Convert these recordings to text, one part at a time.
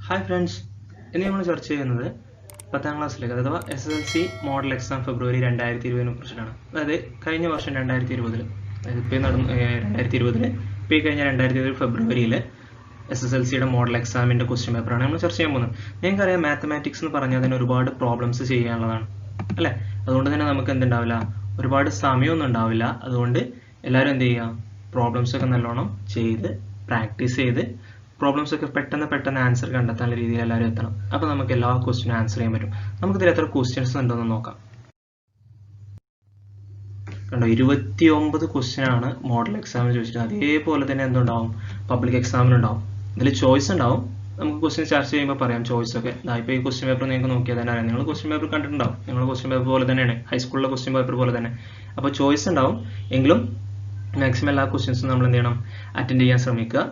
Hi friends, ഇന്ന് നമ്മൾ ചർച്ച ചെയ്യുന്നത് 10ാം ക്ലാസ്സിലേക്ക് അഥവാ SSLC മോഡൽ എക്സാം ഫെബ്രുവരി 2020 കുറിച്ചിട്ടാണ്. അതായത് കഴിഞ്ഞ വർഷം 2020 അതായത് ഇപ്പോൾ കഴിഞ്ഞ 2020 ഫെബ്രുവരിയിൽ SSLCയുടെ മോഡൽ എക്സാമിൻ്റെ ക്വസ്റ്റ്യൻ പേപ്പറാണ് നമ്മൾ ചർച്ച ചെയ്യാൻ പോകുന്നത്. നിങ്ങൾക്കറിയാം, മാത്തമാറ്റിക്സ് എന്ന് പറഞ്ഞാൽ അതിന് ഒരുപാട് പ്രോബ്ലംസ് ചെയ്യാനുള്ളതാണ് അല്ലേ. അതുകൊണ്ട് തന്നെ നമുക്ക് എന്തുണ്ടാവില്ല, ഒരുപാട് സമയമൊന്നും ഉണ്ടാവില്ല. അതുകൊണ്ട് എല്ലാവരും എന്ത് ചെയ്യുക, പ്രോബ്ലംസൊക്കെ നല്ലോണം ചെയ്ത് പ്രാക്ടീസ് ചെയ്ത് പ്രോബ്ലംസ് ഒക്കെ പെട്ടെന്ന് ആൻസർ കണ്ടെത്താനുള്ള രീതിയിൽ എല്ലാവരും എത്തണം. അപ്പോൾ നമുക്ക് എല്ലാ ക്വസ്റ്റ്യനും ആൻസർ ചെയ്യാൻ പറ്റും. നമുക്കിതിൽ എത്ര ക്വസ്റ്റ്യൻസ് ഉണ്ടെന്ന് നോക്കാം. കണ്ടോ, 29 ക്വസ്റ്റ്യൻ ആണ് മോഡൽ എക്സാമിന് ചോദിച്ചിട്ട്. അതേപോലെ തന്നെ എന്തുണ്ടാവും, പബ്ലിക് എക്സാമിനുണ്ടാവും. ഇതിൽ ചോയ്സ് ഉണ്ടാവും. നമുക്ക് ക്വസ്റ്റ്യൻ ചർച്ച ചെയ്യുമ്പോൾ പറയാം ചോയ്സ് ഒക്കെ. ഇപ്പോൾ ഈ ക്വസ്റ്റ്യൻ പേപ്പർ നിങ്ങൾക്ക് നോക്കിയാൽ തന്നെ അറിയാം. നിങ്ങൾ ക്വസ്റ്റ്യൻ പേപ്പർ കണ്ടിട്ടുണ്ടാവും. നിങ്ങൾ ക്വസ്റ്റ്യൻ പേപ്പർ പോലെ തന്നെയാണ്, ഹൈസ്കൂളിലെ ക്വസ്റ്റ്യൻ പേപ്പർ പോലെ തന്നെ. അപ്പോൾ ചോയ്സ് ഉണ്ടാവും. എങ്കിലും മാക്സിമം എല്ലാ ക്വസ്റ്റ്യൻസും നമ്മൾ എന്ത് ചെയ്യണം, അറ്റൻഡ് ചെയ്യാൻ ശ്രമിക്കുക.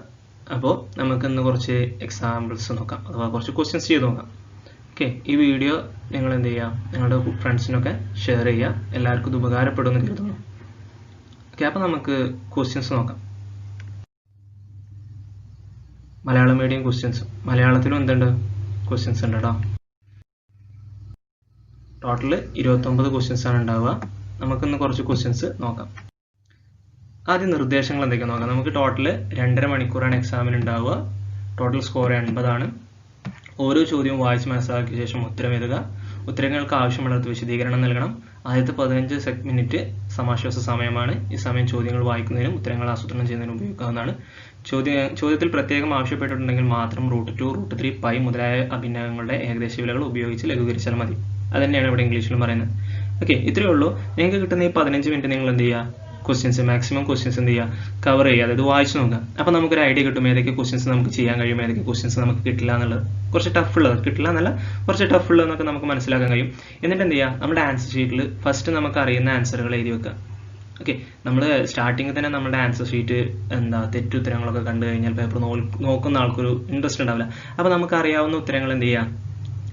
അപ്പോൾ നമുക്ക് ഇന്ന് കുറച്ച് എക്സാമ്പിൾസ് നോക്കാം, അഥവാ കുറച്ച് ക്വസ്റ്റ്യൻസ് ചെയ്ത് നോക്കാം. ഓക്കെ, ഈ വീഡിയോ നിങ്ങൾ എന്ത് ചെയ്യുക, നിങ്ങളുടെ ഫ്രണ്ട്സിനൊക്കെ ഷെയർ ചെയ്യുക. എല്ലാവർക്കും ഇത് ഉപകാരപ്പെടുമെന്ന് കരുതുന്നു. ഓക്കെ, അപ്പോൾ നമുക്ക് ക്വസ്റ്റ്യൻസ് നോക്കാം. മലയാളം മീഡിയം ക്വസ്റ്റ്യൻസ്, മലയാളത്തിലും എന്തുണ്ട്, ക്വസ്റ്റ്യൻസ് ഉണ്ട് കേട്ടോ. ടോട്ടൽ 29 ക്വസ്റ്റ്യൻസ് ആണ് ഉണ്ടാവുക. നമുക്കിന്ന് കുറച്ച് ക്വസ്റ്റ്യൻസ് നോക്കാം. ആദ്യം നിർദ്ദേശങ്ങൾ എന്തൊക്കെയാണ് നോക്കാം. നമുക്ക് ടോട്ടൽ 2.5 മണിക്കൂറാണ് എക്സാമിന് ഉണ്ടാവുക. ടോട്ടൽ സ്കോർ 80 ആണ്. ഓരോ ചോദ്യവും വായിച്ച് മനസ്സിലാക്കിയ ശേഷം ഉത്തരം എഴുതുക. ഉത്തരങ്ങൾക്ക് ആവശ്യമുള്ളത് വിശദീകരണം നൽകണം. ആദ്യത്തെ 15 മിനിറ്റ് സമാശ്വാസ സമയമാണ്. ഈ സമയം ചോദ്യങ്ങൾ വായിക്കുന്നതിനും ഉത്തരങ്ങൾ ആസൂത്രണം ചെയ്യുന്നതിനും ഉപയോഗിക്കാവുന്നതാണ്. ചോദ്യത്തിൽ പ്രത്യേകം ആവശ്യപ്പെട്ടിട്ടുണ്ടെങ്കിൽ മാത്രം റൂട്ട് 2, റൂട്ട് 3, പൈ മുതലായ അഭിന്നകങ്ങളുടെ ഏകദേശ വിലകൾ ഉപയോഗിച്ച് ലഘൂകരിച്ചാൽ മതി. അതുതന്നെയാണ് ഇവിടെ ഇംഗ്ലീഷിലും പറയുന്നത്. ഓക്കെ, ഇത്രയേ ഉള്ളൂ. നിങ്ങൾക്ക് കിട്ടുന്ന ഈ 15 മിനിറ്റ് നിങ്ങൾ എന്ത് ചെയ്യുക, ക്വസ്റ്റ്യൻസ് മാക്സിമം ക്വസ്റ്റ്യൻസ് എന്ത് ചെയ്യുക, കവർ ചെയ്യുക. അതായത് വായിച്ചു നോക്കുക. അപ്പോൾ നമുക്കൊരു ഐഡിയ കിട്ടും ഏതൊക്കെ ക്വസ്റ്റ്യൻസ് നമുക്ക് ചെയ്യാൻ കഴിയും, ഏതൊക്കെ ക്വസ്റ്റ്യൻസ് നമുക്ക് കിട്ടില്ല എന്നുള്ളത്. കുറച്ച് ടഫ് ഉള്ളത് കിട്ടില്ല എന്നല്ല, കുറച്ച് ടഫ് ഉള്ളതെന്നൊക്കെ നമുക്ക് മനസ്സിലാക്കാൻ കഴിയും. എന്നിട്ട് എന്ത് ചെയ്യുക, നമ്മുടെ ആൻസർ ഷീറ്റിൽ ഫസ്റ്റ് നമുക്ക് അറിയുന്ന ആൻസറുകൾ എഴുതി വെക്കുക. ഓക്കെ, നമ്മൾ സ്റ്റാർട്ടിങ്ങിൽ തന്നെ നമ്മുടെ ആൻസർ ഷീറ്റ് തെറ്റുത്തരങ്ങളൊക്കെ കണ്ടു കഴിഞ്ഞാൽ പേപ്പർ നോക്കുന്ന ആൾക്കൊരു ഇൻട്രസ്റ്റ് ഉണ്ടാവില്ല. അപ്പോൾ നമുക്ക് അറിയാവുന്ന ഉത്തരങ്ങൾ എന്ത് ചെയ്യുക,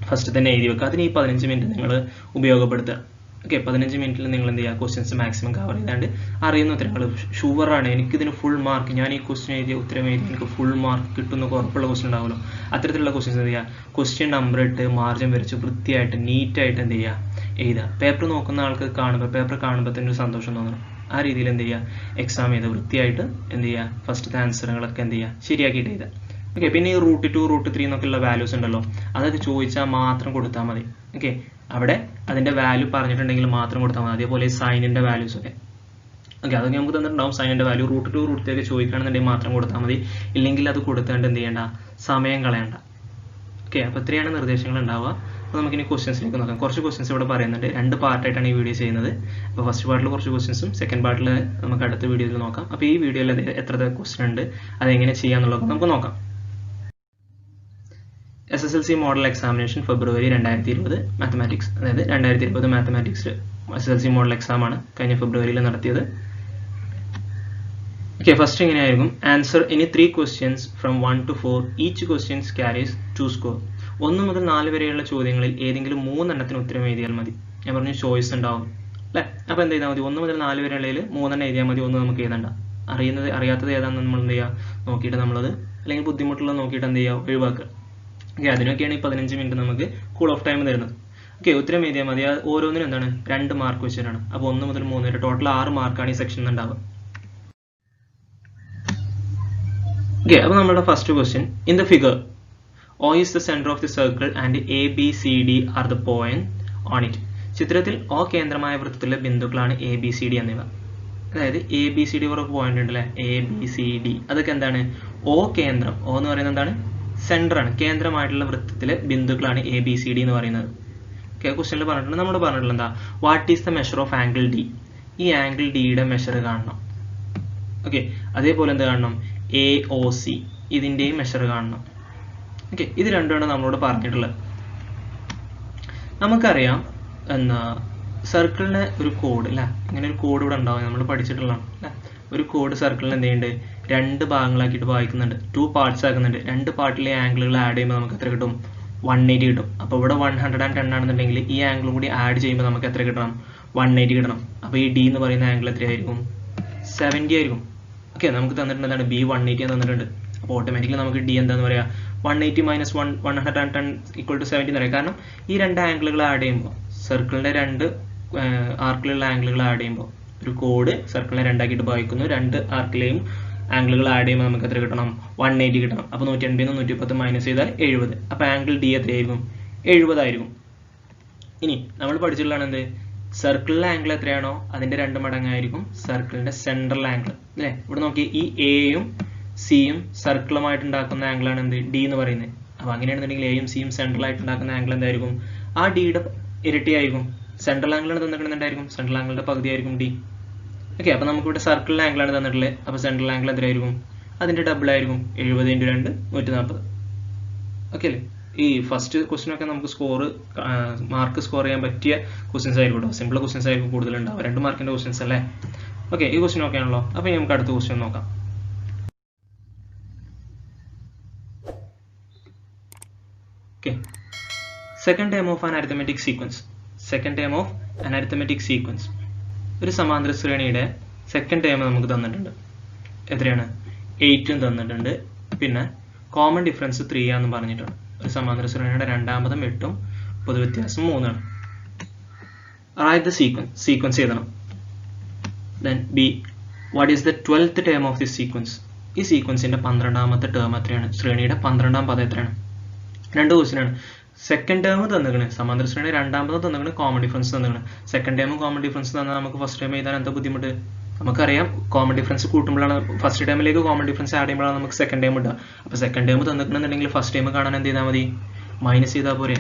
ഫസ്റ്റ് തന്നെ എഴുതി വെക്കുക. അതിന് ഈ 15 മിനിറ്റ് നിങ്ങൾ ഉപയോഗപ്പെടുത്തുക. ഓക്കെ, 15 മിനിറ്റിൽ നിങ്ങൾ എന്ത് ചെയ്യുക, ക്വസ്റ്റ്യൻസ് മാക്സിമം കവർ ചെയ്താണ്ട് അറിയുന്ന ഉത്തരങ്ങൾ ഷുവറാണ്, എനിക്കിതിന് ഫുൾ മാർക്ക്, ഞാൻ ഈ ക്വസ്റ്റ്യൻ എഴുതിയ ഉത്തരം എഴുതി എനിക്ക് ഫുൾ മാർക്ക് കിട്ടുന്ന ഉറപ്പുള്ള ക്വസ്റ്റ്യൻ ഉണ്ടാവുമല്ലോ, അത്തരത്തിലുള്ള ക്വസ്റ്റ്യൻസ് എന്ത് ചെയ്യുക, ക്വസ്റ്റ്യൻ നമ്പർ ഇട്ട് മാർജിൻ വരച്ച് വൃത്തിയായിട്ട് നീറ്റായിട്ട് എന്ത് ചെയ്യുക, എഴുതുക. പേപ്പർ നോക്കുന്ന ആൾക്ക് പേപ്പർ കാണുമ്പോൾ തന്നെ ഒരു സന്തോഷം തോന്നണം. ആ രീതിയിൽ എന്ത് ചെയ്യുക, എക്സാം ചെയ്ത് വൃത്തിയായിട്ട് എന്ത് ചെയ്യുക, ഫസ്റ്റത്തെ ആൻസറുകളൊക്കെ എന്ത് ചെയ്യുക, ശരിയാക്കിയിട്ട് എഴുതുക. ഓക്കെ, പിന്നെ ഈ റൂട്ട് 2, റൂട്ട് 3 എന്നൊക്കെയുള്ള വാല്യൂസ് ഉണ്ടല്ലോ, അതൊക്കെ ചോദിച്ചാൽ മാത്രം കൊടുത്താൽ മതി. ഓക്കെ, അവിടെ അതിൻ്റെ വാല്യൂ പറഞ്ഞിട്ടുണ്ടെങ്കിൽ മാത്രം കൊടുത്താൽ മതി. അതേപോലെ സൈനിൻ്റെ വാല്യൂസ് ഒക്കെ. ഓക്കെ, അതൊക്കെ നമുക്ക് തന്നിട്ടുണ്ടാവും. സൈനിൻ്റെ വാല്യൂ റൂട്ട് 2, റൂട്ട് 3 ഒക്കെ ചോദിക്കുകയാണെന്നുണ്ടെങ്കിൽ മാത്രം കൊടുത്താൽ മതി. ഇല്ലെങ്കിൽ അത് കൊടുത്താണ്ട് എന്ത് ചെയ്യേണ്ട, സമയം കളയണ്ട. ഓക്കെ, അപ്പോൾ ഇത്രയാണ് നിർദ്ദേശങ്ങൾ ഉണ്ടാവുക. അപ്പോൾ നമുക്കിനി ക്വസ്റ്റ്യൻസിലേക്ക് നോക്കാം. കുറച്ച് ക്വസ്റ്റ്യൻസ് ഇവിടെ പറയുന്നുണ്ട്. 2 പാർട്ടായിട്ടാണ് ഈ വീഡിയോ ചെയ്യുന്നത്. അപ്പോൾ ഫസ്റ്റ് പാർട്ടിൽ കുറച്ച് ക്വസ്റ്റ്യൻസും സെക്കൻഡ് പാർട്ടിൽ നമുക്ക് അടുത്ത വീഡിയോയിൽ നോക്കാം. അപ്പോൾ ഈ വീഡിയോയിൽ എത്ര ക്വസ്റ്റ്യൻ ഉണ്ട്, അതെങ്ങനെ ചെയ്യാന്നുള്ളത് നമുക്ക് നോക്കാം. SSLC മോഡൽ എക്സാമിനേഷൻ ഫെബ്രുവരി 2020 മാത്തമാറ്റിക്സ്, അതായത് 2020 മാത്തമാറ്റിക്സ് SSLC മോഡൽ എക്സാമാണ് കഴിഞ്ഞ ഫെബ്രുവരിയിൽ നടത്തിയത്. ഓക്കെ, ഫസ്റ്റ് എങ്ങനെയായിരിക്കും, ആൻസർ ഇനി 3 questions from 1 to 4. Each questions carries 2 score. 1 മുതൽ 4 വരെയുള്ള ചോദ്യങ്ങളിൽ ഏതെങ്കിലും 3 എണ്ണത്തിന് ഉത്തരം എഴുതിയാൽ മതി. ഞാൻ പറഞ്ഞു ചോയ്സ് ഉണ്ടാവും അല്ലേ. അപ്പോൾ എന്ത് ചെയ്താൽ മതി, 1 മുതൽ 4 വരെയുള്ളതിൽ 3 എണ്ണം എഴുതിയാൽ മതി. 1 നമുക്ക് എഴുതണ്ട. അറിയാത്തത് ഏതാണെന്ന് നമ്മൾ എന്ത് ചെയ്യുക, നോക്കിയിട്ട് നമ്മളത്, അല്ലെങ്കിൽ ബുദ്ധിമുട്ടുള്ളത് നോക്കിയിട്ട് എന്ത് ചെയ്യുക, ഒഴിവാക്കുക. ഓക്കെ, അതിനൊക്കെയാണ് ഈ 15 മിനിറ്റ് നമുക്ക് കൂൾ ഓഫ് ടൈം തരുന്നത്. ഓക്കെ, ഉത്തരം എഴുതിയാൽ മതി. ഓരോന്നിനും എന്താണ്, 2 മാർക്ക് വെച്ചിട്ടാണ്. അപ്പോൾ 1 മുതൽ 3 വരെ ടോട്ടൽ 6 മാർക്കാണ് ഈ സെക്ഷനിൽ ഉണ്ടാവുക. ഓക്കെ, അപ്പോൾ നമ്മുടെ first question, in the figure O is the center of the circle and A, B, C, D are the point on it. ചിത്രത്തിൽ O കേന്ദ്രമായ വൃത്തത്തിലെ ബിന്ദുക്കളാണ് A, B, C, D എന്നിവ. അതായത് A, B, C, D കുറച്ച് point ഉണ്ടല്ലേ, A, B, C, D, അതൊക്കെ എന്താണ്, O കേന്ദ്രം. O എന്ന് പറയുന്നത് എന്താണ്, സെന്ററാണ്. കേന്ദ്രമായിട്ടുള്ള വൃത്തത്തിലെ ബിന്ദുക്കളാണ് A, B, C, D എന്ന് പറയുന്നത്. ഓക്കെ, ക്വസ്റ്റ്യനിൽ പറഞ്ഞിട്ടുണ്ട്, നമ്മൾ പറഞ്ഞിട്ടുള്ള എന്താ, what is the measure of angle D. ഈ ആംഗിൾ ഡിയുടെ മെഷർ കാണണം. ഓക്കെ, അതേപോലെ എന്ത് കാണണം, AOC, ഇതിൻ്റെയും മെഷർ കാണണം. ഓക്കെ, ഇത് രണ്ടുമാണ് നമ്മളോട് പറഞ്ഞിട്ടുള്ളത്. നമുക്കറിയാം എന്താ, സർക്കിളിന് ഒരു കോഡ് അല്ലേ, ഇങ്ങനെ ഒരു കോഡ് ഇവിടെ ഉണ്ടാവും, നമ്മൾ പഠിച്ചിട്ടുള്ളതാണ് അല്ലേ. ഒരു കോഡ് സർക്കിളിന് എന്ത് ചെയ്യുന്നുണ്ട്, 2 ഭാഗങ്ങളാക്കിയിട്ട് വായിക്കുന്നുണ്ട്, 2 പാർട്സ് ആക്കുന്നുണ്ട്. 2 പാർട്ടിലെ ആംഗിളുകൾ ആഡ് ചെയ്യുമ്പോൾ നമുക്ക് എത്ര കിട്ടും, 180 കിട്ടും. അപ്പോൾ ഇവിടെ 110 ആണെന്നുണ്ടെങ്കിൽ ഈ ആംഗിളും കൂടി ആഡ് ചെയ്യുമ്പോൾ നമുക്ക് എത്ര കിട്ടണം, 180 കിട്ടണം. അപ്പോൾ ഈ D എന്ന് പറയുന്ന ആംഗിൾ എത്രയായിരിക്കും, 70 ആയിരിക്കും. ഓക്കെ, നമുക്ക് തന്നിട്ടുണ്ട് B 180 തന്നിട്ടുണ്ട്. അപ്പോൾ ഓട്ടോമാറ്റിക്കലി നമുക്ക് D എന്താണെന്ന് പറയാം, 180 മൈനസ് 110 ഈക്വൽ ടു 70 എന്ന് പറയാം. കാരണം ഈ രണ്ട് ആംഗിളുകൾ ആഡ് ചെയ്യുമ്പോൾ, സർക്കിളിൻ്റെ രണ്ട് ആർക്കിലുള്ള ആംഗിളുകൾ ആഡ് ചെയ്യുമ്പോൾ, ഒരു കോഡ് സർക്കിളിനെ രണ്ടാക്കിയിട്ട് ഭാഗിക്കുന്നു, രണ്ട് ആർക്കിലെയും ആംഗിളുകൾ ആഡ് ചെയ്യുമ്പോൾ നമുക്ക് എത്ര കിട്ടണം? 180 കിട്ടണം. അപ്പോൾ 180 110 മൈനസ് ചെയ്താൽ 70. അപ്പോൾ ആംഗിൾ ഡി എത്രയായിരിക്കും? 70 ആയിരിക്കും. ഇനി നമ്മൾ പഠിച്ചിട്ടുള്ളതാണ് എന്ത്? സർക്കിളിലെ ആംഗിൾ എത്രയാണോ അതിൻ്റെ 2 മടങ്ങായിരിക്കും സർക്കിളിൻ്റെ സെൻട്രൽ ആംഗിൾ അല്ലേ? ഇവിടെ നോക്കി, ഈ എയും സിയും സർക്കിളുമായിട്ട് ഉണ്ടാക്കുന്ന ആംഗിളാണ് എന്ത്? ഡി എന്ന് പറയുന്നത്. അപ്പോൾ അങ്ങനെയാണെന്നുണ്ടെങ്കിൽ എയും സിയും സെൻട്രലായിട്ട് ഉണ്ടാക്കുന്ന ആംഗിൾ എന്തായിരിക്കും? ആ ഡിയുടെ ഇരട്ടിയായിരിക്കും. സെൻട്രൽ ആംഗിളാണ് തന്നിട്ടുണ്ടായിരിക്കും, സെൻട്രൽ ആംഗിളിൻ്റെ പകുതിയായിരിക്കും ഡി. ഓക്കെ, അപ്പോൾ നമുക്കിവിടെ സർക്കിളിലെ ആംഗിളാണ് തന്നിട്ടുള്ളത്. അപ്പോൾ സെൻട്രൽ ആംഗിൾ എത്രയായിരിക്കും? അതിൻ്റെ ഡബിൾ ആയിരിക്കും. 70 × 2 140. ഓക്കെ അല്ലേ? ഈ ഫസ്റ്റ് ക്വസ്റ്റ്യനൊക്കെ നമുക്ക് മാർക്ക് സ്കോർ ചെയ്യാൻ പറ്റിയ ക്വസ്റ്റ്യൻസ് ആയിരിക്കും കേട്ടോ. സിമ്പിൾ ക്വസ്റ്റ്യൻസ് ആയിരിക്കും കൂടുതലുണ്ടാവും. 2 മാർക്കിൻ്റെ ക്വസ്റ്റ്യൻസ് അല്ലേ? ഓക്കെ, ഈ ക്വസ്റ്റ്യൻ ഓക്കെ ആണല്ലോ. അപ്പോൾ നമുക്ക് അടുത്ത ക്വസ്റ്റ്യൻ നോക്കാം. Okay, second term of an arithmetic sequence. Second term of an arithmetic sequence. ഒരു സമാന്തര ശ്രേണിയുടെ സെക്കൻഡ് ടേം നമുക്ക് തന്നിട്ടുണ്ട്. എത്രയാണ്? 8 തന്നിട്ടുണ്ട്. പിന്നെ കോമൺ ഡിഫറൻസ് 3 ആണെന്ന് പറഞ്ഞിട്ടുണ്ട്. ഒരു സമാന്തര ശ്രേണിയുടെ രണ്ടാമതും 8 പൊതുവ്യത്യാസം 3 ആണ്. ആദ്യത്തെ സീക്വൻസ് എഴുതണം. Then B, what is the 12th term of this sequence? ഈ സീക്വൻസിന്റെ 12ാമത്തെ ടേം എത്രയാണ്? ശ്രേണിയുടെ 12ാം പദം എത്രയാണ്? 2 ക്വസ്റ്റ്യനാണ്. സെക്കൻഡ് ടേം തന്നിക്കണ്, സമാന്തര ശ്രേണി രണ്ടാമത് തന്നിക്കണ്, കോമൺ ഡിഫറൻസ് തന്നിക്കണ്. സെക്കൻഡ് ടേമും കോമൺ ഡിഫറൻസ് തന്നാൽ നമുക്ക് ഫസ്റ്റ് ടൈം എഴുതാൻ എന്താ ബുദ്ധിമുട്ട്? നമുക്കറിയാം കോമൺ ഡിഫറൻസ് കൂട്ടുമ്പോഴാണ്, ഫസ്റ്റ് ടൈമിലേക്ക് കോമൺ ഡിഫറൻസ് ആഡ് ചെയ്യുമ്പോഴാണ് നമുക്ക് സെക്കൻഡ് ടൈം ഇടുക. അപ്പോൾ സെക്കൻഡ് ടൈം തന്നിട്ടുണ്ടെങ്കിൽ ഫസ്റ്റ് ടൈം കാണാൻ എന്ത് ചെയ്താൽ മതി? മൈനസ് ചെയ്താൽ പോരെ?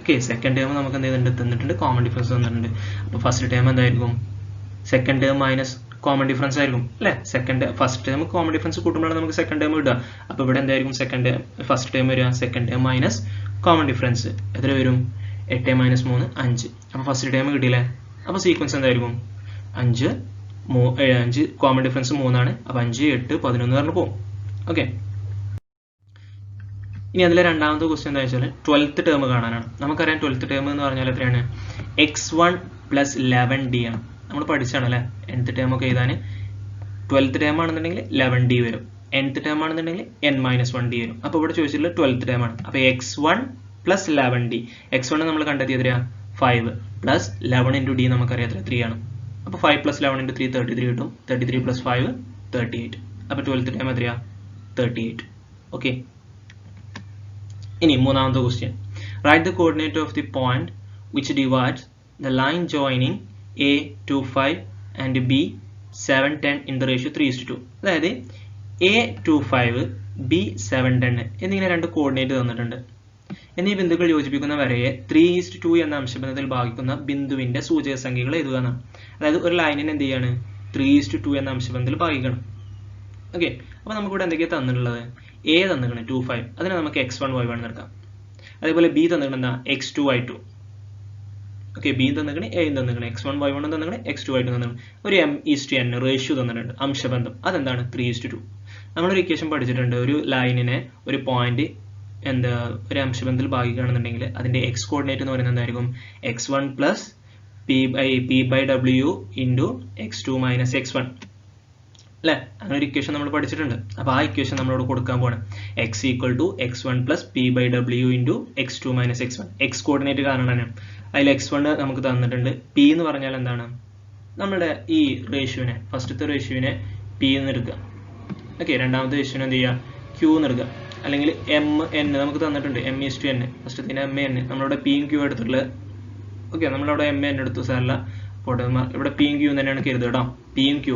ഓക്കെ, സെക്കൻഡ് ടൈം നമുക്ക് എന്ത് ചെയ്തിട്ടുണ്ട്? തന്നിട്ടുണ്ട്, കോമൺ ഡിഫറൻസ് തന്നിട്ടുണ്ട്. അപ്പോൾ ഫസ്റ്റ് ടൈം എന്തായിരിക്കും? Second term minus common difference ആയിരിക്കും അല്ലേ? ഫസ്റ്റ് ടൈം കോമൺ ഡിഫറൻസ് കൂട്ടുമ്പോഴാണ് നമുക്ക് സെക്കൻഡ് ടൈം ഇടുക. അപ്പോൾ ഇവിടെ എന്തായിരിക്കും? ഫസ്റ്റ് ടൈം വരിക second time minus common difference എത്ര വരും? 8 - 3 5. അപ്പോൾ ഫസ്റ്റ് ടൈം കിട്ടിയില്ലേ? അപ്പോൾ സീക്വൻസ് എന്തായിരിക്കും? 5 കോമൺ ഡിഫറൻസ് 3 ആണ്. അപ്പോൾ 5 8 11 പറഞ്ഞു പോകും. ഓക്കെ, ഇനി അതിലെ രണ്ടാമത്തെ ക്വസ്റ്റ്യൻ എന്താ വെച്ചാൽ 12th ടേം കാണാനാണ്. നമുക്കറിയാം 12th ടേം എന്ന് പറഞ്ഞാൽ എത്രയാണ്? x1 + 11d ആണ്. നമ്മൾ പഠിച്ചാണ് അല്ലേ? nth ടേം ഒക്കെ എഴുതാൻ 12th ടേം ആണെന്നുണ്ടെങ്കിൽ 11d വരും, nth ടേം ആണെന്നുണ്ടെങ്കിൽ n - 1d വരും. അപ്പോൾ ഇവിടെ ചോദിച്ചിട്ടുള്ളത് 12th ടേം ആണ്. അപ്പോൾ x1 + 11d. x1 നമ്മൾ കണ്ടെത്തിയത് 5 + 11 × d നമുക്കറിയാം എത്ര? 3 ആണ്. അപ്പോൾ 5 + 11 × 3 33 കിട്ടും. 33 + 5 38. അപ്പോൾ 12th ടേം എത്രയാ? 38. ഓക്കെ, ഇനി മൂന്നാമത്തെ question. Write the coordinate of the point which divides the line joining A 25 and B 710 in the ratio 3:2. അതായത് A 25 B 710 എന്നിങ്ങനെ 2 കോർഡിനേറ്റ് തന്നിട്ടുണ്ട്. എന്നീ ബിന്ദുക്കൾ യോജിപ്പിക്കുന്ന വരയെ 3:2 എന്ന അംശബന്ധത്തിൽ ഭാഗിക്കുന്ന ബിന്ദുവിന്റെ സൂചക സംഖ്യകൾ എഴുതുക എന്നാണ്. അതായത് ഒരു ലൈനിന് എന്ത് ചെയ്യാണ്? 3:2 എന്ന അംശബന്ധത്തിൽ ഭാഗിക്കണം. ഓക്കെ, അപ്പോൾ നമുക്കിവിടെ എന്തൊക്കെയാണ് തന്നിട്ടുള്ളത്? A തന്നിട്ടുണ്ട് 25, അതിനെ നമുക്ക് x1 y1 എടുക്കാം. അതേപോലെ B തന്നിട്ടുണ്ട് എന്താ? x2 y2. ഓക്കെ, ബി തന്നിക്കണേ, എ തന്നിക്കണേ, x1 y1 തന്നിക്കണേ, x2 y2 തന്നിക്കണേ. ഒരു m:n റേഷ്യോ തന്നിട്ടുണ്ട്, അംശബന്ധം. അതെന്താണ്? 3:2. നമ്മളൊരു ഇക്വേഷൻ പഠിച്ചിട്ടുണ്ട്. ഒരു ലൈനിനെ ഒരു പോയിന്റ് ഒരു അംശബന്ധത്തിൽ ഭാഗിക്കുകയാണെന്നുണ്ടെങ്കിൽ അതിന്റെ എക്സ് കോർഡിനേറ്റ് എന്ന് പറയുന്നത് എന്തായിരിക്കും? x1 + p/w × x2 - x1 അല്ലേ? അങ്ങനെ ഒരു ഇക്വേഷൻ നമ്മൾ പഠിച്ചിട്ടുണ്ട്. അപ്പോൾ ആ ഇക്വേഷൻ നമ്മളോട് കൊടുക്കാൻ പോകണം. x = x1 + p/w × x2 - x1. X coordinate കാരണമാണ്. അതിൽ x1 നമുക്ക് തന്നിട്ടുണ്ട്. p എന്ന് പറഞ്ഞാൽ എന്താണ്? നമ്മുടെ ഈ റേഷ്യോനെ, ഫസ്റ്റത്തെ റേഷ്യോനെ p എന്ന് എടുക്കുക. ഓക്കെ, രണ്ടാമത്തെ റേഷ്യോനെ എന്ത് ചെയ്യുക? q എന്ന് എടുക്കുക. അല്ലെങ്കിൽ m/n നമുക്ക് തന്നിട്ടുണ്ട്. m:n. ഫസ്റ്റത്തിന് m/n. നമ്മളിവിടെ p യും q എടുത്തിട്ടുള്ളത്. ഓക്കെ, നമ്മളവിടെ m/n എടുത്തു. സാറല്ല, പോട്ടെ. ഇവിടെ p യും q തന്നെയാണ് കരുതുക കേട്ടോ. p യും q.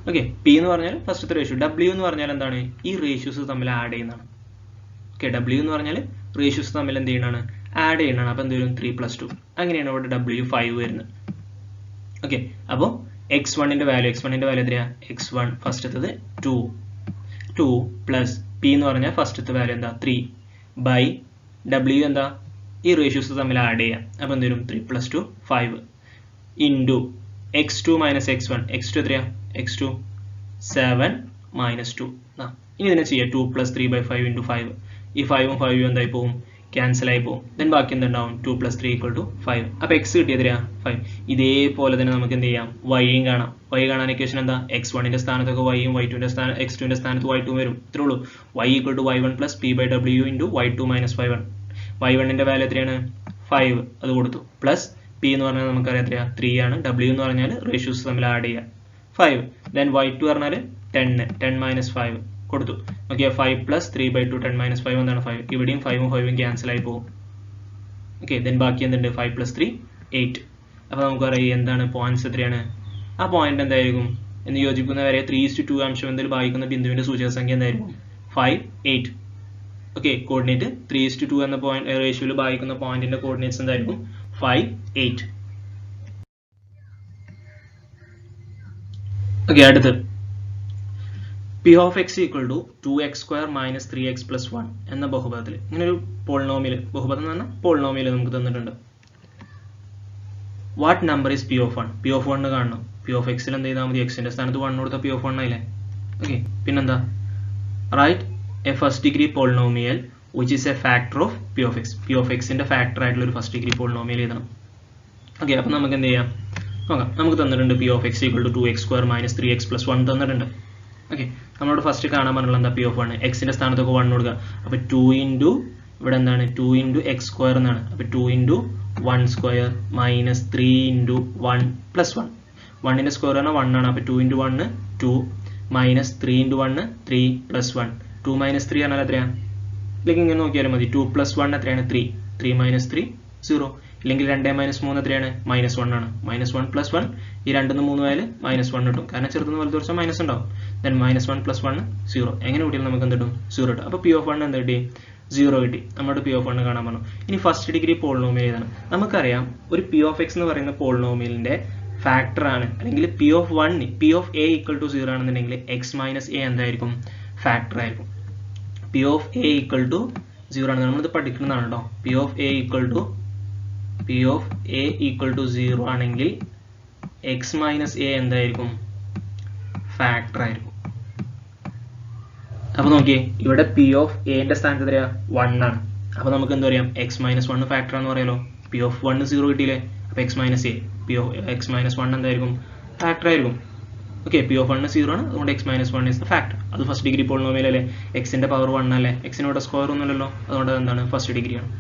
ഓക്കെ, p എന്ന് പറഞ്ഞാൽ ഫസ്റ്റത്തെ റേഷ്യോ. w എന്ന് പറഞ്ഞാൽ എന്താണ്? ഈ റേഷ്യോസ് തമ്മിൽ ആഡ് ചെയ്യുന്നതാണ്. ഓക്കെ, w എന്ന് പറഞ്ഞാൽ റേഷ്യോസ് തമ്മിൽ എന്ത് ചെയ്യുന്നതാണ്? ആഡ് ചെയ്യുന്നതാണ്. അപ്പോൾ എന്ത് വരും? 3 + 2. അങ്ങനെയാണ് ഇവിടെ w 5 വരുന്നത്. ഓക്കെ, അപ്പോൾ x1ന്റെ വാല്യൂ എത്രയാ? x1 ഫസ്റ്റത്തത് 2 + p എന്ന് പറഞ്ഞാൽ ഫസ്റ്റത്തെ വാല്യൂ എന്താ? 3 / w എന്താ? ഈ റേഷ്യോസ് തമ്മിൽ ആഡ് ചെയ്യാം. അപ്പോൾ എന്ത് വരും? 3 + 2 5 × x2 - x1. x2 എത്രയാ? x2 7 - 2. ഇനി ഇതിനെ ചെയ്യാം. 2 + 3/5 × 5. ഈ 5 ഉം 5 ഉം എന്തായി പോകും? ക്യാൻസൽ ആയി പോകും. ദെൻ ബാക്കി എന്തുണ്ടാവും 2 + 3 = 5. അപ്പോൾ എക്സ് കിട്ടിയതിരാ 5. ഇതേപോലെ തന്നെ നമുക്ക് എന്ത് ചെയ്യാം, വൈയും കാണാം. വൈ കാണാൻ ഇക്വേഷൻ എന്താ, x1ന്റെ സ്ഥാനത്തൊക്കെ വൈയും x2ന്റെ സ്ഥാനത്ത് y2 വരും. ഇത്രേ ഉള്ളൂ. y = y1 + p/w × y2 - y1. y1ന്റെ value എത്രയാണ് 5, അത് കൊടുത്തു. പ്ലസ് p എന്ന് പറഞ്ഞാൽ നമുക്കറിയാം എത്രയാ 3 ആണ്. w എന്ന് പറഞ്ഞാൽ റേഷ്യോസ് തമ്മിൽ ആഡ് ചെയ്യാം 5. ദെൻ y2 പറഞ്ഞാൽ 10 - 5 കൊടുത്തു. ഓക്കെ, 5 + 3/2 10 - 5 എന്താണ് 5. ഇവിടെയും 5ഉം 5ഉം ക്യാൻസൽ ആയി പോകും. ഓക്കെ, ദെൻ ബാക്കി എന്തുണ്ട് 5 + 3 8. അപ്പോൾ നമുക്ക് പറയാം എന്താണ് പോയിന്റ്സ് എത്രയാണ്, ആ പോയിന്റ് എന്തായിരിക്കും എന്ന് യോജിക്കുന്ന വരെ 3:2 അംശം എന്തിൽ ഭാഗിക്കുന്ന ബിന്ദുവിന്റെ സൂചക സംഖ്യ എന്തായിരിക്കും 5 8. ഓക്കെ, കോർഡിനേറ്റ് 3:2 എന്ന പോയിന്റ് റേഷ്യോയിൽ ഭാഗിക്കുന്ന പോയിന്റിന്റെ കോർഡിനേറ്റ്സ് എന്തായിരിക്കും 5 8. ഓക്കെ, അടുത്ത് p of x = 2x² - 3x + 1 എന്ന ബഹുപദത്തിൽ ഇങ്ങനെ ഒരു പോളിനോമിയൽ, ബഹുപദം എന്ന് പറഞ്ഞാൽ പോളിനോമിയൽ നമുക്ക് തന്നിട്ടുണ്ട്. What number is p of 1? p of 1 കാണണം. p of x ൽ എന്ത് ചെയ്താൽ മതി, എക്സിന്റെ സ്ഥാനത്ത് 1 കൊടുത്ത p of 1 ആയില്ലേ. ഓക്കെ, പിന്നെന്താ, write a first degree polynomial which is A factor of p of x. p of x ന്റെ ഫാക്ടർ ആയിട്ടുള്ള ഒരു ഫസ്റ്റ് ഡിഗ്രി പോളിനോമിയൽ എഴുതണം. ഓക്കെ, അപ്പോൾ നമുക്ക് എന്ത് ചെയ്യാം നോക്കാം. നമുക്ക് തന്നിട്ടുണ്ട് p of x = 2x² - 3x + 1 തന്നിട്ടുണ്ട്. ഓക്കെ, നമ്മളോട് ഫസ്റ്റ് കാണാൻ പറഞ്ഞുള്ള എന്താ p of 1. എക്സിന്റെ സ്ഥാനത്തൊക്കെ 1 കൊടുക്കുക. അപ്പോൾ 2 × ഇവിടെ എന്താണ് 2 × x² എന്നാണ്. അപ്പോൾ 2 × 1² - 3 × 1 + 1. 1ന്റെ സ്ക്വയർ പറഞ്ഞാൽ 1 ആണ്. അപ്പോൾ 2 × 1 2 - 3 × 1 3 + 1. 2 - 3 പറഞ്ഞാൽ എത്രയാണ്, ഇല്ലെങ്കിൽ ഇങ്ങനെ നോക്കിയാലും മതി. 2 + 1 എത്രയാണ് 3. 3 - 3 0. ഇല്ലെങ്കിൽ 2 - 3 എത്രയാണ് -1 ആണ്. -1 + 1 ഈ 2 ന്ന് 3 ആയാൽ -1 കിട്ടും. കാരണം ചെറുതുനിന്ന് വലുത് കുറച്ചാൽ മൈനസ് ഉണ്ടാവും. ദെൻ -1 + 1 0. എങ്ങനെ കിട്ടിയാലും നമുക്ക് എന്ത് കിട്ടും 0 കിട്ടും. അപ്പോൾ p of 1 എന്ത് കിട്ടി 0 കിട്ടി. നമ്മുടെ p of 1 കാണാൻ പറഞ്ഞു. ഇനി ഫസ്റ്റ് ഡിഗ്രി പോളിനോമിയൽ ഏതാണ്, നമുക്കറിയാം ഒരു p of x എന്ന് പറയുന്ന പോളിനോമിയലിന്റെ ഫാക്ടർ ആണ്, അല്ലെങ്കിൽ p of a = 0 ആണെന്നുണ്ടെങ്കിൽ x - a എന്തായിരിക്കും ഫാക്ടർ ആയിരിക്കും. p of a = 0 ആണ്, നമ്മളിത് പഠിക്കുന്നതാണ് കേട്ടോ. p of a = 0 ആണെങ്കിൽ x - a എന്തായിരിക്കും ഫാക്ടർ ആയിരിക്കും. അപ്പോൾ നോക്കിയേ, ഇവിടെ p of a ന്റെ സ്ഥാനത്ത് എത്രയാ 1 ആണ്. അപ്പോൾ നമുക്ക് എന്താ പറയാം x - 1 ഫാക്ടർ ആണെന്ന് പറയാലോ. p of 1 0 കിട്ടിയില്ലേ. അപ്പോൾ x - a p of x - 1 എന്തായിരിക്കും ഫാക്ടർ ആയിരിക്കും. ഓക്കെ, p of 1 0 ആണ്, അതുകൊണ്ട് x - 1 is the factor. അത് ഫസ്റ്റ് ഡിഗ്രി പോളിനോമിയൽ അല്ലേ, എക്സിന്റെ പവർ 1 അല്ലേ, എക്സിന് ഇവിടെ സ്ക്വയർ ഒന്നുമില്ലല്ലോ, അതുകൊണ്ട് എന്താണ് ഫസ്റ്റ് ഡിഗ്രി ആണ്.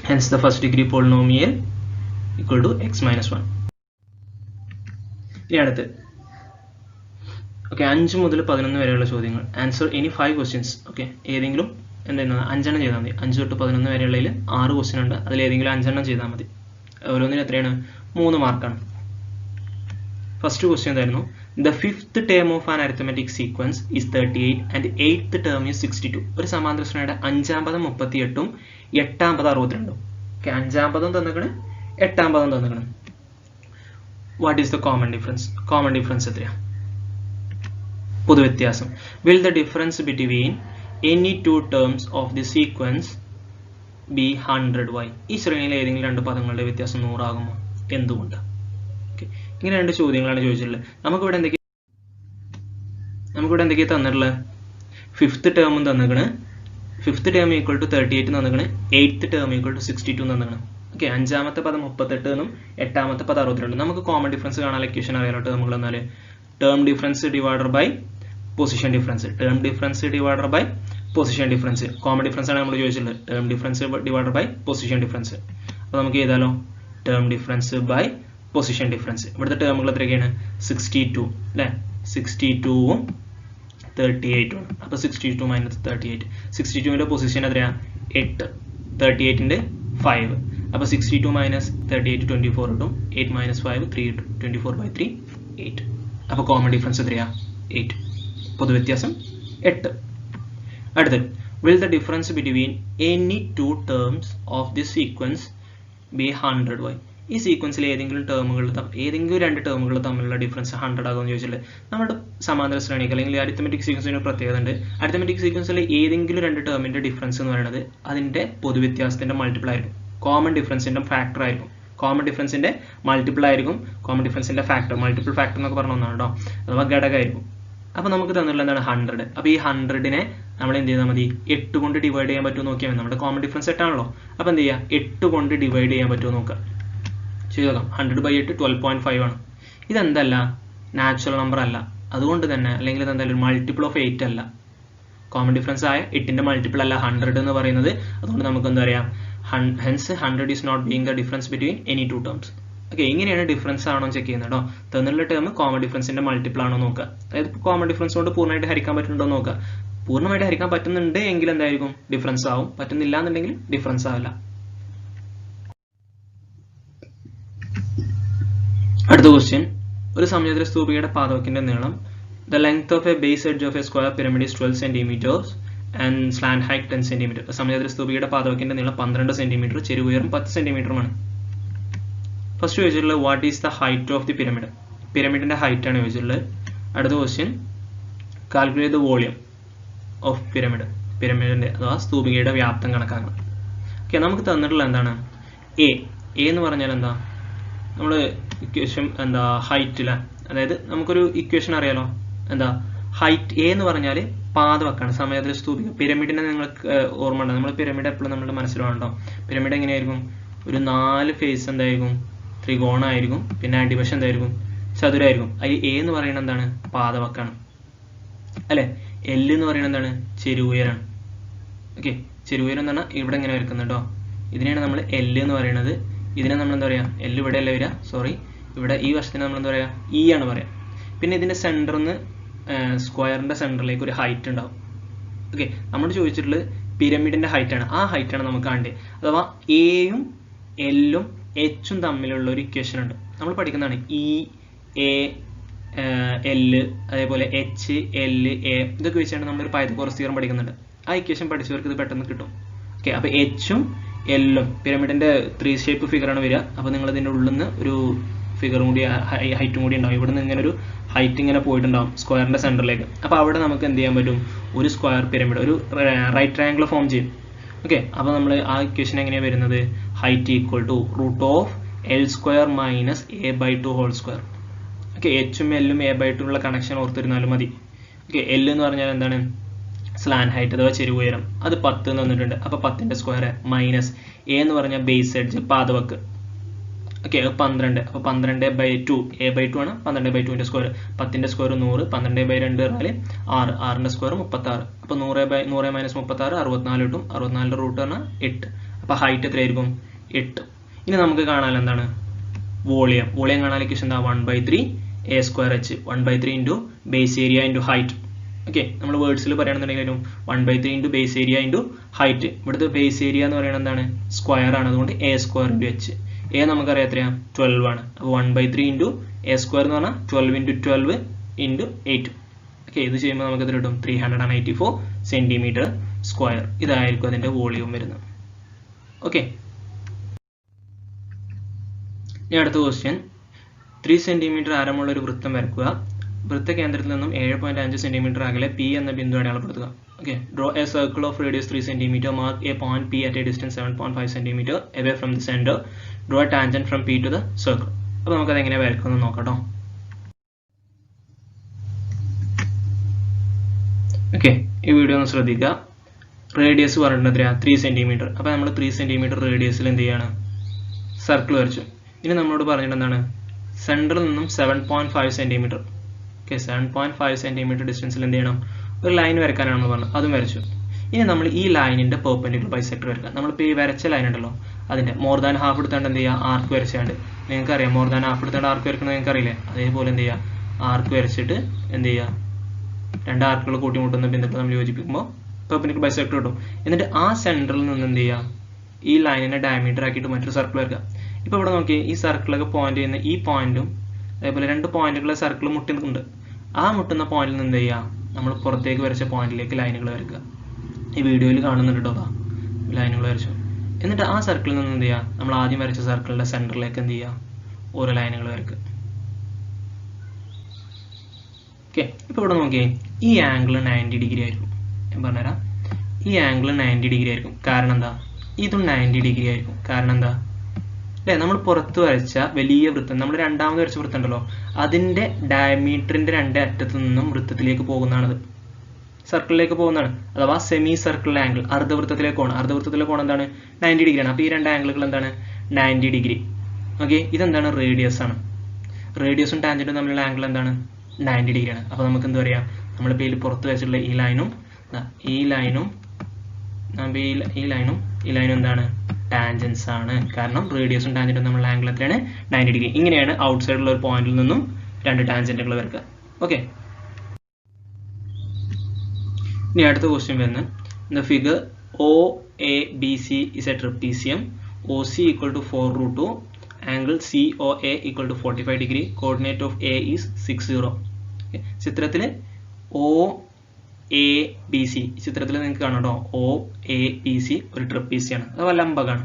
Hence the first degree polynomial equal to x - 1. ഇനി അടുത്ത് ഓക്കെ 5 മുതൽ 11 വരെയുള്ള ചോദ്യങ്ങൾ. Answer any 5 questions. ഓക്കെ, ഏതെങ്കിലും എന്തെങ്കിലും 5 എണ്ണം ചെയ്താൽ മതി. 5 തൊട്ട് 11 വരെയുള്ളതിൽ 6 ക്വസ്റ്റ്യൻ ഉണ്ട്, അതിൽ ഏതെങ്കിലും 5 എണ്ണം ചെയ്താൽ മതി. ഓരോന്നിനും എത്രയാണ് 3 മാർക്കാണ്. ഫസ്റ്റ് ക്വസ്റ്റ്യൻ എന്തായിരുന്നു, the fifth term of an arithmetic sequence is 38 and eighth term is 62. ഒരു സമാന്തര ശ്രേണിയുടെ 5ാം പദം 38ഉം 8ാം പദം 62ഉം. ഓക്കെ, 5ാം പദം തന്നിക്കണ് 8ാം പദം തന്നിക്കണ്. What is the common difference? Common difference എത്രയാണ്, പൊതുവ്യത്യാസം. will the difference between any two terms of the sequence be 100y? ഈ ശ്രേണിയിലെ ഏതെങ്കിലും 2 പദങ്ങളുടെ വ്യത്യാസം 100 ആകുമോ? എന്തുകൊണ്ട്? ഇങ്ങനെ 2 ചോദ്യങ്ങളാണ് ചോദിച്ചിട്ടുള്ളത്. നമുക്കിവിടെ എന്തൊക്കെയാ തന്നിട്ടുള്ളത്, 5th ടേമും തന്നിക്കണ്, 5th ടേം = 38 തന്നിക്കണ്, 8th ടേം = 62 തന്നിക്കണ്. ഓക്കെ, 5ാമത്തെ പദം 38 എന്നും 8ാമത്തെ പദം 62. നമുക്ക് കോമൺ ഡിഫറൻസ് കാണാൻ ഇക്വേഷൻ അറിയാലോ. നമ്മൾ എന്നാൽ term difference divided by position difference, term difference divided by position difference. Common difference ആണ് നമ്മൾ ചോദിച്ചിട്ടുള്ളത്. Term difference divided by position difference. അപ്പോൾ നമുക്ക് ചെയ്താലോ term difference by position difference. ഇവിടുത്തെ ടേമുകൾ എത്രയൊക്കെയാണ് 62 അല്ലേ, 62ഉം 38ഉം. അപ്പോൾ 62 - 38, 62ന്റെ പൊസിഷൻ എത്രയാണ് 8, 38ന്റെ 5. അപ്പോൾ 62 - 38 24 കിട്ടും, 8 - 5 3 കിട്ടും, 24/3 8. അപ്പോൾ കോമൺ ഡിഫറൻസ് എത്രയാണ് 8, പൊതുവ്യത്യാസം 8. അടുത്ത്, will the difference between any two terms of this sequence be 100y? ഈ സീക്വൻസിൽ ഏതെങ്കിലും 2 ടേമുകൾ തമ്മിലുള്ള ഡിഫറൻസ് 100 ആകുമെന്ന് ചോദിച്ചിട്ട് നമ്മുടെ സമാന്തര ശ്രേണിക്ക് അല്ലെങ്കിൽ അരിത്തമെറ്റിക് സീക്വൻസിന് പ്രത്യേകത ഉണ്ട്. അരിത്തമെറ്റിക് സീക്വൻസിൽ ഏതെങ്കിലും 2 ടേമിന്റെ ഡിഫറൻസ് എന്ന് പറയുന്നത് അതിന്റെ പൊതുവ്യത്യാസത്തിന്റെ മൾട്ടിപ്പിൾ ആയിരിക്കും, കോമൺ ഡിഫറൻസിന്റെ ഫാക്ടർ ആയിരിക്കും. കോമൺ ഡിഫറൻസിന്റെ മൾട്ടിപ്പിൾ ആയിരിക്കും, കോമൺ ഡിഫറൻസിന്റെ ഫാക്ടർ, മൾട്ടിപ്പിൾ ഫാക്ടർ എന്നൊക്കെ പറഞ്ഞ ഒന്നാണ് കേട്ടോ, അഥവാ ഘടകമായിരിക്കും. അപ്പോൾ നമുക്ക് തന്നിട്ടുള്ള എന്താണ് 100. അപ്പോൾ ഈ 100നെ നമ്മൾ എന്ത് ചെയ്താൽ മതി, 8 കൊണ്ട് ഡിവൈഡ് ചെയ്യാൻ പറ്റുമോ നോക്കിയാൽ മതി. നമ്മുടെ കോമൺ ഡിഫറൻസ് 8 ആണല്ലോ. അപ്പോൾ എന്ത് ചെയ്യുക, 8 കൊണ്ട് ഡിവൈഡ് ചെയ്യാൻ പറ്റുമോ നോക്കുക. ചെയ്ത് നോക്കാം. 100/8 12.5 ആണ്. ഇതെന്തല്ല, നാച്ചുറൽ നമ്പർ അല്ല. അതുകൊണ്ട് തന്നെ, അല്ലെങ്കിൽ ഇതെന്തായാലും ഒരു മൾട്ടിപ്പിൾ ഓഫ് 8 അല്ല. കോമൺ ഡിഫറൻസ് ആയ 8ന്റെ മൾട്ടിപ്പിൾ അല്ല 100 എന്ന് പറയുന്നത്. അതുകൊണ്ട് നമുക്ക് എന്താ പറയാം, hence 100 is not being the difference between any two terms. Okay, ഇങ്ങനെയാണ് ഡിഫറൻസ് ആണോ ചെക്ക് ചെയ്യുന്നത് കേട്ടോ. തന്നിട്ടുള്ള ടേം കോമൺ ഡിഫറൻസിന്റെ മൾട്ടിപ്പിൾ ആണോ നോക്കുക. അതായത് കോമൺ ഡിഫറൻസ് കൊണ്ട് പൂർണ്ണമായിട്ട് ഹരിക്കാൻ പറ്റുന്നുണ്ടോ നോക്കുക. പൂർണ്ണമായിട്ട് ഹരിക്കാൻ പറ്റുന്നുണ്ട് എങ്കിൽ എന്തായിരിക്കും, ഡിഫറൻസ് ആവും. പറ്റുന്നില്ല എന്നുണ്ടെങ്കിൽ ഡിഫറൻസ് ആവില്ല. അടുത്ത ക്വസ്റ്റ്യൻ, ഒരു സമചതുര സ്തൂപികയുടെ പാദവക്കിന്റെ നീളം, the length of a base edge of a square pyramid is 12 centimeters and slant height 10 centimeter. സമചതുര സ്തൂപികയുടെ പാദവക്കിന്റെ നീളം 12 സെന്റിമീറ്റർ, ചെരിവുയരം 10 സെന്റിമീറ്ററുമാണ്. ഫസ്റ്റ് ചോദിച്ചിട്ടുള്ളത് what is the height of the pyramid. പിരമിഡിന്റെ ഹൈറ്റ് ആണ് ചോദിച്ചിട്ടുള്ളത്. അടുത്ത question, calculate the volume of pyramid. പിരമിഡിന്റെ അഥവാ സ്തൂപികയുടെ വ്യാപ്തം കണക്കാക്കണം. ഓക്കെ, നമുക്ക് തന്നിട്ടുള്ള എന്താണ്, എ എന്ന് പറഞ്ഞാൽ എന്താ, നമ്മൾ ഇക്വേഷൻ എന്താ ഹൈറ്റില്ല. അതായത് നമുക്കൊരു ഇക്വേഷൻ അറിയാലോ, എന്താ ഹൈറ്റ്. എ എന്ന് പറഞ്ഞാൽ പാദവക്കാണ്, സമചതുര സ്തൂപിക. പിരമിഡിനെ നിങ്ങൾക്ക് ഓർമ്മ ഉണ്ടോ, നമ്മൾ പിരമിഡ് എപ്പോഴും നമ്മുടെ മനസ്സിലുണ്ടോ. പിരമിഡ് എങ്ങനെയായിരിക്കും, ഒരു 4 ഫേസ് എന്തായിരിക്കും, ത്രികോണമായിരിക്കും. പിന്നെ അടിവശം എന്തായിരിക്കും, ചതുരായിരിക്കും. അതിൽ എ എന്ന് പറയുന്നത് എന്താണ്, പാദവക്കാണ് അല്ലെ. എൽ എന്ന് പറയുന്നത് എന്താണ്, ചെരുവുയരാണ്. ഓക്കെ, ചെരുവുയരം എന്ന് പറഞ്ഞാൽ ഇവിടെ ഇങ്ങനെ വരക്കുന്നുണ്ടോ. ഇതിനെയാണ് നമ്മൾ എൽ എന്ന് പറയുന്നത്. ഇതിനെ നമ്മൾ എന്താ പറയുക, എൽ ഇവിടെ അല്ല വരിക, സോറി, ഇവിടെ ഈ വശത്തിന് നമ്മൾ എന്താ പറയുക, ഇ ആണ് പറയാം. പിന്നെ ഇതിന്റെ സെന്ററിൽ നിന്ന് സ്ക്വയറിന്റെ സെന്ററിലേക്ക് ഒരു ഹൈറ്റ് ഉണ്ടാവും. ഓക്കെ, നമ്മൾ ചോദിച്ചിട്ടുള്ളത് പിരമിഡിന്റെ ഹൈറ്റ് ആണ്. ആ ഹൈറ്റ് ആണ് നമുക്ക് കാണേണ്ടത്. അഥവാ എയും എല്ലും എച്ചും തമ്മിലുള്ള ഒരു ഇക്വേഷൻ ഉണ്ട്, നമ്മൾ പഠിക്കുന്നതാണ്. ഇ എ എൽ, അതേപോലെ എച്ച് എൽ എ, ഇതൊക്കെ വെച്ചാണ് നമ്മളൊരു പൈതഗോറസ് തിയറം പഠിക്കുന്നുണ്ട്. ആ ഇക്വേഷൻ പഠിച്ചവർക്ക് ഇത് പെട്ടെന്ന് കിട്ടും. ഓക്കെ, അപ്പോൾ എച്ചും എല്ലും പിരമിഡിന്റെ 3 ഷേപ്പ് ഫിഗറാണ് വരിക. അപ്പോൾ നിങ്ങൾ ഇതിൻ്റെ ഉള്ളിൽ നിന്ന് ഒരു ഫിഗറും കൂടി ഹൈറ്റും കൂടി ഉണ്ടാവും. ഇവിടെ നിന്ന് ഇങ്ങനെ ഒരു ഹൈറ്റ് ഇങ്ങനെ പോയിട്ടുണ്ടാവും സ്ക്വയറിന്റെ സെന്ററിലേക്ക്. അപ്പോൾ അവിടെ നമുക്ക് എന്ത് ചെയ്യാൻ പറ്റും, ഒരു സ്ക്വയർ പിരമിഡ്, ഒരു റൈറ്റ് ട്രയാങ്കിൾ ഫോം ചെയ്യും. ഓക്കെ, അപ്പോൾ നമ്മൾ ആ ഇക്വേഷൻ എങ്ങനെയാണ് വരുന്നത്, height equal to √L² - a/2 whole square. Okay, എച്ചും എല്ലും a/2 ഉള്ള കണക്ഷൻ ഓർത്തിരുന്നാലും മതി. ഓക്കെ, എൽ എന്ന് പറഞ്ഞാൽ എന്താണ്, സ്ലാന്റ് ഹൈറ്റ് അഥവാ ചെരുവുയരം, അത് 10 എന്ന് തന്നിട്ടുണ്ട്. അപ്പോൾ 10ന്റെ സ്ക്വയർ മൈനസ് എ എന്ന് പറഞ്ഞാൽ ബേസ് എഡ്ജ് പാദവക്ക്. ഓക്കെ, 12. അപ്പോൾ 12/2 a/2 ആണ്. 12/2ന്റെ സ്ക്വയർ, 10ന്റെ സ്ക്വയർ 100, 12/2 പറഞ്ഞാൽ 6, 6ന്റെ സ്ക്വയർ 36. അപ്പോൾ 100 - 36 64 കിട്ടും. 64ന്റെ റൂട്ട് പറഞ്ഞാൽ 8. അപ്പോൾ ഹൈറ്റ് എത്രയായിരിക്കും, 8. ഇനി നമുക്ക് കാണാൻ എന്താണ്, വോളിയം. വോളിയം കാണാൻ ഇക്വേഷൻ എന്താ, 1/3 a²h, 1/3 into base area into height. Okay, നമ്മൾ വേർഡ്സിൽ പറയുകയാണെന്നുണ്ടെങ്കിലും 1/3 into base area into height. ഇവിടുത്തെ ബേസ് ഏരിയ എന്ന് പറയുന്നത് എന്താണ്, സ്ക്വയർ ആണ്. അതുകൊണ്ട് a² ഇൻറ്റു h. എ നമുക്കറിയാം എത്രയാണ്, 12 ആണ്. അപ്പോൾ 1/3 ഇൻറ്റു a² എന്ന് പറഞ്ഞാൽ 12 ഇൻറ്റു 12 ഇൻറ്റു 8. ഓക്കെ, ഇത് ചെയ്യുമ്പോൾ നമുക്ക് എത്ര കിട്ടും, 384 സെന്റിമീറ്റർ സ്ക്വയർ. ഇതായിരിക്കും അതിന്റെ വോളിയം വരുന്നത്. ഓക്കെ, ഇനി അടുത്ത ക്വസ്റ്റ്യൻ, 3 സെന്റിമീറ്റർ ആരമുള്ള ഒരു വൃത്തം വരക്കുക. വൃത്തകേന്ദ്രത്തിൽ നിന്നും 7.5 സെന്റിമീറ്റർ അകലെ പി എന്ന ബിന്ദു അടയാളപ്പെടുത്തുക. Okay, draw A circle of radius 3 centimetre. Mark A point P at A distance 7.5 centimetre away from the center. Draw a tangent from P to the circle. അപ്പോൾ നമുക്കത് എങ്ങനെ വരയ്ക്കുമെന്ന് നോക്കാം. ഓക്കെ, ഈ വീഡിയോ ഒന്ന് ശ്രദ്ധിക്കുക. റേഡിയസ് പറഞ്ഞിട്ട് 3 സെന്റിമീറ്റർ. അപ്പോൾ നമ്മൾ 3 സെന്റിമീറ്റർ റേഡിയസിൽ എന്ത് ചെയ്യാണ്, സർക്കിൾ വരച്ചു. ഇനി നമ്മളോട് പറഞ്ഞിട്ട് എന്താണ്, സെന്ററിൽ നിന്നും 7.5 സെന്റിമീറ്റർ. ഓക്കെ, 7.5 സെന്റിമീറ്റർ ഡിസ്റ്റൻസിൽ എന്ത് ചെയ്യണം, ഒരു ലൈൻ വരയ്ക്കാനാണ് നമ്മൾ പറഞ്ഞത്. അതും വരച്ചു. ഇനി നമ്മൾ ഈ ലൈനിന്റെ പെർപെൻഡിക്കുലർ ബൈസെക്ടർ വരയ്ക്കുക. നമ്മളിപ്പോൾ ഈ വരച്ച ലൈൻ ഉണ്ടല്ലോ, അതിന്റെ മോർ ദാൻ ഹാഫ് എടുത്താണ്ട് എന്ത് ചെയ്യുക, ആർക്ക് വരച്ചാണ്ട്. നിങ്ങൾക്ക് അറിയാം, മോർ ദാൻ ഹാഫ് എടുത്താണ്ട് ആർക്ക് വരക്കുന്നത് നിങ്ങൾക്ക് അറിയില്ലേ. അതേപോലെ എന്ത് ചെയ്യുക, ആർക്ക് വരച്ചിട്ട് എന്ത് ചെയ്യുക, 2 ആർക്കുകൾ കൂട്ടിമുട്ടുന്ന ബിന്ദുക്കൾ നമ്മൾ യോജിപ്പിക്കുമ്പോൾ പെർപെൻഡിക്കുലർ ബൈസെക്ടർ കിട്ടും. എന്നിട്ട് ആ സെന്ററിൽ നിന്ന് എന്ത് ചെയ്യുക, ഈ ലൈനിനെ ഡയമീറ്റർ ആക്കിയിട്ട് മറ്റൊരു സർക്കിൾ വരയ്ക്കുക. ഇപ്പോൾ ഇവിടെ നോക്കി, ഈ സർക്കിളൊക്കെ പോയിന്റ് ചെയ്യുന്ന ഈ പോയിന്റും അതേപോലെ 2 പോയിന്റുകളെ സർക്കിൾ മുട്ടുന്നുണ്ട്. ആ മുട്ടുന്ന പോയിന്റിൽ നിന്ന് എന്ത് ചെയ്യുക, നമ്മൾ പുറത്തേക്ക് വരച്ച പോയിന്റിലേക്ക് ലൈനുകൾ വരയ്ക്കുക. ഈ വീഡിയോയിൽ കാണുന്നുണ്ട് കേട്ടോ, ലൈനുകൾ വരച്ചു. എന്നിട്ട് ആ സർക്കിളിൽ നിന്ന് എന്ത് ചെയ്യുക, നമ്മൾ ആദ്യം വരച്ച സർക്കിളിന്റെ സെന്ററിലേക്ക് എന്ത് ചെയ്യുക, ഓരോ ലൈനുകൾ വരയ്ക്കുക. ഓക്കെ, ഇപ്പോൾ ഇവിടെ നോക്കിയേ, ഈ ആംഗിൾ 90 ഡിഗ്രി ആയിരിക്കും. ഞാൻ പറഞ്ഞുതരാം, ഈ ആംഗിൾ 90 ഡിഗ്രി ആയിരിക്കും. കാരണം എന്താ, ഇതും 90 ഡിഗ്രി ആയിരിക്കും. കാരണം എന്താ, അല്ലേ, നമ്മൾ പുറത്ത് വരച്ച വലിയ വൃത്തം, നമ്മൾ രണ്ടാമത് വരച്ച വൃത്തം ഉണ്ടല്ലോ, അതിന്റെ ഡയമീറ്ററിന്റെ 2 അറ്റത്തു നിന്നും വൃത്തത്തിലേക്ക് പോകുന്നതാണത്. സർക്കിളിലേക്ക് പോകുന്നതാണ്, അഥവാ സെമി സർക്കിൾ ആംഗിൾ, അർദ്ധവൃത്തത്തിലെ കോൺ. അർദ്ധവൃത്തത്തിലെ കോൺ എന്താണ്? 90 ഡിഗ്രിയാണ്. അപ്പോൾ ഈ രണ്ട് ആംഗിളുകൾ എന്താണ്? 90 ഡിഗ്രി. ഓക്കെ, ഇതെന്താണ്? റേഡിയസ് ആണ്. റേഡിയസും ടാൻജന്റും തമ്മിലുള്ള ആംഗിൾ എന്താണ്? 90 ഡിഗ്രിയാണ്. അപ്പോൾ നമുക്ക് എന്ത് പറയാം? നമ്മളിപ്പോൾ ഇതിൽ പുറത്ത് വെച്ചിട്ടുള്ള ഈ ലൈനും എന്താണ്? ടാൻജൻസ് ആണ്. കാരണം റേഡിയസും ടാൻജന്റും തമ്മിലുള്ള ആംഗിൾ എത്രയാണ്? 90 ഡിഗ്രി. ഇങ്ങനെയാണ് ഔട്ട് സൈഡിലുള്ള ഒരു പോയിന്റിൽ നിന്നും രണ്ട് ടാൻജന്റുകൾ വരയ്ക്കുക. ഓക്കെ, ഇനി അടുത്ത ക്വസ്റ്റ്യൻ വരുന്നത്, the figure OABC is a trapezium, OC equal to 4√2, angle COA equal to 45 degree, coordinate of A is 60. ചിത്രത്തിൽ OABC, ചിത്രത്തിൽ നിങ്ങൾക്ക് കാണാം കേട്ടോ, OABC ഒരു ട്രപ്പീസിയാണ്, അത് ലംബകമാണ്.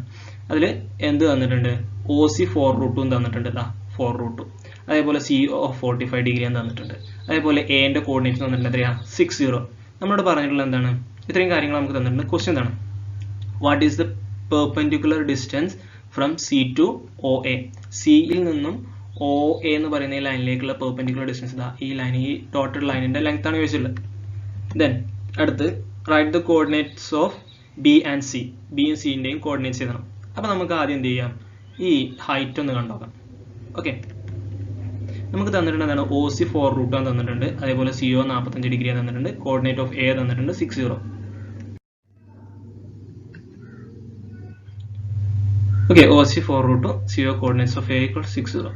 അതിൽ എന്ത് തന്നിട്ടുണ്ട്? OC 4√2 തന്നിട്ടുണ്ട്, 4√2. അതേപോലെ CO 45 ഡിഗ്രി തന്നിട്ടുണ്ട്. അതേപോലെ എന്റെ കോർഡിനേറ്റ് തന്നിട്ടുണ്ട് എത്രയാ? 60. നമ്മളോട് പറഞ്ഞിട്ടുള്ളത് എന്താണ്? ഇത്രയും കാര്യങ്ങൾ നമുക്ക് തന്നിട്ടുണ്ട്. ക്വസ്റ്റ്യൻ എന്താണ്? What is the perpendicular distance from C to OA? സിയിൽ നിന്നും OA എന്ന് പറയുന്ന ഈ ലൈനിലേക്കുള്ള പെർപെൻഡിക്കുലർ ഡിസ്റ്റൻസ് ഈ ലൈൻ, ഈ ഡോട്ടഡ് ലൈനിന്റെ ലെങ്ത് ആണ് ചോദിച്ചിട്ടുള്ളത്. ദെൻ അടുത്ത് write the coordinates of B and C. ബിയും സിന്റെയും കോർഡിനേറ്റ്സ് എഴുതണം. അപ്പൊ നമുക്ക് ആദ്യം എന്ത് ചെയ്യാം? ഈ ഹൈറ്റ് ഒന്ന് കണ്ടോക്കാം. ഓക്കെ, നമുക്ക് തന്നിട്ടുണ്ട് എന്താണ്? OC 4√2 തന്നിട്ടുണ്ട്. അതേപോലെ CO 45 ഡിഗ്രി തന്നിട്ടുണ്ട്. കോർഡിനേറ്റ് ഓഫ് A തന്നിട്ടുണ്ട് 60. Okay, OC 4√2, CO coordinates of A equals 60.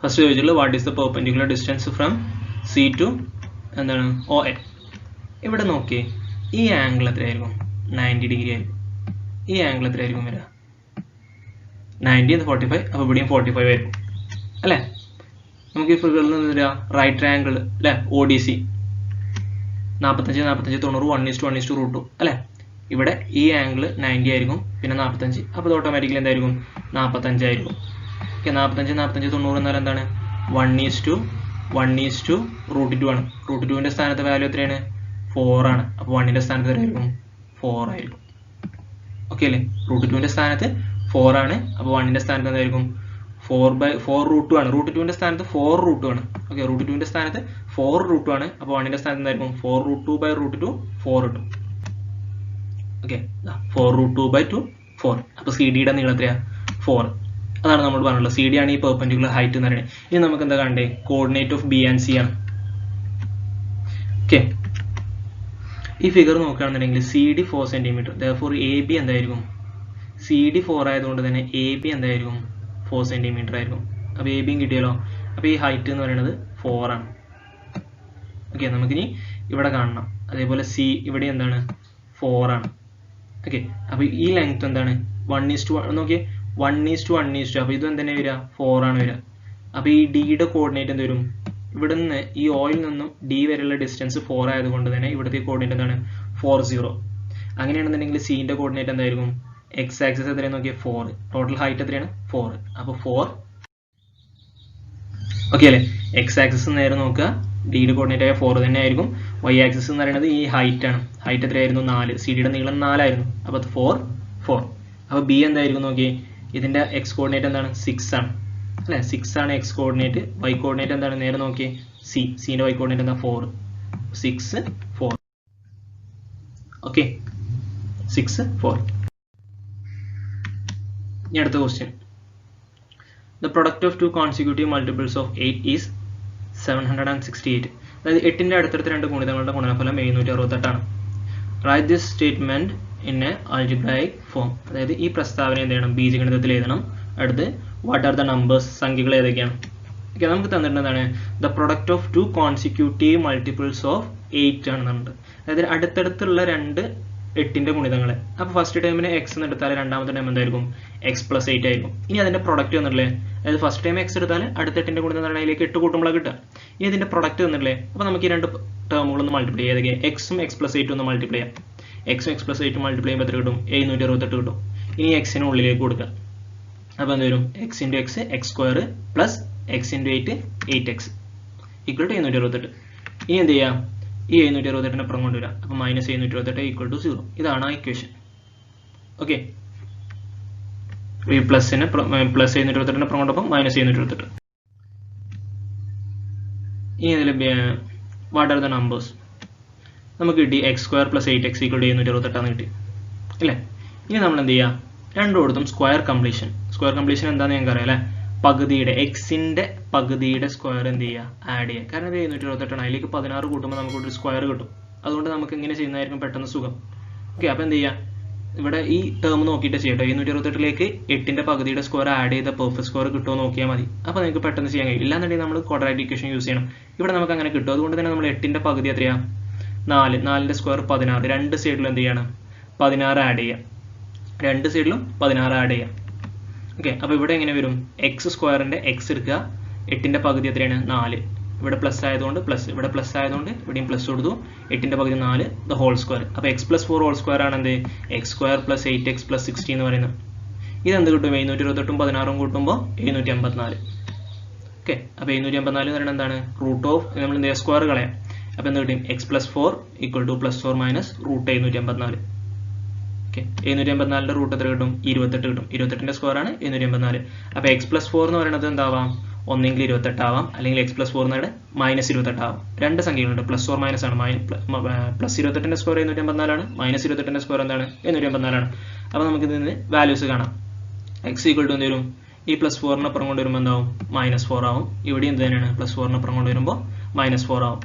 First ചോദിച്ചിട്ടുള്ളത് what is the perpendicular distance from C to എന്താണ്? OA. ഇവിടെ നോക്കിയേ, ഈ ആംഗിൾ എത്രയായിരിക്കും? 90 ഡിഗ്രി ആയിരിക്കും. ഈ ആംഗിൾ എത്രയായിരിക്കും വരിക? 90 and 45. അപ്പോൾ ഇവിടെയും 45 ആയിരിക്കും അല്ലേ? നമുക്ക് ഈ ഫിഗറിൽ നിന്ന് വരിക റൈറ്റ് ട്രയാംഗിൾ അല്ലേ? ODC 45 45 90 1:1:√2 അല്ലേ? ഇവിടെ ഈ ആംഗിൾ 90 ആയിരിക്കും, പിന്നെ 45. അപ്പോൾ ഇത് ഓട്ടോമാറ്റിക്കലി എന്തായിരിക്കും? 45 ആയിരിക്കും. ഓക്കെ, 45 40 90 എന്നാൽ എന്താണ്? 1:1:√2 ആണ്. √2ന്റെ സ്ഥാനത്ത് വാല്യൂ എത്രയാണ്? 4 ആണ്. അപ്പോൾ 1ന്റെ സ്ഥാനത്ത് എത്രയായിരിക്കും? 4 ആയിരിക്കും. ഓക്കെ അല്ലേ? √2ന്റെ സ്ഥാനത്ത് 4 ആണ്. അപ്പോൾ 1ന്റെ സ്ഥാനത്ത് എന്തായിരിക്കും? 4/4√2 ആണ്. √2ന്റെ സ്ഥാനത്ത് 4√2 ആണ്. ഓക്കെ, √2ന്റെ സ്ഥാനത്ത് 4√2 ആണ്. അപ്പോൾ 1ന്റെ സ്ഥാനത്ത് എന്തായിരിക്കും? 4√2/√2 4 കിട്ടും. ഓക്കെ, 4√2/2 4. അപ്പോൾ CD യുടെ നീളം എത്രയാ? 4. അതാണ് നമ്മൾ പറഞ്ഞുള്ളത്. CD ആണ് ഈ പെർപെൻഡിക്കുലർ ഹൈറ്റ് എന്ന് പറയുന്നത്. ഇനി നമുക്ക് എന്താ കണ്ടേ? Coordinate of B and C ആണ്. ഓക്കെ, ഈ ഫിഗർ നോക്കുകയാണെന്നുണ്ടെങ്കിൽ CD 4 cm. therefore AB എന്തായിരിക്കും? CD 4 ആയതുകൊണ്ട് തന്നെ AB എന്തായിരിക്കും? 4 cm ആയിരിക്കും. അപ്പോൾ ABയും കിട്ടിയല്ലോ. അപ്പോൾ ഈ ഹൈറ്റ് എന്ന് പറയുന്നത് 4 ആണ്. ഓക്കെ, നമുക്കിനി ഇവിടെ കാണണം. അതേപോലെ C ഇവിടെ എന്താണ്? 4 ആണ്. ഓക്കെ, അപ്പോൾ ഈ ലെങ്ത് എന്താണ്? 1:1. നോക്കിയേ, 1:1:2. അപ്പോൾ ഇതും തന്നെ വരിക 4 ആണ് വരിക. അപ്പോൾ ഈ ഡിയുടെ കോർഡിനേറ്റ് എന്ത് വരും? ഇവിടെ നിന്ന് ഈ ഓയിൽ നിന്നും D വരെയുള്ള ഡിസ്റ്റൻസ് 4 ആയതുകൊണ്ട് തന്നെ ഇവിടുത്തെ കോർഡിനേറ്റ് എന്താണ്? 40. അങ്ങനെയാണെന്നുണ്ടെങ്കിൽ സിന്റെ കോർഡിനേറ്റ് എന്തായിരിക്കും? X ആക്സിസ് എത്രയാണ് നോക്കിയാൽ 4. ടോട്ടൽ ഹൈറ്റ് എത്രയാണ്? 4. അപ്പോൾ 4. ഓക്കെ അല്ലേ? X ആക്സിസ് നേരെ നോക്കുക, ഡിയുടെ കോർഡിനേറ്റ് ആയ 4 തന്നെ ആയിരിക്കും. Y ആക്സിസ് എന്ന് പറയുന്നത് ഈ ഹൈറ്റ് ആണ്. ഹൈറ്റ് എത്രയായിരുന്നു? 4. സിഡിയുടെ നീളം 4 ആയിരുന്നു. അപ്പോൾ 4. അപ്പോൾ B എന്തായിരിക്കും നോക്കിയേ? ഇതിന്റെ X കോർഡിനേറ്റ് എന്താണ്? 6 ആണ് അല്ലേ? 6 ആണ് X കോർഡിനേറ്റ്. Y കോർഡിനേറ്റ് എന്താണ്? നേരെ നോക്കിയേ, സിന്റെ Y കോർഡിനേറ്റ് എന്താ? 4. 6 4. ഓക്കെ, 6 4. ഇനി അടുത്ത question, the product of two consecutive multiples of 8 is 768. അതായത് 8ന്റെ അടുത്തടുത്ത രണ്ട് ഗുണിതങ്ങളുടെ ഗുണനഫലം 768 ആണ്. Write this statement in a algebraic form. അതായത് ഈ പ്രസ്താവന എന്ത് ചെയ്യണം? ബീജഗണിതത്തിൽ എഴുതണം. അടുത്ത് വാട്ട് ആർ ദ നമ്പേഴ്സ്? സംഖ്യകൾ ഏതൊക്കെയാണ്? ഓക്കെ, നമുക്ക് തന്നിട്ടുള്ളതാണ് the product of two consecutive multiples of 8 ആണ് തന്നിട്ടുണ്ട്. അതായത് അടുത്തടുത്തുള്ള രണ്ട് 8ന്റെ ഗുണിതങ്ങളെ. അപ്പോൾ ഫസ്റ്റ് ടൈമിന് X എന്ന് എടുത്താൽ രണ്ടാമത്തെ ടൈം എന്തായിരിക്കും? X + 8 ആയിരിക്കും. ഇനി അതിന്റെ പ്രൊഡക്റ്റ് തന്നിട്ടില്ലേ? അതായത് ഫസ്റ്റ് ടൈം X എടുത്താൽ അടുത്ത 8ന്റെ ഗുണിതം അതിലേക്ക് 8 കൂട്ടുമ്പോഴാണ് കിട്ടുക. ഇനി ഇതിന്റെ പ്രൊഡക്റ്റ് തന്നിട്ടില്ലേ? അപ്പോൾ നമുക്ക് ഈ രണ്ട് ടേമുകളൊന്ന് മൾട്ടിപ്ലൈ ചെയ്തേ. X ഉം X + 8 ഒന്ന് മൾട്ടിപ്ലൈ ചെയ്യാം. X ഉം X + 8 മൾട്ടിപ്ലൈ ചെയ്യുമ്പോൾ എത്ര കിട്ടും? 768 കിട്ടും. ഇനി X ന് ഉള്ളിലേക്ക് കൊടുക്കുക. അപ്പോൾ എന്ത് വരും? X × X x² + X × 8 8x = 768. ഇനി എന്ത് ചെയ്യാം? ഈ 768നെ അപ്പുറം കൊണ്ടുവരാം. അപ്പോൾ -728 = 0. ഇതാണ് ആ ഇക്വേഷൻ. ഓക്കെ, ഈ പ്ലസിന് +728നെ അപ്പുറം കൊണ്ടപ്പോൾ -728. ഇനി ഇതിൽ വാട്ട് ആർ ദ നമ്പേഴ്സ്? നമുക്ക് കിട്ടി x² + 8x = 768 കിട്ടി അല്ലേ. ഇനി നമ്മൾ എന്ത് ചെയ്യുക, രണ്ടുകൊടുത്തും സ്ക്വയർ കംപ്ലീഷൻ എന്താണെന്ന് ഞങ്ങൾക്ക് അറിയാം അല്ലേ. പകുതിയുടെ എക്സിന്റെ പകുതിയുടെ സ്ക്വയർ എന്ത് ചെയ്യുക, ആഡ് ചെയ്യുക. കാരണം ഇത് 728 അതിലേക്ക് 16 കൂട്ടുമ്പോൾ നമുക്ക് ഒരു സ്ക്വയർ കിട്ടും. അതുകൊണ്ട് നമുക്ക് ഇങ്ങനെ ചെയ്യുന്നതായിരിക്കും പെട്ടെന്ന് സുഖം. ഓക്കെ, അപ്പോൾ എന്ത് ചെയ്യുക, ഇവിടെ ഈ ടേം നോക്കിയിട്ട് ചെയ്യട്ടോ. 728ലേക്ക് 8ന്റെ പകുതിയുടെ സ്ക്വയർ ആഡ് ചെയ്ത പെർഫെക്റ്റ് സ്ക്വയർ കിട്ടുമോ നോക്കിയാൽ മതി. അപ്പോൾ നിങ്ങൾക്ക് പെട്ടെന്ന് ചെയ്യാൻ കഴിയും. ഇല്ലാന്നുണ്ടെങ്കിൽ നമ്മൾ ക്വാഡ്രാറ്റിക് ഇക്വേഷൻ യൂസ് ചെയ്യണം. ഇവിടെ നമുക്ക് അങ്ങനെ കിട്ടും. അതുകൊണ്ട് തന്നെ നമ്മൾ 8ന്റെ പകുതി എത്രയാണ്, 4ന്റെ സ്ക്വയർ 16. രണ്ട് സൈഡിലും എന്ത് ചെയ്യണം, 16 ആഡ് ചെയ്യാം. രണ്ട് സൈഡിലും 16 ആഡ് ചെയ്യാം. ഓക്കെ, അപ്പോൾ ഇവിടെ എങ്ങനെ വരും, x² x എടുക്കുക, 8ന്റെ പകുതി എത്രയാണ്, 4. ഇവിടെ പ്ലസ് ആയതുകൊണ്ട് പ്ലസ്, ഇവിടെ പ്ലസ് ആയതുകൊണ്ട് ഇവിടെയും പ്ലസ് കൊടുത്തു. 8ന്റെ പകുതി 4 ദ ഹോൾ സ്ക്വയർ. അപ്പോൾ x + 4 ഹോൾ സ്ക്വയർ ആണ് എന്ത്, x² + 8x + 60 എന്ന് പറയുന്നത്. ഇതെന്ത് കിട്ടും, 728ഉം 16ഉം കൂട്ടുമ്പോൾ 784. ഓക്കെ, അപ്പോൾ 784 എന്ന് പറയുന്നത് എന്താണ്, റൂട്ട് ഓഫ് നമ്മൾ എന്ത് ചെയ്യുക, സ്ക്വയർ കളയാം. അപ്പോൾ എന്ത് കിട്ടും, x + 4 = +or - root 784. Okay, 784ന്റെ root എത്ര കിട്ടും, 28 കിട്ടും. 28ന്റെ സ്ക്വയർ ആണ് 784. അപ്പോൾ x + 4 എന്ന് പറയുന്നത് എന്താവാം, ഒന്നെങ്കിൽ 28 ആവാം, അല്ലെങ്കിൽ x + 4 എന്ന് -28 ആവാം. രണ്ട് സംഖ്യകളുണ്ട്, +or - ആണ്. +28ന്റെ സ്ക്വയർ 784 ആണ്, -28ന്റെ സ്ക്വയർ എന്താണ്, 784 ആണ്. അപ്പോൾ നമുക്ക് ഇതിന് വാല്യൂസ് കാണാം. x = എന്ത് വരും, ഈ +4ന് അപ്പുറം കൊണ്ടുവരുമ്പോൾ എന്താവും, -4 ആവും. ഇവിടെ എന്ത് തന്നെയാണ്, +4ന് അപ്പുറം കൊണ്ടുവരുമ്പോൾ -4 ആവും.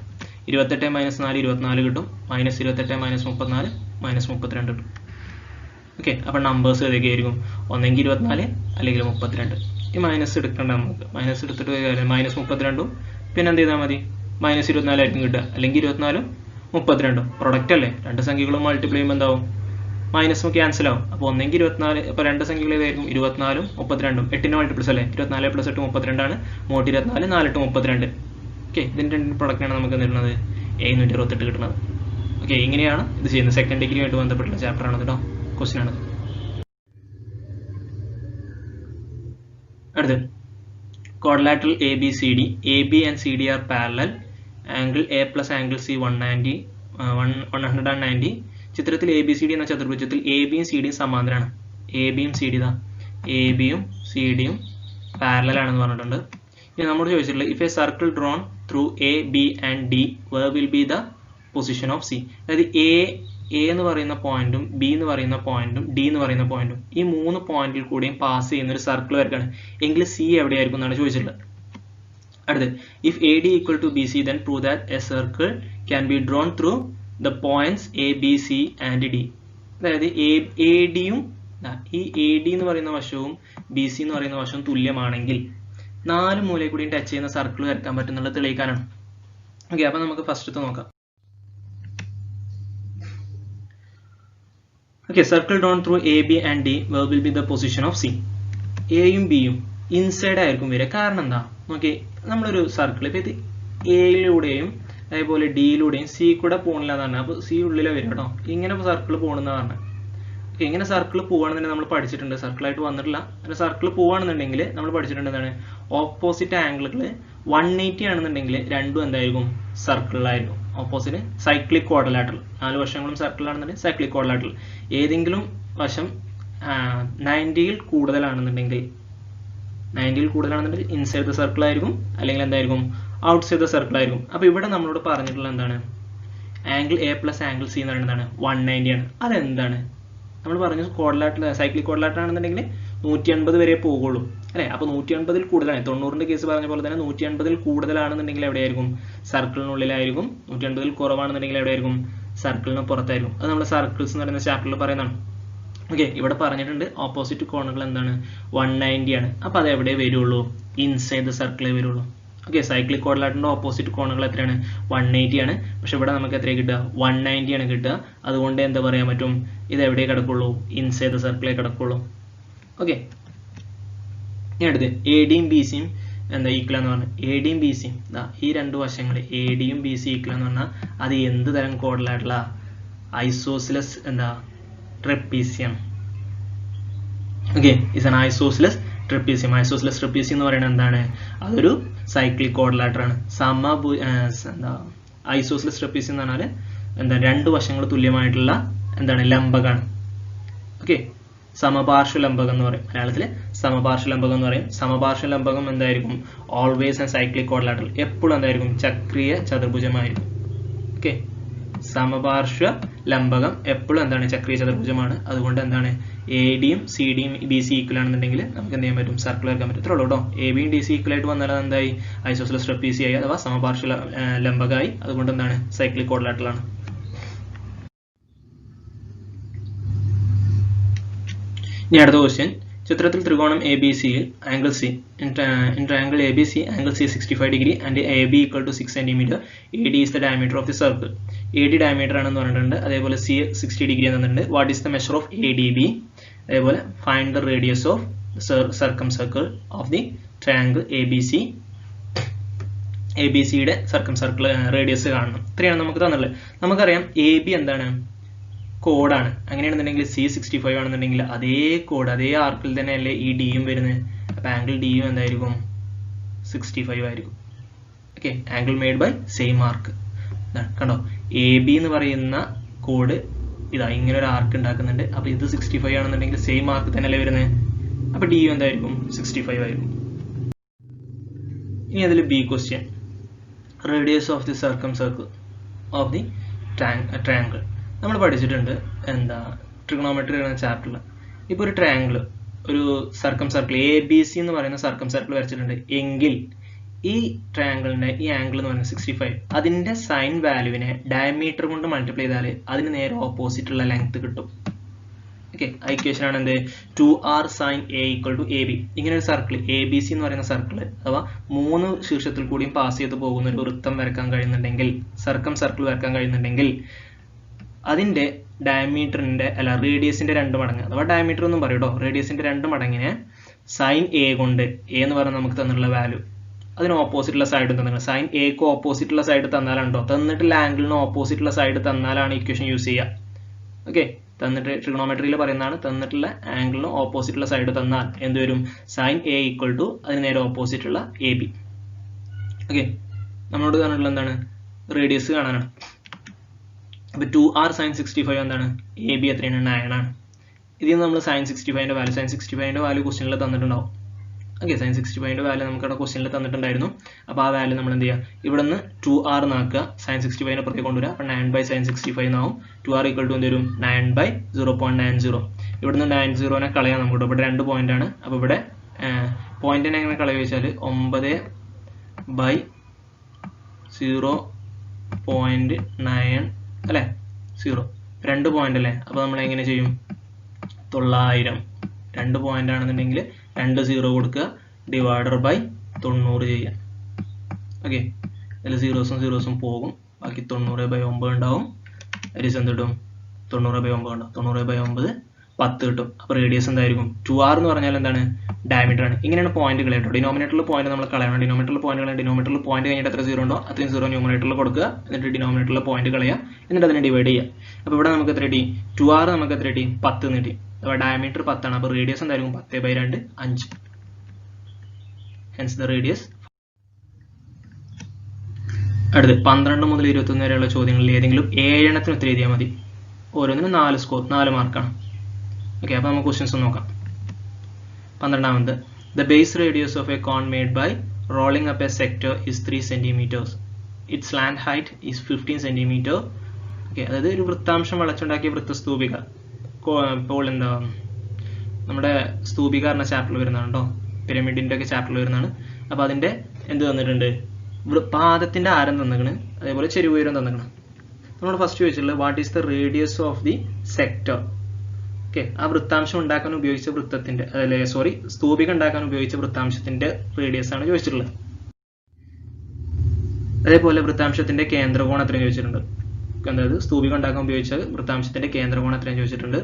28 - 4 24 കിട്ടും. -28 - 34 -32 കിട്ടും. ഓക്കെ, അപ്പോൾ നമ്പേഴ്സ് ഏതൊക്കെ ആയിരിക്കും, ഒന്നെങ്കിൽ 24 അല്ലെങ്കിൽ 32. ഈ മൈനസ് എടുക്കേണ്ട, നമുക്ക് മൈനസ് എടുത്തിട്ട് -32ഉം പിന്നെ എന്ത് ചെയ്താൽ മതി, -24 ആയിരിക്കും കിട്ടുക. അല്ലെങ്കിൽ 24ഉം 32ഉം പ്രൊഡക്റ്റ് അല്ലേ, രണ്ട് സംഖ്യകളും മൾട്ടിപ്ലൈ ചെയ്യുമ്പോൾ എന്താവും, മൈനസും ക്യാൻസൽ ആവും. അപ്പോൾ ഒന്നെങ്കിൽ 24, ഇപ്പോൾ രണ്ട് സംഖ്യകൾ ഏതായിരിക്കും, 24ഉം 32ഉം. 8ന്റെ മൾട്ടിപ്ലസ് അല്ലേ, 24 + 8 32 ആണ്. 24 4 8 32. ഓക്കെ, ഇതിൻ്റെ പ്രൊഡക്റ്റാണ് നമുക്ക് തരുന്നത് 728 കിട്ടുന്നത്. ഓക്കെ, ഇങ്ങനെയാണ് ഇത് ചെയ്യുന്നത്. സെക്കൻഡ് ഡിഗ്രിയുമായിട്ട് ബന്ധപ്പെട്ടുള്ള ചാപ്റ്റർ ആണ് കേട്ടോ, ക്വസ്റ്റ്യൻ ആണ്. അടുത്ത് quadrilateral ABCD, AB and CD are parallel, angle A plus angle C 190. ചിത്രത്തിൽ ABCD എന്ന ചതുർഭുജത്തിൽ ABയും CDയും സമാന്തരമാണ്. ABയും CD ദാ, ABയും CDയും പാരലൽ ആണെന്ന് പറഞ്ഞിട്ടുണ്ട്. ഇനി നമ്മൾ ചോദിച്ചിട്ടുള്ളത് if a circle drawn through A, B and D, where will be the position of C? അതായത് A എന്ന് പറയുന്ന പോയിന്റും B എന്ന് പറയുന്ന പോയിന്റും D എന്ന് പറയുന്ന പോയിന്റും ഈ മൂന്ന് പോയിന്റിൽ കൂടിയും പാസ് ചെയ്യുന്ന ഒരു സർക്കിൾ വരക്കാണ് എങ്കിൽ C എവിടെയായിരിക്കും എന്നാണ് ചോദിച്ചിട്ടുള്ളത്. അടുത്ത് if AD = BC, then prove that a circle can be drawn through the points A, B, C and D. അതായത് ADയും ഈ AD എന്ന് പറയുന്ന വശവും BC എന്ന് പറയുന്ന വശവും തുല്യമാണെങ്കിൽ 4 മൂലയിൽ കൂടിയും ടച്ച് ചെയ്യുന്ന സർക്കിൾ വരക്കാൻ പറ്റുന്നുള്ള തെളിയിക്കാനാണ്. ഓക്കെ, അപ്പോൾ നമുക്ക് ഫസ്റ്റത്തെ നോക്കാം. Okay, circle drawn through A, B and D, where will be the position of C? എയും ബിയും ഇൻസൈഡ് ആയിരിക്കും വരിക. കാരണം എന്താ നോക്കി, നമ്മളൊരു സർക്കിൾ ഇപ്പം ഇത് എയിലൂടെയും അതേപോലെ ഡിയിലൂടെയും സി കൂടെ പോകണില്ല എന്ന് പറഞ്ഞാൽ അപ്പോൾ സി ഉള്ളിലെ വരും കേട്ടോ. ഇങ്ങനെ സർക്കിൾ പോകണമെന്ന് പറഞ്ഞാൽ ഓക്കെ, ഇങ്ങനെ സർക്കിൾ പോവുകയാണെന്നുണ്ടെങ്കിൽ നമ്മൾ പഠിച്ചിട്ടുണ്ട്, സർക്കിളായിട്ട് വന്നിട്ടില്ല. അങ്ങനെ സർക്കിൾ പോവുകയാണെന്നുണ്ടെങ്കിൽ നമ്മൾ പഠിച്ചിട്ടുണ്ട് എന്താണ്, ഓപ്പോസിറ്റ് ആംഗിളുകൾ 180 ആണെന്നുണ്ടെങ്കിൽ രണ്ടും എന്തായിരിക്കും, സർക്കിളിലായിരിക്കും. ഓപ്പോസിറ്റ് സൈക്ലിക് ക്വാഡ്രിലാറ്ററൽ, 4 വശങ്ങളും സർക്കിളാണെന്നുണ്ടെങ്കിൽ സൈക്ലിക് ക്വാഡ്രിലാറ്ററൽ. ഏതെങ്കിലും വശം 90ൽ കൂടുതലാണെന്നുണ്ടെങ്കിൽ ഇൻസൈഡ് ദ സർക്കിൾ ആയിരിക്കും, അല്ലെങ്കിൽ എന്തായിരിക്കും, ഔട്ട്സൈഡ് ദ സർക്കിൾ ആയിരിക്കും. അപ്പോൾ ഇവിടെ നമ്മളോട് പറഞ്ഞിട്ടുള്ള എന്താണ്, ആംഗിൾ A + ആംഗിൾ C എന്ന് പറയുന്നത് 190 ആണ്. അതെന്താണ് നമ്മൾ പറഞ്ഞു, ക്വാഡ്രിലാറ്ററൽ സൈക്ലിക് ക്വാഡ്രിലാറ്ററൽ ആണെന്നുണ്ടെങ്കിൽ 180 വരെ പോകുള്ളൂ അല്ലേ. അപ്പോൾ 180ൽ കൂടുതലാണ്, 90ന്റെ കേസ് പറഞ്ഞ പോലെ തന്നെ 180ൽ കൂടുതലാണെന്നുണ്ടെങ്കിൽ എവിടെയായിരിക്കും, സർക്കിളിനുള്ളിലായിരിക്കും. 180ൽ കുറവാണെന്നുണ്ടെങ്കിൽ എവിടെയായിരിക്കും, സർക്കിളിന് പുറത്തായിരിക്കും. അത് നമ്മൾ സർക്കിൾസ് എന്ന് പറയുന്ന ചാപ്റ്ററിൽ പറയുന്നതാണ്. ഓക്കെ, ഇവിടെ പറഞ്ഞിട്ടുണ്ട് ഓപ്പോസിറ്റ് കോണുകൾ എന്താണ്, 190 ആണ്. അപ്പോൾ അത് എവിടെ വരുള്ളൂ, ഇൻസൈഡ് ദ സർക്കിളേ വരുള്ളൂ. ഓക്കെ, സൈക്ലിക് ക്വാഡ്രിലാറ്ററിന്റെ ഓപ്പോസിറ്റ് കോണുകൾ എത്രയാണ്, 180 ആണ്. പക്ഷെ ഇവിടെ നമുക്ക് എത്രയാണ് കിട്ടുക, 190 ആണ് കിട്ടുക. അതുകൊണ്ട് എന്താ പറയാൻ പറ്റും, ഇത് എവിടെ കിടക്കുള്ളൂ, ഇൻസൈഡ് ദ സർക്കിളേ കിടക്കുള്ളൂ. ഓക്കെ, ഇനി അടുത്ത് ADയും BCയും എന്താ ഈക്വൽ എന്ന് പറഞ്ഞാൽ, ADയും BCയും ഈ രണ്ട് വശങ്ങൾ ADയും BC ഈക്വൽ എന്ന് പറഞ്ഞാൽ അത് എന്ത് തരം ക്വാഡ്രിലാറ്ററലാ, ഐസോസിലസ് എന്താ trapezium. Okay, is an isosceles trapezium. Isosceles trapezium എന്ന് പറയുന്നത് എന്താണ്, അതൊരു സൈക്ലിക് ക്വാഡ്രിലാറ്റർ ആണ്. എന്താ ഐസോസിലസ് ട്രപ്പീസിയം എന്ന് പറഞ്ഞാൽ എന്താ, രണ്ട് വശങ്ങൾ തുല്യമായിട്ടുള്ള എന്താണ്, ലംബകമാണ്. ഓക്കെ, സമപാർശ്വ ലംബകം എന്ന് പറയും, മലയാളത്തിൽ സമപാർശ്വ ലംബകം എന്ന് പറയും. സമപാർശ്വ ലംബകം എന്തായിരിക്കും, ഓൾവേസ് ആൻഡ് സൈക്ലിക് ക്വാഡ്രിലാറ്ററൽ, എപ്പോഴും എന്തായിരിക്കും, ചക്രീയ ചതുർഭുജമായിരിക്കും. ഓക്കെ, സമപാർശ്വ ലംബകം എപ്പോഴും എന്താണ് ചക്രീയ ചതുർഭുജമാണ്. അതുകൊണ്ട് എന്താണ് എ ഡിയും സി ഡിയും ബി സി ഈക്വൽ ആണെന്നുണ്ടെങ്കിൽ നമുക്ക് എന്ത് ചെയ്യാൻ പറ്റും, സർക്കിൾ വരയ്ക്കാൻ പറ്റും. ഇത്രയുള്ളൂ കേട്ടോ. എ ബിയും ഡി സി ഈക്വൽ ആയിട്ട് വന്നാൽ എന്തായി, ഐസോസെലസ് ട്രപ്പീസിയായി അഥവാ സമപാർശ്വ ലംബകമായി. അതുകൊണ്ട് എന്താണ് സൈക്ലിക് ക്വാഡ്രിലാറ്ററൽ ആണ്. ഇനി അടുത്ത ക്വസ്റ്റ്യൻ, ചിത്രത്തിൽ ത്രികോണം എ ബി സിയിൽ angle C in triangle A B C angle C 65 degree and A B equal to 6 centimetre. A D is the diameter of the circle. A D diameter ആണെന്ന് പറഞ്ഞിട്ടുണ്ട്. അതേപോലെ C 60 degree എന്നുണ്ട്. What is the measure of A D B. അതേപോലെ find the radius of circumcircle of the triangle A B C. A B സിയുടെ സർക്കം circle radius കാണണം. ഇത്രയാണ് നമുക്ക് തന്നുള്ളത്. നമുക്കറിയാം എ ബി എന്താണ്, കോഡാണ്. അങ്ങനെയാണെന്നുണ്ടെങ്കിൽ സി 65 ആണെന്നുണ്ടെങ്കിൽ അതേ കോഡ് അതേ ആർക്കിൽ തന്നെ അല്ലേ ഈ ഡിയും വരുന്നത്. അപ്പൊ ആംഗിൾ ഡിയും എന്തായിരിക്കും, 65 ആയിരിക്കും. Okay, angle made by same arc. കണ്ടോ, എ ബി എന്ന് പറയുന്ന കോഡ് ഇതാ ഇങ്ങനെ ഒരു ആർക്ക് ഉണ്ടാക്കുന്നുണ്ട്. അപ്പൊ ഇത് 65 ആണെന്നുണ്ടെങ്കിൽ സെയിം ആർക്ക് തന്നെ അല്ലേ വരുന്നത്. അപ്പൊ ഡിയും എന്തായിരിക്കും, 65 ആയിരിക്കും. ഇനി അതിൽ B question, radius of the circumcircle of the triangle. നമ്മൾ പഠിച്ചിട്ടുണ്ട് എന്താ, ട്രിഗണോമെട്രി എന്ന ചാപ്റ്ററിൽ. ഇപ്പോൾ ഒരു ട്രയാംഗിൾ, ഒരു സർക്കം സർക്കിൾ എ ബി സി എന്ന് പറയുന്ന സർക്കം സർക്കിൾ വരച്ചിട്ടുണ്ട് എങ്കിൽ ഈ ട്രയാംഗിളിന്റെ ഈ ആംഗിൾ എന്ന് പറയുന്നത് 65, അതിന്റെ സൈൻ വാല്യൂവിനെ ഡയമീറ്റർ കൊണ്ട് മൾട്ടിപ്ലൈ ചെയ്താൽ അതിന് നേരെ ഓപ്പോസിറ്റ് ഉള്ള ലെങ്ത് കിട്ടും. ഓക്കെ, ആ ഇക്വേഷൻ ആണ് എന്ത്, 2r sin a equal to ab. ഇങ്ങനെ ഒരു സർക്കിൾ എ ബി സി എന്ന് പറയുന്ന സർക്കിൾ അഥവാ 3 ശീർഷത്തിൽ കൂടിയും പാസ് ചെയ്ത് പോകുന്ന ഒരു വൃത്തം വരക്കാൻ കഴിയുന്നുണ്ടെങ്കിൽ, സർക്കം സർക്കിൾ വരക്കാൻ കഴിയുന്നുണ്ടെങ്കിൽ അതിന്റെ ഡയമീറ്ററിന്റെ അല്ല റേഡിയസിന്റെ 2 മടങ്ങ് അഥവാ ഡയമീറ്റർ എന്നും പറയൂട്ടോ, റേഡിയസിന്റെ 2 മടങ്ങിനെ സൈൻ എ കൊണ്ട്, എ എന്ന് പറഞ്ഞാൽ നമുക്ക് തന്നിട്ടുള്ള വാല്യൂ, അതിന് ഓപ്പോസിറ്റുള്ള സൈഡ് തന്നിട്ടുണ്ട്. സൈൻ എക്ക് ഓപ്പോസിറ്റുള്ള സൈഡ് തന്നാലുണ്ടോ, തന്നിട്ടുള്ള ആംഗിളിന് ഓപ്പോസിറ്റുള്ള സൈഡ് തന്നാലാണ് ഇക്വേഷൻ യൂസ് ചെയ്യുക. ഓക്കെ, തന്നിട്ട് ട്രിഗണോമെട്രിയിൽ പറയുന്നതാണ്, തന്നിട്ടുള്ള ആംഗിളിന് ഓപ്പോസിറ്റുള്ള സൈഡ് തന്നാൽ എന്ത് വരും, സൈൻ എ ഈക്വൽ ടു അതിന് നേരെ ഓപ്പോസിറ്റുള്ള എ ബി. ഓക്കെ, നമ്മളോട് തന്നിട്ടുള്ള എന്താണ്, റേഡിയസ് കാണാനാണ്. അപ്പോൾ 2r sin 65 എന്താണ്, എ ബി എത്രയാണ്, 9 ആണ്. ഇതിൽ നിന്ന് നമ്മൾ സൈൻ 65ന്റെ വാല്യൂ, സൈൻ 65ന്റെ വാല്യൂ ക്വസ്റ്റ്യനിൽ തന്നിട്ടുണ്ടാവും. ഓക്കെ, സൈൻ 65ന്റെ വാല്യൂ നമുക്ക് അവിടെ ക്വസ്റ്റ്യനിൽ തന്നിട്ടുണ്ടായിരുന്നു. അപ്പോൾ ആ വാല്യൂ നമ്മൾ എന്ത് ചെയ്യുക, ഇവിടെ നിന്ന് 2r നാക്കുക, സൈൻ 65നെ പുറത്തേക്ക് കൊണ്ടുവരിക. അപ്പോൾ 9/sin 65 എന്നാവും. 2r ഈക്വൽ ടു എന്ത് വരും, 9/0.90. ഇവിടുന്ന് 90നെ കളയാൻ നമുക്ക് ഇവിടെ 2 പോയിന്റ് ആണ്. അപ്പോൾ ഇവിടെ പോയിന്റിനെ എങ്ങനെ കളയുക വെച്ചാൽ 9/0.9 അല്ലേ, 0 2 പോയിന്റ് അല്ലേ. അപ്പോൾ നമ്മൾ എങ്ങനെ ചെയ്യും, 900 2 പോയിന്റ് ആണെന്നുണ്ടെങ്കിൽ 2 0 കൊടുക്കുക, ഡിവൈഡർ ബൈ 90 ചെയ്യാം. ഓക്കെ, അതിൽ സീറോസും പോകും, ബാക്കി 90/9 ഉണ്ടാവും. റേഡിയസ് എന്ത് കിട്ടും, 90/9 ഉണ്ടാവും. 90/9 10 കിട്ടും. അപ്പോൾ റേഡിയസ് എന്തായിരിക്കും, 2r എന്ന് പറഞ്ഞാൽ എന്താണ്, ഡയമീറ്റർ ആണ്. ഇങ്ങനെയാണ് പോയിന്റുകൾ കേട്ടോ. ഡിനോമിനേറ്ററിൽ പോയിന്റ് നമ്മൾ കളയണം. ഡിനോമിനേറ്ററിൽ പോയിന്റ് കഴിഞ്ഞിട്ട് എത്ര 0 ഉണ്ടോ അത്രയും 0 ന്യൂമറേറ്ററിൽ കൊടുക്കുക. എന്നിട്ട് ഡിനോമിനേറ്ററിൽ പോയിന്റ് കളയുക, എന്നിട്ട് അതിനെ ഡിവൈഡ് ചെയ്യുക. അപ്പോൾ ഇവിടെ നമുക്ക് എത്ര കിട്ടി, 2r നമുക്ക് എത്ര കിട്ടി, 10 കിട്ടി. അപ്പോൾ ഡയമീറ്റർ 10 ആണ്. അപ്പോൾ റേഡിയസ് എന്തായിരിക്കും, 10/2 5. Hence the radius. അടുത്ത് 12 മുതൽ 21 വരെയുള്ള ചോദ്യങ്ങളിൽ ഏതെങ്കിലും 7 എണ്ണത്തിന് ഉത്തരം എഴുതിയാൽ മതി. ഓരോന്നിനും 4 സ്കോർ, 4 മാർക്കാണ്. ഓക്കെ, അപ്പോൾ നമുക്ക് ക്വസ്റ്റ്യൻസ് നോക്കാം. 12ാമത്, the base radius of a cone made by rolling up a sector is 3 centimetres. It slant height is 15 centimetre. Okay, അതായത് ഒരു വൃത്താംശം വളച്ചുണ്ടാക്കിയ വൃത്തസ്തൂപിക. ഇപ്പോൾ എന്താ നമ്മുടെ സ്തൂപിക എന്ന ചാപ്റ്ററിൽ വരുന്നതാണ് കേട്ടോ, പിരമിഡിന്റെ ഒക്കെ ചാപ്റ്ററിൽ വരുന്നതാണ്. അപ്പോൾ അതിന്റെ എന്ത് തന്നിട്ടുണ്ട്, പാദത്തിന്റെ ആരം തന്നിക്കണ്, അതേപോലെ ചെരുവുയരം തന്നിക്കണ്. നമ്മൾ ഫസ്റ്റ് ചോദിച്ചിട്ടുള്ളത് what is the radius of the sector. Okay, ആ വൃത്താംശം ഉണ്ടാക്കാൻ ഉപയോഗിച്ച വൃത്തത്തിന്റെ സ്തൂപിക ഉണ്ടാക്കാൻ ഉപയോഗിച്ച വൃത്താംശത്തിന്റെ റേഡിയസ് ആണ് ചോദിച്ചിട്ടുള്ളത്. അതേപോലെ വൃത്താംശത്തിന്റെ കേന്ദ്രകോണം എത്രയും ചോദിച്ചിട്ടുണ്ട്. അതായത് സ്തൂപിക ഉണ്ടാക്കാൻ ഉപയോഗിച്ച വൃത്താംശത്തിന്റെ കേന്ദ്രകോണം എത്രയും ചോദിച്ചിട്ടുണ്ട്.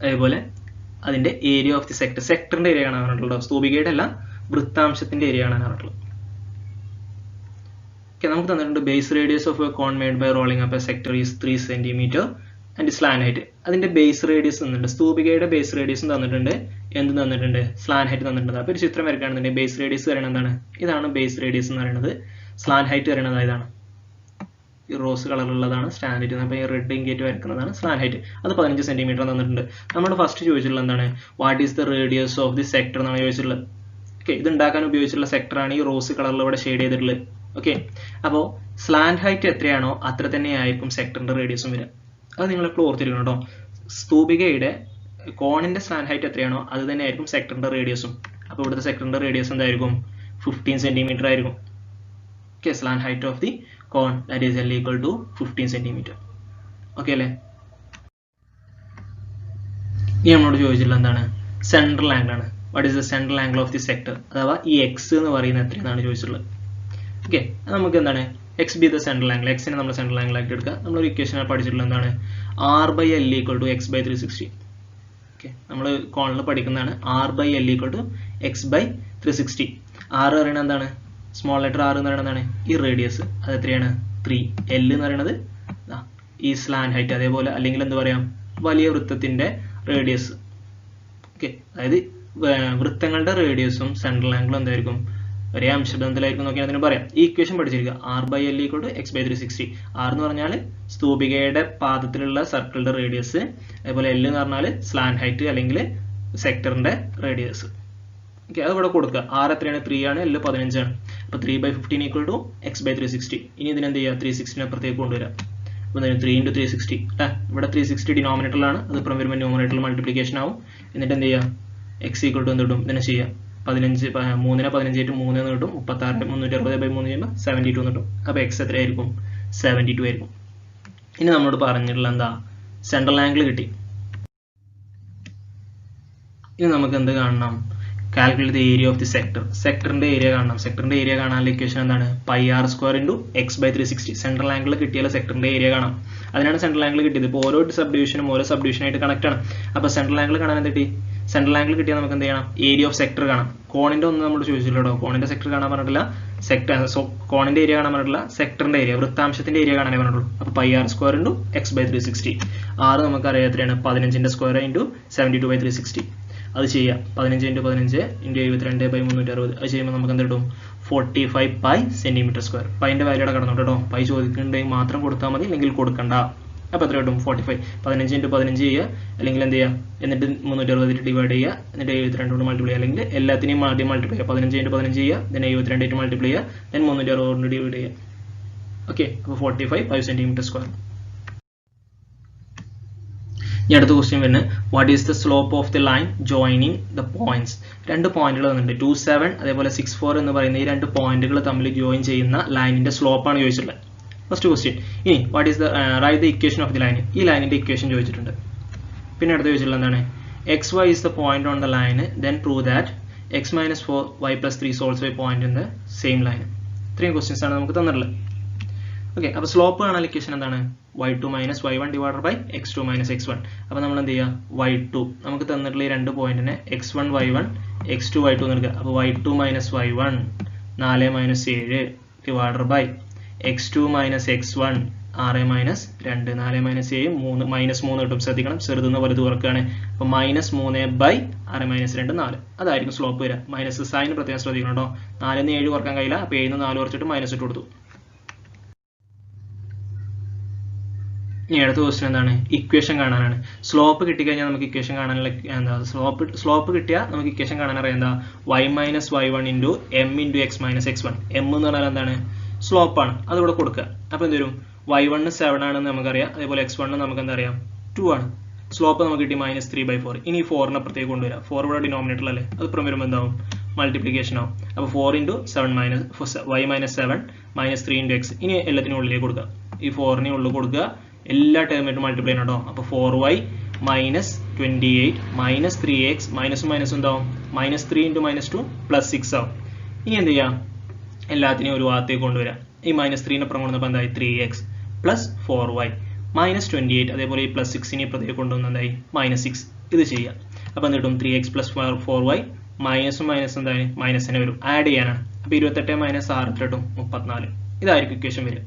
അതേപോലെ അതിന്റെ ഏരിയ ഓഫ് ദി സെക്ടർ, സെക്ടറിന്റെ ഏരിയ കാണാനായിട്ടുള്ളത്, സ്തൂപികയുടെ അല്ല വൃത്താംശത്തിന്റെ ഏരിയ കാണാനായിട്ടുള്ളത്. ഓക്കെ, നമുക്ക് തന്നിട്ടുണ്ട് base radius of a cone made by rolling up a sector is 3 centimetre and slant height. അതിന്റെ ബേസ് റേഡിയസ് തന്നിട്ടുണ്ട്, സ്തൂപികയുടെ ബേസ് റേഡിയസും തന്നിട്ടുണ്ട്, എന്ത് തന്നിട്ടുണ്ട്, സ്ലാൻ ഹൈറ്റ് തന്നിട്ടുണ്ട്. അപ്പോൾ ഒരു ചിത്രം വരയ്ക്കുകയാണെന്നുണ്ടെങ്കിൽ ബേസ് റേഡിയസ് പറയുന്നത് എന്താണ്, ഇതാണ് ബേസ് റേഡിയസ് എന്ന് പറയുന്നത്. സ്ലാൻ ഹൈറ്റ് പറയുന്നത് ഇതാണ്, ഈ റോസ് കളറുള്ളതാണ് സ്റ്റാൻഡേർഡ്. അപ്പോൾ ഈ റെഡ് ഇങ്കേറ്റ് വരക്കുന്നതാണ് സ്ലാൻ ഹൈറ്റ്. അത് 15 സെന്റിമീറ്റർ തന്നിട്ടുണ്ട്. നമ്മൾ ഫസ്റ്റ് ചോദിച്ചിട്ടുള്ളത് എന്താണ്, what is the radius of the sector എന്നാണ് ചോദിച്ചിട്ടുള്ളത്. ഓക്കെ, ഇത് ഉണ്ടാക്കാൻ ഉപയോഗിച്ചിട്ടുള്ള സെക്ടറാണ് ഈ റോസ് കളറിൽ ഇവിടെ ഷെയ്ഡ് ചെയ്തിട്ടുള്ളത്. ഓക്കെ, അപ്പോൾ സ്ലാൻഡ് ഹൈറ്റ് എത്രയാണോ അത്ര തന്നെയായിരിക്കും സെക്ടറിന്റെ റേഡിയസും വരിക. അത് നിങ്ങൾ എപ്പോഴും ഓർത്തിരിക്കണം കേട്ടോ. സ്തൂപികയുടെ കോണിന്റെ സ്ലാൻഡ് ഹൈറ്റ് എത്രയാണോ അത് തന്നെയായിരിക്കും സെക്ടറിന്റെ റേഡിയസും. അപ്പോൾ ഇവിടുത്തെ സെക്ടറിന്റെ റേഡിയസ് എന്തായിരിക്കും? 15 സെന്റിമീറ്റർ ആയിരിക്കും. Okay, slant height of the cone that is L equal to 15 centimetre. Okay അല്ലേ? ഇനി നമ്മളോട് ചോദിച്ചിട്ടുള്ള എന്താണ്? സെൻട്രൽ ആംഗിൾ ആണ്. What is the central angle of the sector, അഥവാ ഈ എക്സ് എന്ന് പറയുന്നത് എത്രയെന്നാണ് ചോദിച്ചിട്ടുള്ളത്. ഓക്കെ, നമുക്ക് എന്താണ് X B the central angle, എക്സിനെ നമ്മൾ സെൻട്രൽ ആംഗിൾ ആക്കി എടുക്കുക. നമ്മളൊരു ഇക്വേഷൻ പഠിച്ചിട്ടുള്ള എന്താണ്? R/L = x/360. ഓക്കെ, നമ്മൾ കോണിൽ പഠിക്കുന്നതാണ് R/L = x/360. R പറയുന്നത് എന്താണ്? സ്മോൾ ലെറ്റർ R എന്ന് പറയുന്നത് എന്താണ്? ഈ റേഡിയസ് അത് എത്രയാണ്? 3. L എന്ന് പറയുന്നത് ഈ സ്ലാൻഡ് ഹൈറ്റ്, അതേപോലെ അല്ലെങ്കിൽ എന്ത് പറയാം, വലിയ വൃത്തത്തിന്റെ റേഡിയസ്. ഓക്കെ, അതായത് വൃത്തങ്ങളുടെ റേഡിയസും സെൻട്രൽ ആംഗിളും എന്തായിരിക്കും? ഒരേ അംശബന്ധത്തിലായിരിക്കും നോക്കിയാൽ അതിന് പറയാം. ഈ ഇക്വേഷൻ പഠിച്ചിരിക്കുക. R/L = x/360. R എന്ന് പറഞ്ഞാൽ സ്തൂപികയുടെ പാദത്തിലുള്ള സർക്കിളിന്റെ റേഡിയസ്, അതേപോലെ L എന്ന് പറഞ്ഞാൽ സ്ലാൻഡ് ഹൈറ്റ് അല്ലെങ്കിൽ സെക്ടറിന്റെ റേഡിയസ്. ഓക്കെ, അത് ഇവിടെ കൊടുക്കുക. R എത്രയാണ്? 3 ആണ്, L 15 ആണ്. അപ്പോൾ 3/15 = x/360. ഇനി ഇതിനെന്ത് ചെയ്യുക? 360 അപ്പുറത്തേക്ക് കൊണ്ടുവരാം. അപ്പോൾ 3 × 360 അല്ലേ? ഇവിടെ 360 ഡിനോമിനേറ്ററിലാണ്, അത് ഇപ്പുറം വരുമ്പോൾ ന്യൂമറേറ്ററിൽ മൾട്ടിപ്ലിക്കേഷൻ ആവും. എന്നിട്ട് എന്ത് ചെയ്യുക? x = എന്ത് കിട്ടും? ഇതിനെ ചെയ്യുക. 15 3 15 ആയിട്ട് 3 എന്ന് കിട്ടും. 36 360/3 ചെയ്യുമ്പോൾ 72 എന്ന് കിട്ടും. അപ്പോൾ x എത്രയായിരിക്കും? 72 ആയിരിക്കും. ഇനി നമ്മളോട് പറഞ്ഞിട്ടുള്ള എന്താ? സെൻട്രൽ ആംഗിൾ കിട്ടി. ഇനി നമുക്ക് എന്ത് കാണണം? Calculate the area of the sector. സെക്ടറിന്റെ ഏരിയ കാണണം. സെക്ടറിന്റെ ഏരിയ കാണാനുള്ള ഇക്വേഷൻ എന്താണ്? πr² × x/360. സെൻട്രൽ ആംഗിൾ കിട്ടിയാൽ സെക്ടറിന്റെ ഏരിയ കാണാം. അതിനാണ് സെൻട്രൽ ആംഗിൾ കിട്ടിയത്. ഇപ്പോൾ ഓരോ സബ് ഡിവിഷനും ഓരോ സബ് ഡിവിഷനായിട്ട് കണക്ട് ആണ്. അപ്പോൾ സെൻട്രൽ ആംഗിൾ കാണാൻ എന്ത് കിട്ടി? സെൻട്രൽ ആംഗിൾ കിട്ടിയാൽ നമുക്ക് എന്ത് ചെയ്യണം? ഏരിയ ഓഫ് സെക്ടർ കാണാം. കോണിന്റെ ഒന്നും നമ്മൾ ചോദിച്ചില്ലല്ലോ. കോണിന്റെ സെക്ടർ കാണാൻ പറഞ്ഞിട്ടില്ല. കോണിന്റെ ഏരിയ കാണാൻ പറഞ്ഞിട്ടില്ല. സെക്ടറിന്റെ ഏരിയ, വൃത്താംശത്തിന്റെ ഏരിയ കാണാനേ പറഞ്ഞിട്ടുള്ളൂ. അപ്പോൾ πr² × x/360. R നമുക്കറിയാം എത്രയാണ്? 15ന്റെ സ്ക്വയർ × 72/360. അത് ചെയ്യാം. 15 × 15 × 72/360. അത് ചെയ്യുമ്പോൾ നമുക്ക് എന്ത് കിട്ടും? 45 π cm². പൈൻ്റെ വാല്യൂ അവിടെ കടന്നോട്ടോ കേട്ടോ. പൈ ചോദിക്കുന്നുണ്ടെങ്കിൽ മാത്രം കൊടുത്താൽ മതി, അല്ലെങ്കിൽ കൊടുക്കണ്ട. അപ്പോൾ എത്ര കിട്ടും? 45. 15 × 15 ചെയ്യുക, അല്ലെങ്കിൽ എന്ത് ചെയ്യുക? എന്നിട്ട് 360 ഡിവൈഡ് ചെയ്യുക, എന്നിട്ട് 72 കൊണ്ട് മൾട്ടിപ്ലൈ ചെയ്യുക, അല്ലെങ്കിൽ എല്ലാത്തിനെയും ആദ്യം മൾട്ടിപ്ലൈ ചെയ്യുക. 15 × 15 ചെയ്യുക, then 72 ആയിട്ട് മൾട്ടിപ്ലൈ ചെയ്യുക, then 360 കൊണ്ട് ഡിവൈഡ് ചെയ്യുക. ഓക്കെ, അപ്പോൾ 45 5 cm². ഇനി അടുത്ത ക്വസ്റ്റ്യൻ വരുന്നത് what is the slope of the line joining the points. രണ്ട് പോയിന്റുകൾ തന്നിട്ടുണ്ട്. 2 7 അതേപോലെ 6 4 എന്ന് പറയുന്ന ഈ രണ്ട് പോയിന്റുകൾ തമ്മിൽ ജോയിൻ ചെയ്യുന്ന ലൈനിന്റെ സ്ലോപ്പാണ് ചോദിച്ചിട്ടുള്ളത്. First question. ഇനി what is the write the equation of the line. ഈ ലൈനിന്റെ ഇക്വേഷൻ ചോദിച്ചിട്ടുണ്ട്. പിന്നെ അടുത്ത ചോദിച്ചിട്ടുള്ളത് എന്താണ്? xy is the point on the line, then prove that x minus 4 y plus 3 is also a point in the same line. ഇത്രയും questions ആണ് നമുക്ക് തന്നിട്ടുള്ളത്. ഓക്കെ, അപ്പോൾ സ്ലോപ്പ് കാണാൻ ഇക്വേഷൻ എന്താണ്? y2 minus y1 divided by x2 minus x1. അപ്പോൾ നമ്മൾ എന്ത് ചെയ്യുക? y2 നമുക്ക് തന്നിട്ടുള്ള ഈ രണ്ട് പോയിന്റിനെ x1 y1 x2 y2 എന്ന് എടുക്കുക. അപ്പോൾ y2 minus y1 4 minus 7 divided by x2 minus x1 6 minus 2 4 minus 7 3 minus 3 കിട്ടും. ശ്രദ്ധിക്കണം, ചെറുതെന്ന് വലുത് കുറക്കുകയാണ്. അപ്പോൾ -3 by 6 minus 2 4. അതായിരിക്കും സ്ലോപ്പ് വരിക. മൈനസ് സൈൻ പ്രത്യേകം ശ്രദ്ധിക്കണം കേട്ടോ. 4 ന്ന് 7 കുറക്കാൻ കഴിയില്ല. അപ്പോൾ 7 ന്ന് 4 കുറച്ചിട്ട് മൈനസ് ഇട്ട് കൊടുത്തു. ഇനി അടുത്ത ക്വസ്റ്റ്യൻ എന്താണ്? ഇക്വേഷൻ കാണാനാണ്. സ്ലോപ്പ് കിട്ടിക്കഴിഞ്ഞാൽ നമുക്ക് ഇക്വേഷൻ കാണാനുള്ള എന്താ? സ്ലോപ്പ് കിട്ടിയാൽ നമുക്ക് ഇക്വേഷൻ കാണാൻ അറിയാം എന്താ? y minus y1 into m into x minus x1. m എന്ന് പറഞ്ഞാൽ എന്താണ്? സ്ലോപ്പാണ്. അതിവിടെ കൊടുക്കുക. അപ്പോൾ എന്ത് വരും? y1 7 ആണെന്ന് നമുക്കറിയാം, അതേപോലെ x1 നമുക്ക് എന്താ അറിയാം? 2 ആണ്. സ്ലോപ്പ് നമുക്ക് കിട്ടി -3/4. ഇനി 4 അപ്പുറത്തേക്ക് കൊണ്ടുവരാം. 4 ഇവിടെ ഡിനോമിനേറ്റർ അല്ലേ, അത് ഇപ്പുറം വരുമ്പോൾ എന്താവും? മൾട്ടിപ്ലിക്കേഷൻ ആവും. അപ്പോൾ 4 × 7 y minus 7 -3 × x. ഇനി എല്ലാത്തിനും ഉള്ളിലേക്ക് കൊടുക്കുക. ഈ 4നെ ഉള്ളിൽ കൊടുക്കുക, എല്ലാ ടേമായിട്ട് മൾട്ടിപ്ലൈ ചെയ്യണം കേട്ടോ. അപ്പോൾ 4y minus 28 minus 3x മൈനസും മൈനസും എന്താവും? -3 × -2 +6 ആവും. ഇനി എന്ത് ചെയ്യാം? എല്ലാത്തിനെയും ഒരു ഭാഗത്തേക്ക് കൊണ്ടുവരാം. ഈ -3നെ അപ്പുറം കൊണ്ടുവന്നപ്പോൾ എന്തായി? 3x plus 4y -28. അതേപോലെ ഈ +6നെ ഇപ്പുറത്തേക്ക് കൊണ്ടുവന്ന എന്തായി? -6. ഇത് ചെയ്യാം. അപ്പോൾ എന്ത് കിട്ടും? 3x plus 4y മൈനസും മൈനസും എന്തായി? മൈനസ് തന്നെ വരും. ആഡ് ചെയ്യാനാണ്. അപ്പോൾ 28 - 6 കിട്ടും 34. ഇതായിരിക്കും ഇക്വേഷൻ വരിക.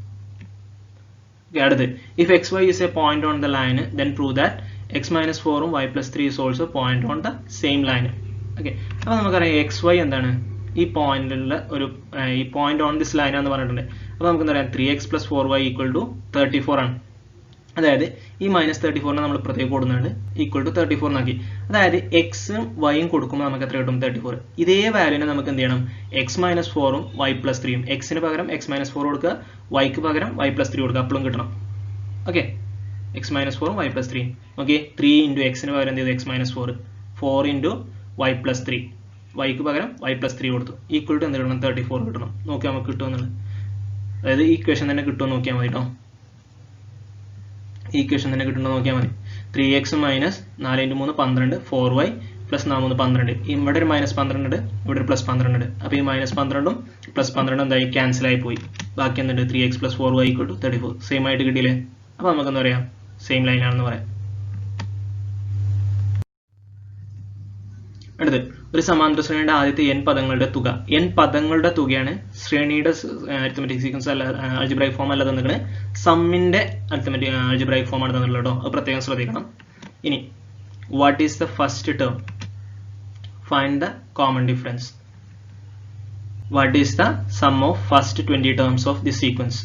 അടുത്ത് if xy is a point on the line, then prove that x minus 4 ഉം y plus 3 is also point on the same line. Okay, അപ്പോൾ നമുക്കറിയാം xy എന്താണ്? ഈ പോയിന്റിലുള്ള ഒരു ഈ പോയിന്റ് ഓൺ ദിസ് ലൈൻ എന്ന് പറഞ്ഞിട്ടുണ്ട്. അപ്പോൾ നമുക്ക് എന്താ പറയാം? 3x plus 4y equal to 34 ആണ്. അതായത് ഈ -34 നമ്മൾ പ്രത്യേകം കൊടുക്കുന്നുണ്ട് ഈക്വൽ ടു 34 എന്നാക്കി. അതായത് എക്സും വൈയും കൊടുക്കുമ്പോൾ നമുക്ക് എത്ര കിട്ടും? 34. ഇതേ വാല്യൂനെ നമുക്ക് എന്ത് ചെയ്യണം? x-4ഉം y+3ഉം. എക്സിന് പകരം x-4 കൊടുക്കുക, വൈക്ക് പകരം y+3 കൊടുക്കുക, അപ്പോഴും കിട്ടണം. ഓക്കെ, x-4ഉം y+3ഉം. ഓക്കെ, 3 ഇൻറ്റു എക്സിന് പകരം എന്ത് ചെയ്തു? x-4, 4 ഇൻറ്റു y+3, വൈക്ക് പകരം y+3 കൊടുത്തു. ഈക്വൽ ടു എന്ത് കിട്ടണം? 34 കിട്ടണം. നോക്കിയാൽ നമുക്ക് കിട്ടുമെന്നുള്ളത്. അതായത് ഈ ഇക്വേഷൻ തന്നെ കിട്ടുമെന്ന് നോക്കിയാൽ മതി കേട്ടോ. ഈ ഇക്വേഷൻ തന്നെ കിട്ടുന്നത് നോക്കിയാൽ മതി. 3x minus 4 × 3 12, 4y plus 4 12. ഇവിടെ ഒരു -12 ഉണ്ട്, ഇവിടെ ഒരു +12 ഉണ്ട്. അപ്പോൾ ഈ -12ഉം +12 എന്തായി? ക്യാൻസൽ ആയി പോയി. ബാക്കി എന്തുണ്ട്? 3x + 4y = 34. സെയിം ആയിട്ട് കിട്ടിയില്ലേ? അപ്പോൾ നമുക്ക് എന്താ പറയാം? സെയിം ലൈൻ ആണെന്ന് പറയാം. അടുത്ത് ഒരു സമാന്തര ശ്രേണിയുടെ ആദ്യത്തെ n പദങ്ങളുടെ തുക. n പദങ്ങളുടെ തുകയാണ് ശ്രേണിയുടെ അരിത്മെറ്റിക് സീക്വൻസ് അല്ല, അൾജിബ്രൈക് ഫോം അല്ല തന്നിരിക്കുന്നത്, സമ്മിന്റെ അൾജിബ്രൈക് ഫോം ആണ് തന്നിട്ടുള്ളത് കേട്ടോ. അത് പ്രത്യേകം ശ്രദ്ധിക്കണം. ഇനി what is the first term? Find the common difference. What is the sum of first 20 terms of the sequence?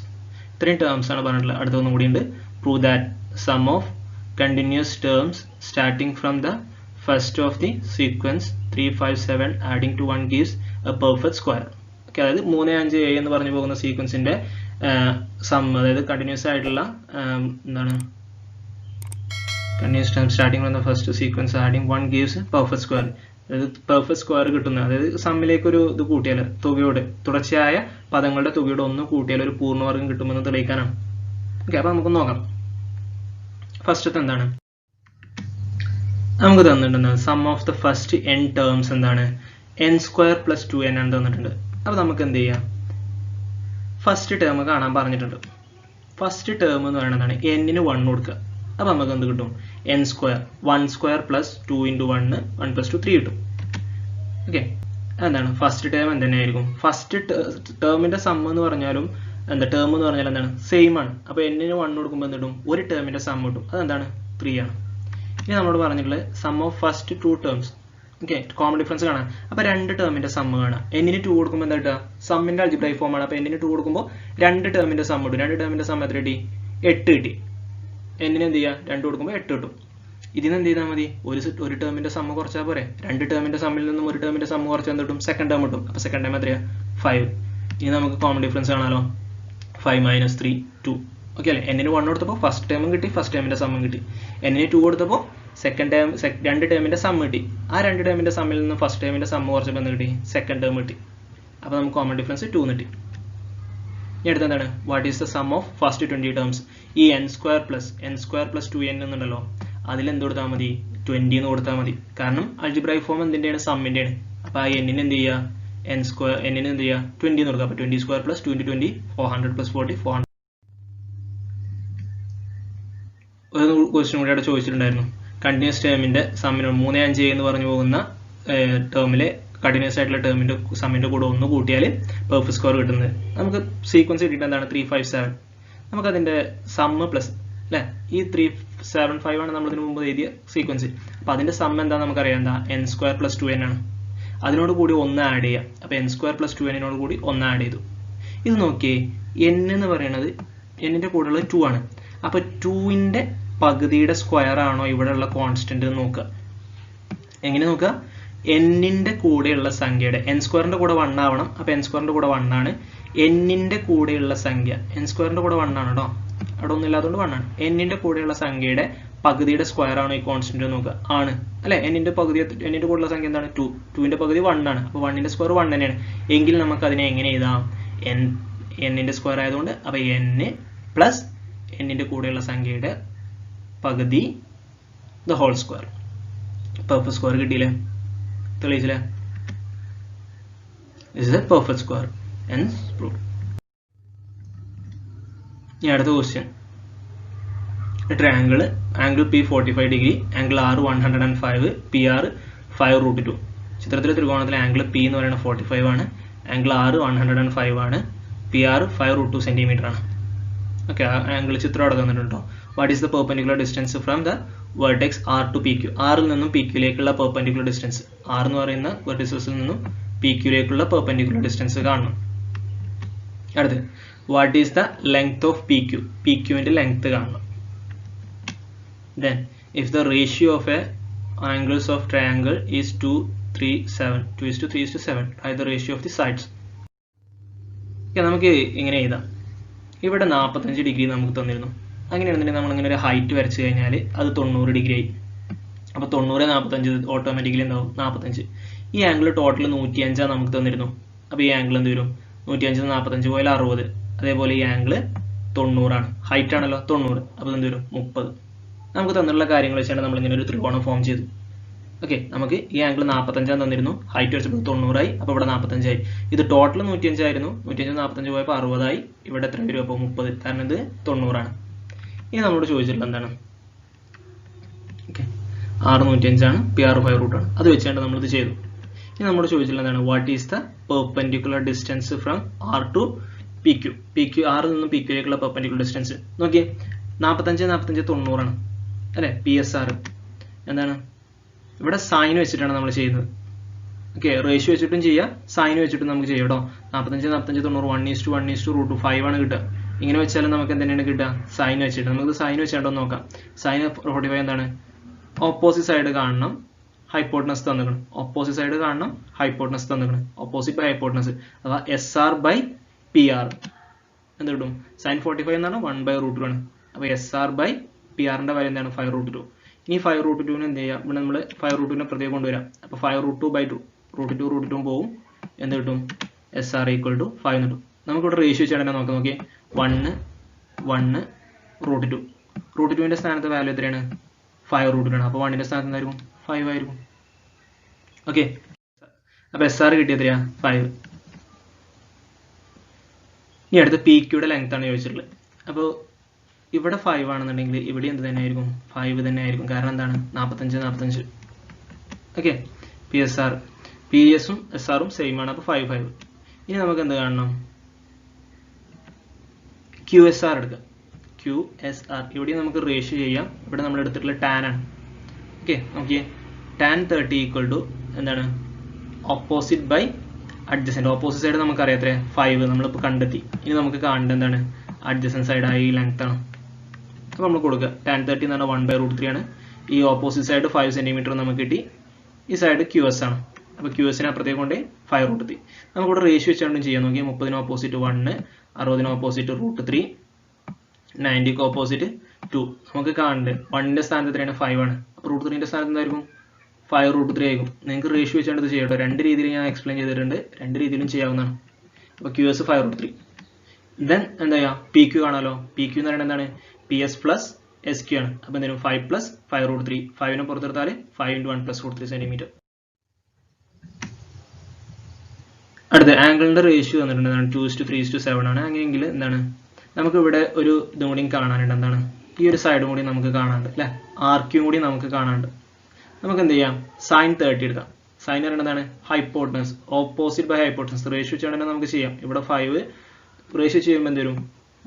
ഇത്രയും ടേംസ് ആണ് പറഞ്ഞിട്ടുള്ളത്. അടുത്തൊന്നും കൂടി ഉണ്ട്. Prove that sum of continuous terms starting from the first of the sequence 3, 5, 7 adding to 1 gives a perfect square. Okay, അതായത് 3, 5, 7 എന്ന് പറഞ്ഞു പോകുന്ന സീക്വൻസിന്റെ സം, അതായത് കണ്ടിന്യൂസ് ആയിട്ടുള്ള എന്താണ് continuous term starting from the first sequence adding 1 gives perfect square. അതായത് perfect square കിട്ടുന്നത്, അതായത് സമ്മിലേക്ക് ഒരു ഇത് കൂട്ടിയാൽ, തുകയുടെ തുടർച്ചയായ പദങ്ങളുടെ തുകയുടെ ഒന്ന് കൂട്ടിയാൽ ഒരു പൂർണ്ണവർഗം കിട്ടുമെന്ന് തെളിയിക്കാനാണ്. ഓക്കെ, അപ്പോൾ നമുക്ക് നോക്കാം. ഫസ്റ്റത്തെ എന്താണ് നമുക്ക് തന്നിട്ടുണ്ട്? Sum of the first n terms എന്താണ്? n² + 2n ആണ് തന്നിട്ടുണ്ട്. അപ്പോൾ നമുക്ക് എന്ത് ചെയ്യാം? ഫസ്റ്റ് ടേം കാണാൻ പറഞ്ഞിട്ടുണ്ട്. ഫസ്റ്റ് ടേം എന്ന് പറയുന്നത് n-ന് 1 കൊടുക്കുക. അപ്പോൾ നമുക്ക് എന്ത് കിട്ടും? n², 1² + 2 × 1, 1 + 2 3 കിട്ടും. ഓക്കെ, എന്താണ് ഫസ്റ്റ് ടേം? എന്തെന്നായിരിക്കും? ഫസ്റ്റ് ടേമിന്റെ സം എന്ന് പറഞ്ഞാലും ടേം എന്ന് പറഞ്ഞാൽ എന്താണ്? സെയിം ആണ്. അപ്പോൾ n-ന് 1 കൊടുക്കുമ്പോൾ എന്ത് കിട്ടും? ഒരു ടേമിന്റെ സം കിട്ടും. അതെന്താണ്? 3 ആണ്. ഇനി നമ്മളോട് പറഞ്ഞിട്ടുള്ളത് sum of first 2 terms. Okay, common difference കാണാം. അപ്പോൾ 2 ടേമിന്റെ സം കാണാം. n-ന് 2 കൊടുക്കുമ്പോൾ എന്താ കിട്ടുക? സമ്മിന്റെ അൾജിബ്രൈക് ഫോം ആണ്. അപ്പോൾ n-ന് 2 കൊടുക്കുമ്പോൾ 2 ടേമിന്റെ സം കിട്ടും. 2 ടേമിന്റെ സം എത്ര കിട്ടി? 8 കിട്ടി. n-ന് എന്ത് ചെയ്യുക? 2 കൊടുക്കുമ്പോൾ 8 കിട്ടും. ഇതിന് എന്ത് ചെയ്താൽ മതി? ഒരു ടേമിന്റെ സം കുറച്ചാൽ പോരെ? 2 ടേമിന്റെ സമ്മിൽ നിന്നും ഒരു ടേമിന്റെ സം കുറച്ചാൽ എന്ത് കിട്ടും? സെക്കൻഡ് ടേം കിട്ടും. അപ്പോൾ സെക്കൻഡ് ടേം എത്രയാണ്? 5. ഇനി നമുക്ക് കോമൺ ഡിഫറൻസ് കാണാമല്ലോ. 5 - 3 2. ഓക്കെ അല്ലേ? n-ന് 1 കൊടുത്തപ്പോൾ ഫസ്റ്റ് ടേമും കിട്ടി, ഫസ്റ്റ് ടേമിന്റെ സമ്മും കിട്ടി. n-ന് 2 കൊടുത്തപ്പോൾ സെക്കൻഡ് ടേം 2 ടേമിന്റെ സം കിട്ടി. ആ 2 ടേമിന്റെ സമ്മിൽ നിന്ന് ഫസ്റ്റ് ടേമിന്റെ സം കുറച്ചപ്പോൾ എന്ത് കിട്ടി? സെക്കൻഡ് ടേം കിട്ടി. അപ്പോൾ നമുക്ക് കോമൺ ഡിഫറൻസ് 2 കിട്ടി. ഇനി അടുത്ത എന്താണ്? What is the sum of first 20 terms? ഈ n² + 2n എന്നുണ്ടല്ലോ, അതിൽ എന്ത് കൊടുത്താൽ മതി? 20 എന്ന് കൊടുത്താൽ മതി. കാരണം അൾജിബ്രൈക് ഫോം എന്തിന്റെയാണ്? സമ്മിന്റെയാണ്. അപ്പോൾ ആ n-ന് എന്ത് ചെയ്യുക? n² എന്ത് ചെയ്യുക? 20 എന്ന് കൊടുക്കുക. അപ്പോൾ 20² + 2 × 20 400 + 40 400. ഒരു ക്വസ്റ്റ്യൻ കൂടി അവിടെ ചോദിച്ചിട്ടുണ്ടായിരുന്നു. കണ്ടിന്യൂസ് ടേമിന്റെ സമ്മിന് 3, 5 എന്ന് പറഞ്ഞു പോകുന്ന ടേമിലെ കണ്ടിന്യൂസ് ആയിട്ടുള്ള ടേമിന്റെ സമ്മിന്റെ കൂടെ ഒന്ന് കൂട്ടിയാൽ പെർഫെക്റ്റ് സ്ക്വയർ കിട്ടുന്നത്. നമുക്ക് സീക്വൻസ് കിട്ടിയിട്ട് എന്താണ്? 3, 5, 7. നമുക്ക് അതിന്റെ സമ്മ് പ്ലസ് അല്ലേ, ഈ 3, 7, 5 ആണ് നമ്മൾ ഇതിനു മുമ്പ് എഴുതിയ സീക്വൻസ്. അപ്പോൾ അതിന്റെ സം എന്താ നമുക്കറിയാം? എന്താ? n² + 2n ആണ്. അതിനോട് കൂടി 1 ആഡ് ചെയ്യാം. അപ്പോൾ n² + 2n-നോട് കൂടി 1 ആഡ് ചെയ്തു. ഇത് നോക്കിയേ, n എന്ന് പറയുന്നത് n-ന്റെ കൂടെയുള്ള 2 ആണ്. അപ്പോൾ 2-ന്റെ പകുതിയുടെ സ്ക്വയർ ആണോ ഇവിടെയുള്ള കോൺസ്റ്റന്റ് എന്ന് നോക്കുക. എങ്ങനെ നോക്കുക? n-ന്റെ കൂടെയുള്ള സംഖ്യയുടെ n² കൂടെ 1 ആവണം. അപ്പോൾ n² കൂടെ 1 ആണ്. n-ന്റെ കൂടെയുള്ള സംഖ്യ n² കൂടെ 1 ആണ് കേട്ടോ, അവിടെ ഒന്നും ഇല്ലാത്തതുകൊണ്ട് 1 ആണ്. n-ന്റെ കൂടെയുള്ള സംഖ്യയുടെ പകുതിയുടെ സ്ക്വയർ ആണോ ഈ കോൺസ്റ്റന്റ് നോക്കുക. ആണ് അല്ലെ? n-ന്റെ കൂടെയുള്ള സംഖ്യ എന്താണ്? 2. 2-ന്റെ പകുതി 1 ആണ്. അപ്പോൾ 1-ന്റെ സ്ക്വയർ 1 തന്നെയാണ്. എങ്കിൽ നമുക്ക് അതിനെ എങ്ങനെ എഴുതാം? n-ന്റെ സ്ക്വയർ ആയതുകൊണ്ട് അപ്പോൾ n പ്ലസ് n-ന്റെ കൂടെയുള്ള സംഖ്യയുടെ പകുതി the whole square. Perfect square കിട്ടിയില്ലേ? തെളിയിച്ചില്ലേ? This is a perfect square. Hence proved. ഇനി അടുത്ത question. Triangle angle P 45 degree, angle R 105, PR 5√2. ചിത്രത്തിലെ ത്രികോണത്തിലെ ആംഗിൾ P എന്ന് പറയുന്നത് 45 ആണ്, ആംഗിൾ R 105 ആണ്, PR 5√2 സെന്റിമീറ്റർ ആണ്. ഓക്കെ, ആംഗിൾ ചിത്രം അവിടെ തന്നിട്ടുണ്ടോ? What is the perpendicular distance from the vertex R to PQ? ആറിൽ നിന്നും PQ-ലേക്കുള്ള പെർപെൻഡിക്കുലർ ഡിസ്റ്റൻസ്. R എന്ന് പറയുന്ന വെർട്ടിസസിൽ നിന്നും PQ-ലേക്കുള്ള പെർപെൻഡിക്കുലർ ഡിസ്റ്റൻസ് കാണണം. അടുത്ത് what is the length of PQ? PQ-ന്റെ ലെങ്ത് കാണണം. Then if the ratio of angles of triangle is 2:3:7 by the ratio of the sides. നമുക്ക് ഇങ്ങനെ എഴുതാം. ഇവിടെ 45 ഡിഗ്രി നമുക്ക് തന്നിരുന്നു. അങ്ങനെയാണെന്നുണ്ടെങ്കിൽ നമ്മളിങ്ങനെ ഒരു ഹൈറ്റ് വരച്ചു കഴിഞ്ഞാൽ അത് 90 ഡിഗ്രി ആയി. അപ്പോൾ 90 45 ഓട്ടോമാറ്റിക്കലി എന്താവും 45. ഈ ആംഗിൾ ടോട്ടൽ 105 നമുക്ക് തന്നിരുന്നു. അപ്പോൾ ഈ ആംഗിൾ എന്ത് വരും 105 45 പോയാൽ 60. അതേപോലെ ഈ ആംഗിൾ 90 ആണ്. ഹൈറ്റ് ആണല്ലോ 90. അപ്പോൾ എന്ത് വരും 30. നമുക്ക് തന്നിട്ടുള്ള കാര്യങ്ങൾ വെച്ചാണ് നമ്മളിങ്ങനെ ഒരു ത്രികോണം ഫോം ചെയ്തു. ഓക്കെ, നമുക്ക് ഈ ആംഗിൾ 45 തന്നിരുന്നു. ഹൈറ്റ് വെച്ചപ്പോൾ 90 ആയി. അപ്പോൾ ഇവിടെ 45 ആയി. ഇത് ടോട്ടൽ 105 ആയിരുന്നു. 105 45 പോയപ്പോൾ 60 ആയി. ഇവിടെ എത്ര വരും അപ്പോൾ 30. കാരണം ഇത് 90 ആണ്. ഇനി നമ്മളോട് ചോദിച്ചിട്ടുള്ളത് എന്താണ്? ഓക്കെ, R 105 ആണ്, PR 5 റൂട്ട് ആണ്. അത് വെച്ചാണ്ട് നമ്മളിത് ചെയ്തു. ഇനി നമ്മളോട് ചോദിച്ചിട്ടുള്ളത് എന്താണ്? What is the perpendicular distance from R to PQ? R നിന്നും PQ ലേക്കുള്ള പെർപെൻഡിക്കുലർ ഡിസ്റ്റൻസ് നോക്കിയേ. 45 45 90 ആണ് അല്ലേ? PSR എന്താണ്? ഇവിടെ സൈൻ വെച്ചിട്ടാണ് നമ്മൾ ചെയ്യുന്നത്. ഓക്കെ, റേഷ്യോ വെച്ചിട്ടും ചെയ്യാം, സൈൻ വെച്ചിട്ടും നമുക്ക് ചെയ്യാം കേട്ടോ. 45 45 90 1:1 ആണ് കിട്ടുക. ഇങ്ങനെ വെച്ചാലും നമുക്ക് എന്തിനാണ് കിട്ടുക? സൈൻ വെച്ചിട്ട്. നമുക്ക് സൈൻ വെച്ചാണ്ടോ നോക്കാം. സൈൻ 45 എന്താണ്? ഓപ്പോസിറ്റ് സൈഡ് കാണണം, ഹൈപ്പോട്ടനസ് തന്നിക്കണം. ഓപ്പോസിറ്റ് സൈഡ് കാണണം, ഹൈപ്പോട്ടനസ് തന്നിക്കണം. ഓപ്പോസിറ്റ് ബൈ ഹൈപ്പോട്ടനസ് അഥവാ SR ബൈ PR എന്ത് കിട്ടും? സൈൻ 45 എന്നാണ് 1/√2 ആണ്. അപ്പോൾ SR ബൈ PR-ന്റെ വാല്യൂ എന്താണ്? 5√2. ഇനി 5√2 എന്ത് ചെയ്യാം? ഇവിടെ നമ്മൾ 5√2 പ്രത്യേകം കൊണ്ടുവരാം. അപ്പോൾ 5√2/2 √2 പോവും. എന്ത് കിട്ടും? SR = 5 എന്ന് കിട്ടും. നമുക്കിവിടെ റേഷ്യോ ചെയ്യണമെന്ന് നോക്കി 1 1 √2. √2ന്റെ സ്ഥാനത്ത് വാല്യൂ എത്രയാണ്? 5√2 ആണ്. അപ്പോൾ 1ന്റെ സ്ഥാനത്ത് എന്തായിരിക്കും? 5 ആയിരിക്കും. ഓക്കെ, അപ്പോൾ SR കിട്ടിയ എത്രയാ? 5. ഇനി അടുത്ത PQയുടെ ലെങ്ത് ആണ് ചോദിച്ചിട്ടുള്ളത്. അപ്പോൾ ഇവിടെ 5 ആണെന്നുണ്ടെങ്കിൽ ഇവിടെ എന്ത് തന്നെ ആയിരിക്കും? 5 തന്നെ ആയിരിക്കും. കാരണം എന്താണ്? 45 45. ഓക്കെ, PSഉം SRഉം സെയിം ആണ്. അപ്പോൾ 5 5. ഇനി നമുക്ക് എന്ത് കാണണം? QSR എടുക്കാം. QSR ഇവിടെ നമുക്ക് റേഷ്യോ ചെയ്യാം. ഇവിടെ നമ്മൾ എടുത്തിട്ടുള്ള tan ആണ്. ഓക്കെ, നോക്കിയേ. tan 30 എന്താണ്? Opposite by adjacent. Opposite side നമുക്കറിയാം എത്ര? 5 നമ്മളിപ്പോൾ കണ്ടെത്തി. ഇനി നമുക്ക് കാണേണ്ടത് എന്താണ്? അഡ്ജസൻറ്റ് സൈഡ് ഈ ലെങ്ത് ആണ്. അപ്പോൾ നമ്മൾ കൊടുക്കുക. tan 30 എന്ന് പറഞ്ഞാൽ 1/√3 ആണ്. ഈ ഓപ്പോസിറ്റ് സൈഡ് 5 സെൻറ്റിമീറ്റർ നമുക്ക് കിട്ടി. ഈ സൈഡ് QS ആണ്. അപ്പോൾ QSനെ അപ്പുറത്തേക്ക് കൊണ്ട് 5√3. നമുക്കിവിടെ റേഷ്യോ വെച്ചുകൊണ്ടും ചെയ്യാൻ നോക്കിയാൽ 30ന് ഓപ്പോസിറ്റ് 1, 60ന് ഓപ്പോസിറ്റ് √3, 90ക്ക് ഓപ്പോസിറ്റ് 2. നമുക്ക് കാണേണ്ടത് 1ന്റെ സ്ഥാനത്ത് എത്രയാണ്? 5 ആണ്. അപ്പോൾ √3ന്റെ സ്ഥാനത്ത് എന്തായിരിക്കും? 5√3 ആയിരിക്കും. നിങ്ങൾക്ക് റേഷ്യോ വെച്ചുകൊണ്ട് ഇത് ചെയ്യട്ടോ. രണ്ട് രീതിയിൽ ഞാൻ എക്സ്പ്ലെയിൻ ചെയ്തിട്ടുണ്ട്. രണ്ട് രീതിയിലും ചെയ്യാവുന്നതാണ്. അപ്പോൾ QS 5√3. ദെൻ എന്താ ചെയ്യുക? PQ കാണാമല്ലോ. PQ എന്ന് പറയുന്നത് എന്താണ്? PS പ്ലസ് SQ ആണ്. അപ്പോൾ എന്തായാലും 5 + 5√3. 5നെ പുറത്തെടുത്താൽ 5 × 1 + √3 സെൻറ്റിമീറ്റർ. അടുത്ത ആംഗിളിന്റെ റേഷ്യോ തന്നിട്ടുണ്ട്. 2:3:7 ആണ്. അങ്ങനെയെങ്കിൽ എന്താണ്? നമുക്ക് ഇവിടെ ഒരു ഇതും കൂടി കാണാനുണ്ട്. എന്താണ്? ഈ ഒരു സൈഡും കൂടി നമുക്ക് കാണാനുണ്ട് അല്ലേ? RQ കൂടി നമുക്ക് കാണാനുണ്ട്. നമുക്ക് എന്ത് ചെയ്യാം? സൈൻ 30 എടുക്കാം. സൈൻ പറയുന്നത് എന്താണ്? Hypotenuse. Opposite by hypotenuse. Ratio ചെയ്യണമെങ്കിൽ നമുക്ക് ചെയ്യാം. ഇവിടെ 5 റേഷ്യോ ചെയ്യുമ്പോൾ എന്ത് വരും?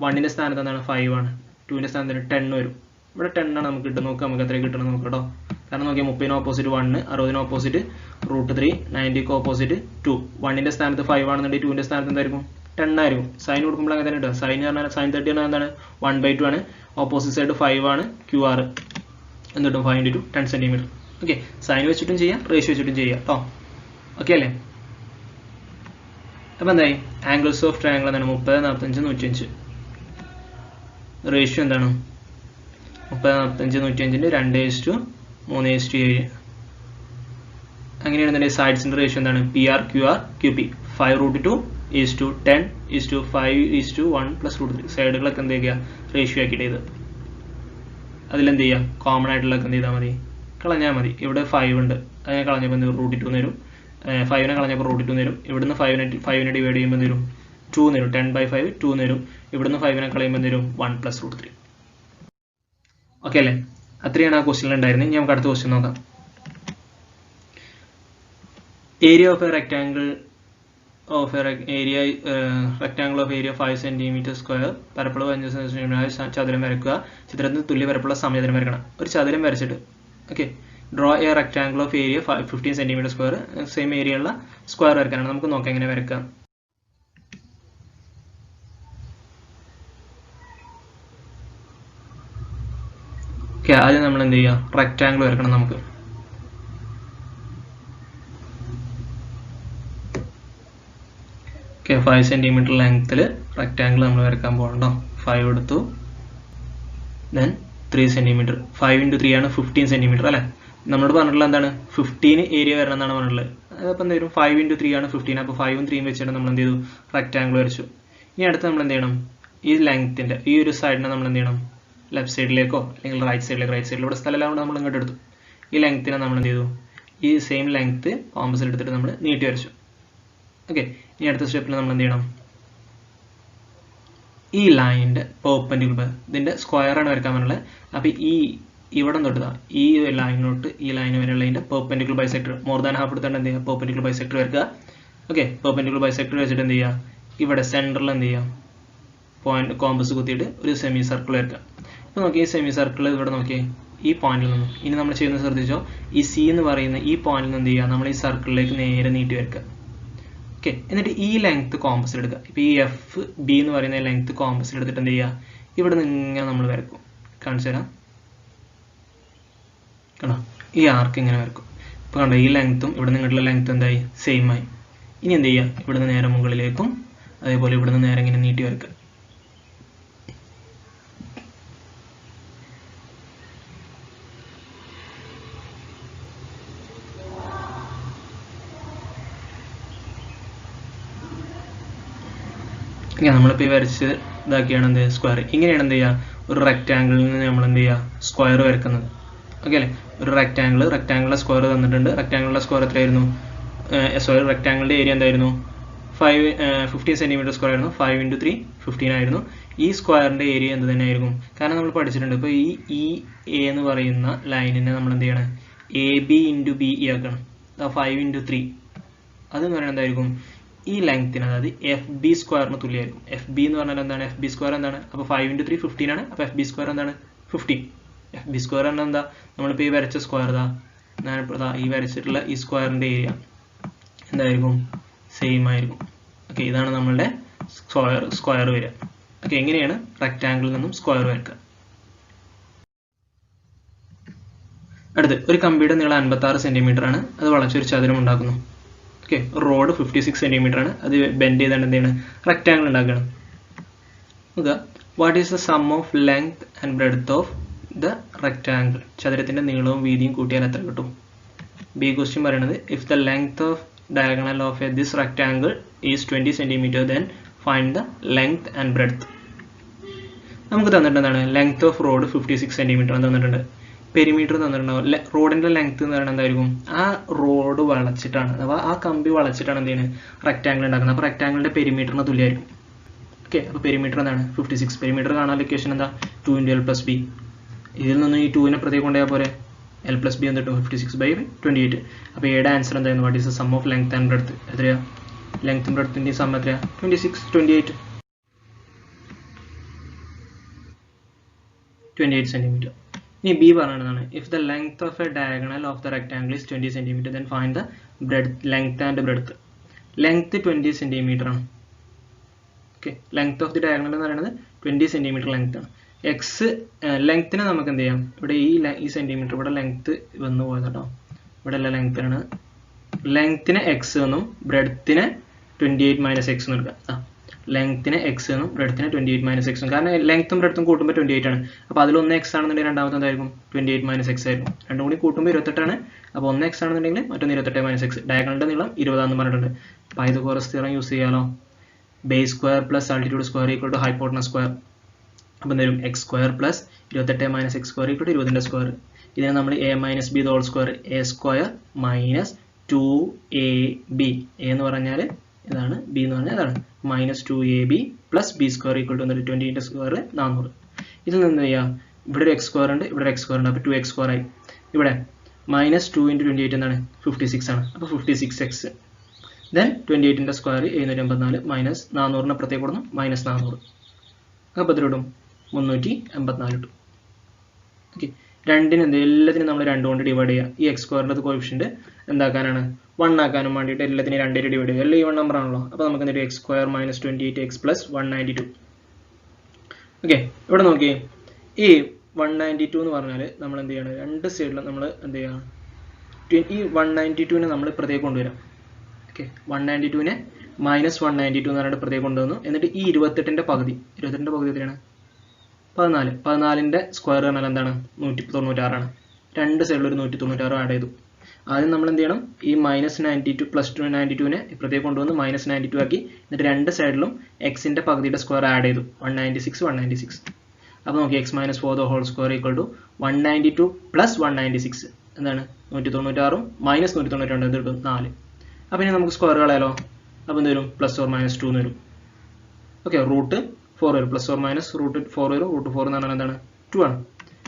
1ന്റെ സ്ഥാനത്ത് എന്താണ്? 5 ആണ്. 2ന്റെ സ്ഥാനത്ത് 10 വരും. ഇവിടെ 10 ആണ് നമുക്ക് കിട്ടുന്നത്. നോക്കാം നമുക്ക് എത്ര കിട്ടണം നോക്കാം കേട്ടോ. കാരണം നോക്കിയാൽ 30ന് ഓപ്പോസിറ്റ് 1, 60ന് ഓപ്പോസിറ്റ് √3, 90ക്ക് ഓപ്പോസിറ്റ് 2. 1ന്റെ സ്ഥാനത്ത് 5 ആണെന്നുണ്ടെങ്കിൽ 2ന്റെ സ്ഥാനത്ത് എന്തായിരിക്കും? 10 ആയിരിക്കും. സൈൻ കൊടുക്കുമ്പോൾ അങ്ങനെ തന്നെ കിട്ടുക. സൈൻ പറഞ്ഞാൽ സൈൻ 30 പറഞ്ഞാൽ എന്താണ്? 1/2 ആണ്. ഓപ്പോസിറ്റ് സൈഡ് 5 ആണ്. QR എന്നിട്ടും 5 × 10 സെൻറ്റിമീറ്റർ. ഓക്കെ, സൈൻ വെച്ചിട്ടും ചെയ്യാം, റേഷ്യോ വെച്ചിട്ടും ചെയ്യാം കേട്ടോ. ഓക്കെ അല്ലേ? അപ്പോൾ എന്തായി? ആംഗിൾസ് ഓഫ് ട്രയാങ്കിൾ എന്താണ്? 30 45 105. റേഷ്യോ എന്താണ്? 30 45 105ന്റെ 2:3:7. അങ്ങനെയാണെന്നുണ്ടെങ്കിൽ സൈഡ്സിന്റെ റേഷ്യോ എന്താണ്? PR QR QP 5√2:10:5:1 + √3. സൈഡുകളൊക്കെ എന്ത് ചെയ്യുക? റേഷ്യോ ആക്കിയിട്ട് ഇത് അതിലെന്ത് ചെയ്യുക? കോമൺ ആയിട്ടുള്ളതൊക്കെ എന്ത് ചെയ്താൽ മതി? കളഞ്ഞാൽ മതി. ഇവിടെ 5 ഉണ്ട്. അതിനെ കളഞ്ഞപ്പോൾ √2 വരും. 5നെ കളഞ്ഞപ്പോൾ √2 വരും. ഇവിടുന്ന് 5നെ ഡിവൈഡ് ചെയ്യുമ്പോൾ വരും 2 വരും. 10/5 2 വരും. ഇവിടുന്ന് 5നെ കളയുമ്പോൾ വരും 1 + √3. ഓക്കെ അല്ലേ? അത്രയാണ് ആ ക്വസ്റ്റ്യനിൽ ഉണ്ടായിരുന്നത്. ഇനി നമുക്ക് അടുത്ത ക്വസ്റ്റ്യൻ നോക്കാം. Area of A rectangle of area 5 cm², പരപ്പളവ് 5 cm ചതുരം വരയ്ക്കുക. ചിത്രത്തിൽ തുല്യ പരപ്പുള്ള സമചതുരം വരയ്ക്കണം. ഒരു ചതുരം വരച്ചിട്ട് okay, draw A rectangle of area 15 cm². Same area ഉള്ള സ്ക്വയർ വരയ്ക്കാനാണ്. നമുക്ക് നോക്കാം എങ്ങനെ വരയ്ക്കാം. ഓക്കെ, ഓക്കെ, ആദ്യം നമ്മൾ എന്ത് ചെയ്യുക, റെക്റ്റാങ്കിൾ വരക്കണം നമുക്ക്. ഓക്കെ, 5 സെൻറ്റിമീറ്റർ ലെങ്ത്തിൽ റെക്റ്റാങ്കിൾ നമ്മൾ വരക്കാൻ പോകണ്ടോ. 5 എടുത്തു, ദെൻ 3 സെൻറ്റിമീറ്റർ. 5 × 3 ആണ് 15 സെൻറ്റിമീറ്റർ അല്ലേ. നമ്മളോട് പറഞ്ഞിട്ടുള്ള എന്താണ്, 15 ഏരിയ വരണം എന്നാണ് പറഞ്ഞിട്ടുള്ളത്. അതപ്പോൾ എന്ത് വരും, 5 × 3 ആണ് 15. അപ്പോൾ 5ഉം 3ഉം വെച്ചിട്ട് നമ്മൾ എന്ത് ചെയ്തു, റെക്റ്റാങ്കിൾ വരച്ചു. ഇനി അടുത്ത് നമ്മൾ എന്ത് ചെയ്യണം, ഈ ലെങ്ത്തിൻ്റെ ഈ ഒരു സൈഡിനെ നമ്മൾ എന്ത് ചെയ്യണം, ലെഫ്റ്റ് സൈഡിലേക്കോ അല്ലെങ്കിൽ റൈറ്റ് സൈഡിലൂടെ സ്ഥലമില്ലാണ്ട് നമ്മൾ ഇങ്ങോട്ട് എടുത്തു. ഈ ലെങ്ത്തിനെ നമ്മൾ എന്ത് ചെയ്തു, ഈ സെയിം ലെങ്ത്ത് കോമ്പസിൽ എടുത്തിട്ട് നമ്മൾ നീട്ടി വരച്ചു. ഓക്കെ, ഇനി അടുത്ത സ്റ്റെപ്പിൽ നമ്മൾ എന്ത് ചെയ്യണം, ഈ ലൈനിൻ്റെ പെർപെൻഡിക്കുലർ, ഇതിൻ്റെ സ്ക്വയറാണ് വരക്കാൻ പറ്റുള്ളത്. അപ്പോൾ ഈ ഇവിടെ തൊട്ട് ഈ ലൈനോട്ട് ഈ ലൈൻ വരെയുള്ളതിൻ്റെ perpendicular bisector more than half എടുത്തിട്ട് എന്ത് ചെയ്യുക, പെർപെൻഡിക്കുലർ ബൈസെക്ടർ വരക്കുക. ഓക്കെ, പെർപെൻഡിക്കുലർ ബൈസെക്ടർ വെച്ചിട്ട് എന്ത് ചെയ്യുക, ഇവിടെ സെൻറ്ററിൽ എന്ത് ചെയ്യാം, പോയിന്റ് കോമ്പസ് കുത്തിയിട്ട് ഒരു സെമി സർക്കിൾ വരക്കുക. ഇപ്പോൾ നോക്കി, ഈ സെമി സർക്കിൾ ഇവിടെ നോക്കി, ഈ പോയിന്റിൽ നിന്നും ഇനി നമ്മൾ ചെയ്യുന്നത് ശ്രദ്ധിച്ചോ, ഈ സി എന്ന് പറയുന്ന ഈ പോയിന്റിൽ നിന്ന് എന്ത് ചെയ്യുക, നമ്മൾ ഈ സർക്കിളിലേക്ക് നേരെ നീട്ടി വരക്കുക. ഓക്കെ, എന്നിട്ട് ഈ ലെങ്ത് കോമ്പസിൽ എടുക്കുക. ഇപ്പോൾ ഈ എഫ് ബി എന്ന് പറയുന്ന ലെങ്ത് കോമ്പസിൽ എടുത്തിട്ട് എന്ത് ചെയ്യുക, ഇവിടെ നിന്ന് ഇങ്ങനെ നമ്മൾ വരക്കും. കാണിച്ചു തരാം, കണ്ടോ, ഈ ആർക്ക് ഇങ്ങനെ വരക്കും. ഇപ്പോൾ കണ്ടോ, ഈ ലെങ്ത്തും ഇവിടെ നിങ്ങളുടെ ലെങ്ത്ത് എന്തായി, സെയിം ആയി. ഇനി എന്ത് ചെയ്യുക, ഇവിടെ നിന്ന് നേരെ മുകളിലേക്കും അതേപോലെ ഇവിടെ നിന്ന് നേരെ ഇങ്ങനെ നീട്ടി വരക്കുക. നമ്മളിപ്പോൾ ഈ വരച്ച് ഇതാക്കിയാണ് എന്ത് സ്ക്വയർ. ഇങ്ങനെയാണ് എന്ത് ചെയ്യുക, ഒരു റെക്റ്റാങ്കിളിൽ നിന്ന് നമ്മൾ എന്ത് ചെയ്യുക, സ്ക്വയർ വരക്കുന്നത്. ഓക്കെ അല്ലേ, ഒരു റെക്റ്റാങ്കിളിലെ സ്ക്വയർ തന്നിട്ടുണ്ട്. റെക്റ്റാങ്കിളിലെ സ്ക്വയർ എത്രയായിരുന്നു, റെക്റ്റാങ്കിളിൻ്റെ ഏരിയ എന്തായിരുന്നു, 15 സെൻറ്റിമീറ്റർ സ്ക്വയർ ആയിരുന്നു. 5 × 3 15 ആയിരുന്നു. ഈ സ്ക്വയറിൻ്റെ ഏരിയ എന്ത് തന്നെ ആയിരിക്കും, കാരണം നമ്മൾ പഠിച്ചിട്ടുണ്ട്. ഇപ്പോൾ ഈ എ എന്ന് പറയുന്ന ലൈനിനെ നമ്മൾ എന്ത് ചെയ്യണം, AB × BE ആക്കണം. 5 × 3 അതെന്ന് പറയുന്നത് എന്തായിരിക്കും, ഈ ലെങ്ത്തിന്, അതായത് FB സ്ക്വയറിന് തുല്യമായിരിക്കും. FB എന്ന് പറഞ്ഞാൽ എന്താണ്, FB സ്ക്വയർ എന്താണ്, അപ്പോൾ 5 × 3 15 ആണ്. അപ്പോൾ FB സ്ക്വയർ എന്താണ്, 15. FB സ്ക്വയർ എന്നാൽ എന്താ, നമ്മളിപ്പോൾ ഈ വരച്ച സ്ക്വയർ ഞാനിപ്പോൾ ഈ വരച്ചിട്ടുള്ള ഈ സ്ക്വയറിൻ്റെ ഏരിയ എന്തായിരിക്കും, സെയിം ആയിരിക്കും. ഓക്കെ, ഇതാണ് നമ്മളുടെ സ്ക്വയർ വരിക. ഓക്കെ, എങ്ങനെയാണ് റെക്റ്റാങ്കിളിൽ നിന്നും സ്ക്വയർ വരക്കുക. അടുത്ത് ഒരു കമ്പിയുടെ നീളം 56 സെൻറ്റിമീറ്റർ ആണ്. അത് വളച്ചൊരു ചതുരം ഉണ്ടാക്കുന്നു. ഓക്കെ, റോഡ് 56 സെൻറ്റിമീറ്റർ ആണ്. അത് ബെൻഡ് ചെയ്താണ് എന്താണ്, റെക്റ്റാങ്കിൾ ഉണ്ടാക്കണം. നോക്കുക, what is the sum of length and breadth of the rectangle. ചതുരത്തിൻ്റെ നീളവും വീതിയും കൂട്ടിയാൽ എത്ര കിട്ടും. ബി ക്വസ്റ്റ്യൻ പറയുന്നത്, if the length of diagonal of this rectangle is 20 cm, then find the length and breadth. നമുക്ക് തന്നിട്ടുള്ളതാണ് ലെങ്ത് ഓഫ് റോഡ് 56 സെൻറ്റിമീറ്റർ തന്നിട്ടുണ്ട്. Perimeter തന്നിട്ടുണ്ടാവും. റോഡിൻ്റെ ലെങ്ത് എന്ന് പറയുന്നത് എന്തായിരിക്കും, ആ റോഡ് വളച്ചിട്ടാണ്, അഥവാ ആ കമ്പി വളച്ചിട്ടാണ് എന്ത് ചെയ്യുന്നത്, റെക്റ്റാങ്കിൾ ഉണ്ടാക്കുന്നത്. അപ്പോൾ റെക്റ്റാങ്കിളിൻ്റെ പെരിമീറ്ററിന് തുല്യമായിരിക്കും. ഓക്കെ, അപ്പോൾ പെരിമീറ്റർ എന്താണ്, 56. പെരിമീറ്റർ കാണാൻ ഇക്വേഷൻ എന്താ, 2 × L + B. ഇതിൽ നിന്ന് ഈ 2നെ പ്രത്യേകം കൊണ്ടുപോയാൽ പോരെ, L + B എന്നിട്ട് 56/28. അപ്പോൾ എയുടെ ആൻസർ എന്തായിരുന്നു, what is the sum of length and breadth. എത്രയാ, ലെങ്ത്തും ബ്രെഡ്ത്തിൻ്റെയും സം എത്രയാ, 28 സെൻറ്റിമീറ്റർ. ഇനി ബി പറയുന്നതാണ്, if the length of a diagonal of the rectangle is 20 centimetre, then find the length and breadth. Length 20 centimetre ആണ്. Okay, length of the diagonal എന്ന് പറയുന്നത് 20 centimetre length ആണ്. X ലെങ്ത്തിനെ നമുക്ക് എന്ത് ചെയ്യാം, ഇവിടെ ഈ സെൻറ്റിമീറ്റർ ഇവിടെ ലെങ്ത്ത് വന്നു പോയത് കേട്ടോ, ഇവിടെ എല്ലാ ലെങ്ത്തിനാണ്. ലെങ്ത്തിനെ എക്സ് എന്നും ബ്രെഡ്ത്തിനെ 28 - x എന്ന് എടുക്കാം. ലെങ്ത്തിനെ എക്സ് എന്നും ബ്രെഡ്ത്തിനെ 28 - x. കാരണം ലെങ്ത്തും ബ്രെഡ്ത്തും കൂട്ടുമ്പോൾ 28 ആണ്. അപ്പോൾ അതിലൊന്ന് എക്സ് ആണെന്നുണ്ടെങ്കിൽ രണ്ടാമത്തെ എന്തായിരിക്കും, 28 - x ആയിരിക്കും. രണ്ടും കൂടി കൂട്ടുമ്പോൾ 28 ആണ്. അപ്പോൾ ഒന്ന് എക്സ് ആണെന്നുണ്ടെങ്കിൽ മറ്റൊന്ന് 28 - x. ഡയഗണലിൻ്റെ നീളം 20 ആണെന്ന് പറഞ്ഞിട്ടുണ്ട്. പൈതഗോറസ് തിയറം യൂസ് ചെയ്യാലോ. Base square plus altitude square equal to hypotenuse square. അപ്പോൾ എന്തായാലും x² + 28 - x² = 20ൻ്റെ സ്ക്വയർ. ഇതിനെ നമ്മൾ a - b whole square, a² - 2ab. a എന്ന് പറഞ്ഞാൽ ഇതാണ്, b എന്ന് പറഞ്ഞാൽ ഇതാണ്, -2ab + b² = 20ൻ്റെ സ്ക്വയർ 400. ഇതിൽ നിന്ന് ചെയ്യാം, ഇവിടെ ഒരു x² ഉണ്ട്, ഇവിടെ ഒരു x² ഉണ്ട്. അപ്പോൾ 2x² ആയി. ഇവിടെ -2 × 28 എന്താണ്, 56 ആണ്. അപ്പോൾ 56x. ദെൻ 28ൻ്റെ സ്ക്വയർ 784 -400നെ പ്രത്യേകം കൊടുക്കണം, -400. അപ്പോൾ എത്ര കിട്ടും, 384 കിട്ടും. ഓക്കെ, രണ്ടിനും എല്ലാത്തിനും നമ്മൾ 2 കൊണ്ട് ഡിവൈഡ് ചെയ്യുക. ഈ x² കോഎഫിഷ്യന്റ് എന്താക്കാനാണ്, 1 ആക്കാനും വേണ്ടിയിട്ട് എല്ലാത്തിനും 2 ഡിവൈഡ് ചെയ്യുക. എല്ലാം ഈവൺ നമ്പർ ആണല്ലോ. അപ്പോൾ നമുക്ക് എന്ത് x² - 28x + 192. ഓക്കെ, ഇവിടെ നോക്കി, ഈ 192 എന്ന് പറഞ്ഞാൽ നമ്മൾ എന്ത് ചെയ്യണം, രണ്ട് സൈഡിലും നമ്മൾ എന്ത് ചെയ്യണം, ഈ 192നെ നമ്മൾ ഇപ്പുറത്തേക്ക് കൊണ്ടുവരാം. ഓക്കെ, 192നെ -192 എന്ന് പറഞ്ഞിട്ട് ഇപ്പുറത്തേക്ക് കൊണ്ടുവന്നു. എന്നിട്ട് ഈ 28ന്റെ പകുതി എത്രയാണ്? 14ന്റെ സ്ക്വയർ പറഞ്ഞാൽ എന്താണ്? 196 ആണ്. രണ്ട് സൈഡിൽ ഒരു 196 ആഡ് ചെയ്തു. ആദ്യം നമ്മൾ എന്ത് ചെയ്യണം, ഈ -92 +292നെ ഇപ്പുറത്തേക്ക് കൊണ്ടുവന്ന് -92 ആക്കി. എന്നിട്ട് രണ്ട് സൈഡിലും എക്സിന്റെ പകുതിയുടെ സ്ക്വയർ ആഡ് ചെയ്തു. 196. അപ്പോൾ നോക്കി, x - 4 the whole square = 192 + 196 എന്താണ്? 196 -192 എന്ത് കിട്ടും? 4. അപ്പോൾ ഇനി നമുക്ക് സ്ക്വയർ കളയാലോ. അപ്പോൾ എന്ത് വരും? +or-2 എന്ന് വരും. ഓക്കെ, √4 വരും. +or- √4 വരും. √4 എന്ന് പറഞ്ഞാൽ എന്താണ്? 2 ആണ്.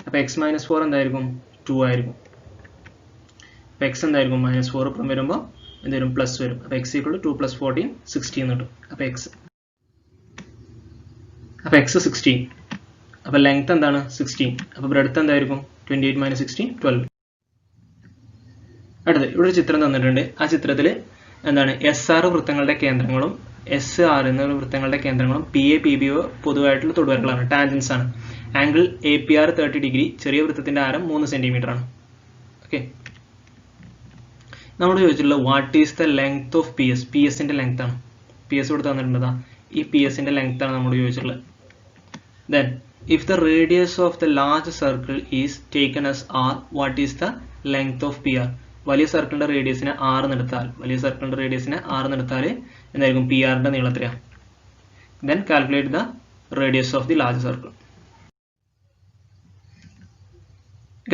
അപ്പോൾ x - 4 എന്തായിരിക്കും? 2 ആയിരിക്കും. അപ്പോൾ x എന്തായിരിക്കും? -4 ഇപ്പം വരുമ്പോൾ എന്ത് വരും? പ്ലസ് വരും. അപ്പോൾ x = 2 + 14 16 കിട്ടും. അപ്പോൾ x 16. അപ്പോൾ ലെങ്ത് എന്താണ്? 16. അപ്പോൾ ബ്രെഡ്ത്ത് എന്തായിരിക്കും? 28 - 16 12. അടുത്ത് ഇവിടെ ഒരു ചിത്രം തന്നിട്ടുണ്ട്. ആ ചിത്രത്തിൽ എന്താണ്? SR വൃത്തങ്ങളുടെ കേന്ദ്രങ്ങളും SR എന്ന വൃത്തങ്ങളുടെ കേന്ദ്രങ്ങളും PA PBO പൊതുവായിട്ടുള്ള തൊടുവരകളാണ്, ടാൻജൻസ് ആണ്. Angle APR 30 degree. ചെറിയ വൃത്തത്തിന്റെ ആരം 3 സെന്റിമീറ്റർ ആണ്. ഓക്കെ, നമ്മൾ ചോദിച്ചിട്ടുള്ള what is the length of PS? PSന്റെ ലെങ്ത് ആണ്. PS ഇവിടെ തന്നിട്ടുണ്ടതാ. ഈ PSന്റെ ലെങ്ത് ആണ് നമ്മൾ ചോദിച്ചിട്ടുള്ളത്. Then if the radius of the large circle is taken as r, what is the length of PR? വലിയ സർക്കിളിന്റെ റേഡിയസിനെ r എന്നെടുത്താൽ എന്തായിരിക്കും? PR ന്റെ നീളം എത്രയാണ്? Then calculate the radius of the large circle.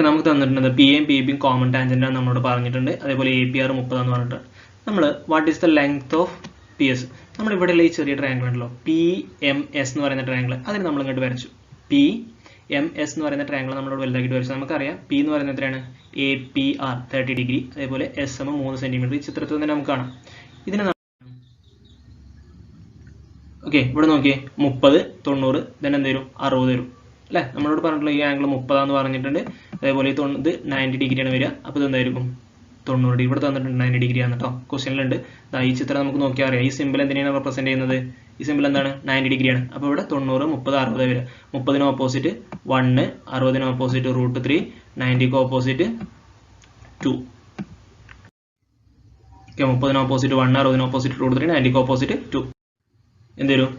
നമുക്ക് തന്നിട്ടുണ്ട് PAയും PBയും കോമൺ ടാൻജന്റ് ആണ് നമ്മളോട് പറഞ്ഞിട്ടുണ്ട്. അതേപോലെ APR 30 എന്ന് പറഞ്ഞിട്ട് നമ്മൾ what is the length of PS? നമ്മൾ ഇവിടെയുള്ള ഈ ചെറിയ ട്രയാങ്കിൾ ഉണ്ടല്ലോ, PMS എന്ന് പറയുന്ന ട്രയാങ്കിൾ, അതിന് നമ്മൾ ഇങ്ങോട്ട് വരച്ചു. PMS എന്ന് പറയുന്ന ട്രയാങ്കിൾ നമ്മളോട് വലുതാക്കിയിട്ട് വരച്ചു. നമുക്കറിയാം P എന്ന് പറയുന്നത് എത്രയാണ്? APR 30 degree. അതേപോലെ SM 3 സെന്റിമീറ്റർ. ഈ ചിത്രത്തിൽ തന്നെ നമുക്ക് കാണാം. ഇതിന് ഓക്കെ, ഇവിടെ നോക്കിയേ, 30 90 then എന്ത് വരും? 60 വരും അല്ലേ? നമ്മളോട് പറഞ്ഞിട്ടുള്ള ഈ ആംഗിൾ 30 എന്ന് പറഞ്ഞിട്ടുണ്ട്. അതേപോലെ ഇത് 90 ഡിഗ്രിയാണ് വരിക. അപ്പോൾ ഇത് എന്തായിരിക്കും? 90 ഡിഗ്രി. ഇവിടെ തന്നിട്ടുണ്ട് 90 ഡിഗ്രി ആണ് കേട്ടോ, ക്വസ്റ്റ്യനിലുണ്ട്. ഈ ചിത്രം നമുക്ക് നോക്കിയാൽ അറിയാം. ഈ സിമ്പിൾ എന്തിനാണ് റെപ്രസെന്റ് ചെയ്യുന്നത്? ഈ സിമ്പിൾ എന്താണ്? 90 ഡിഗ്രിയാണ്. അപ്പോൾ ഇവിടെ 90 30 60 വരിക. 30ന് ഓപ്പോസിറ്റ് 1, 60ന് ഓപ്പോസിറ്റ് √3, 90ക്ക് ഓപ്പോസിറ്റ് 2. ഓക്കെ, 30ന് ഓപ്പോസിറ്റ് 1, 60ന് ഓപ്പോസിറ്റ് √3, 90ക്ക് ഓപ്പോസിറ്റ് 2. എന്ത് വരും?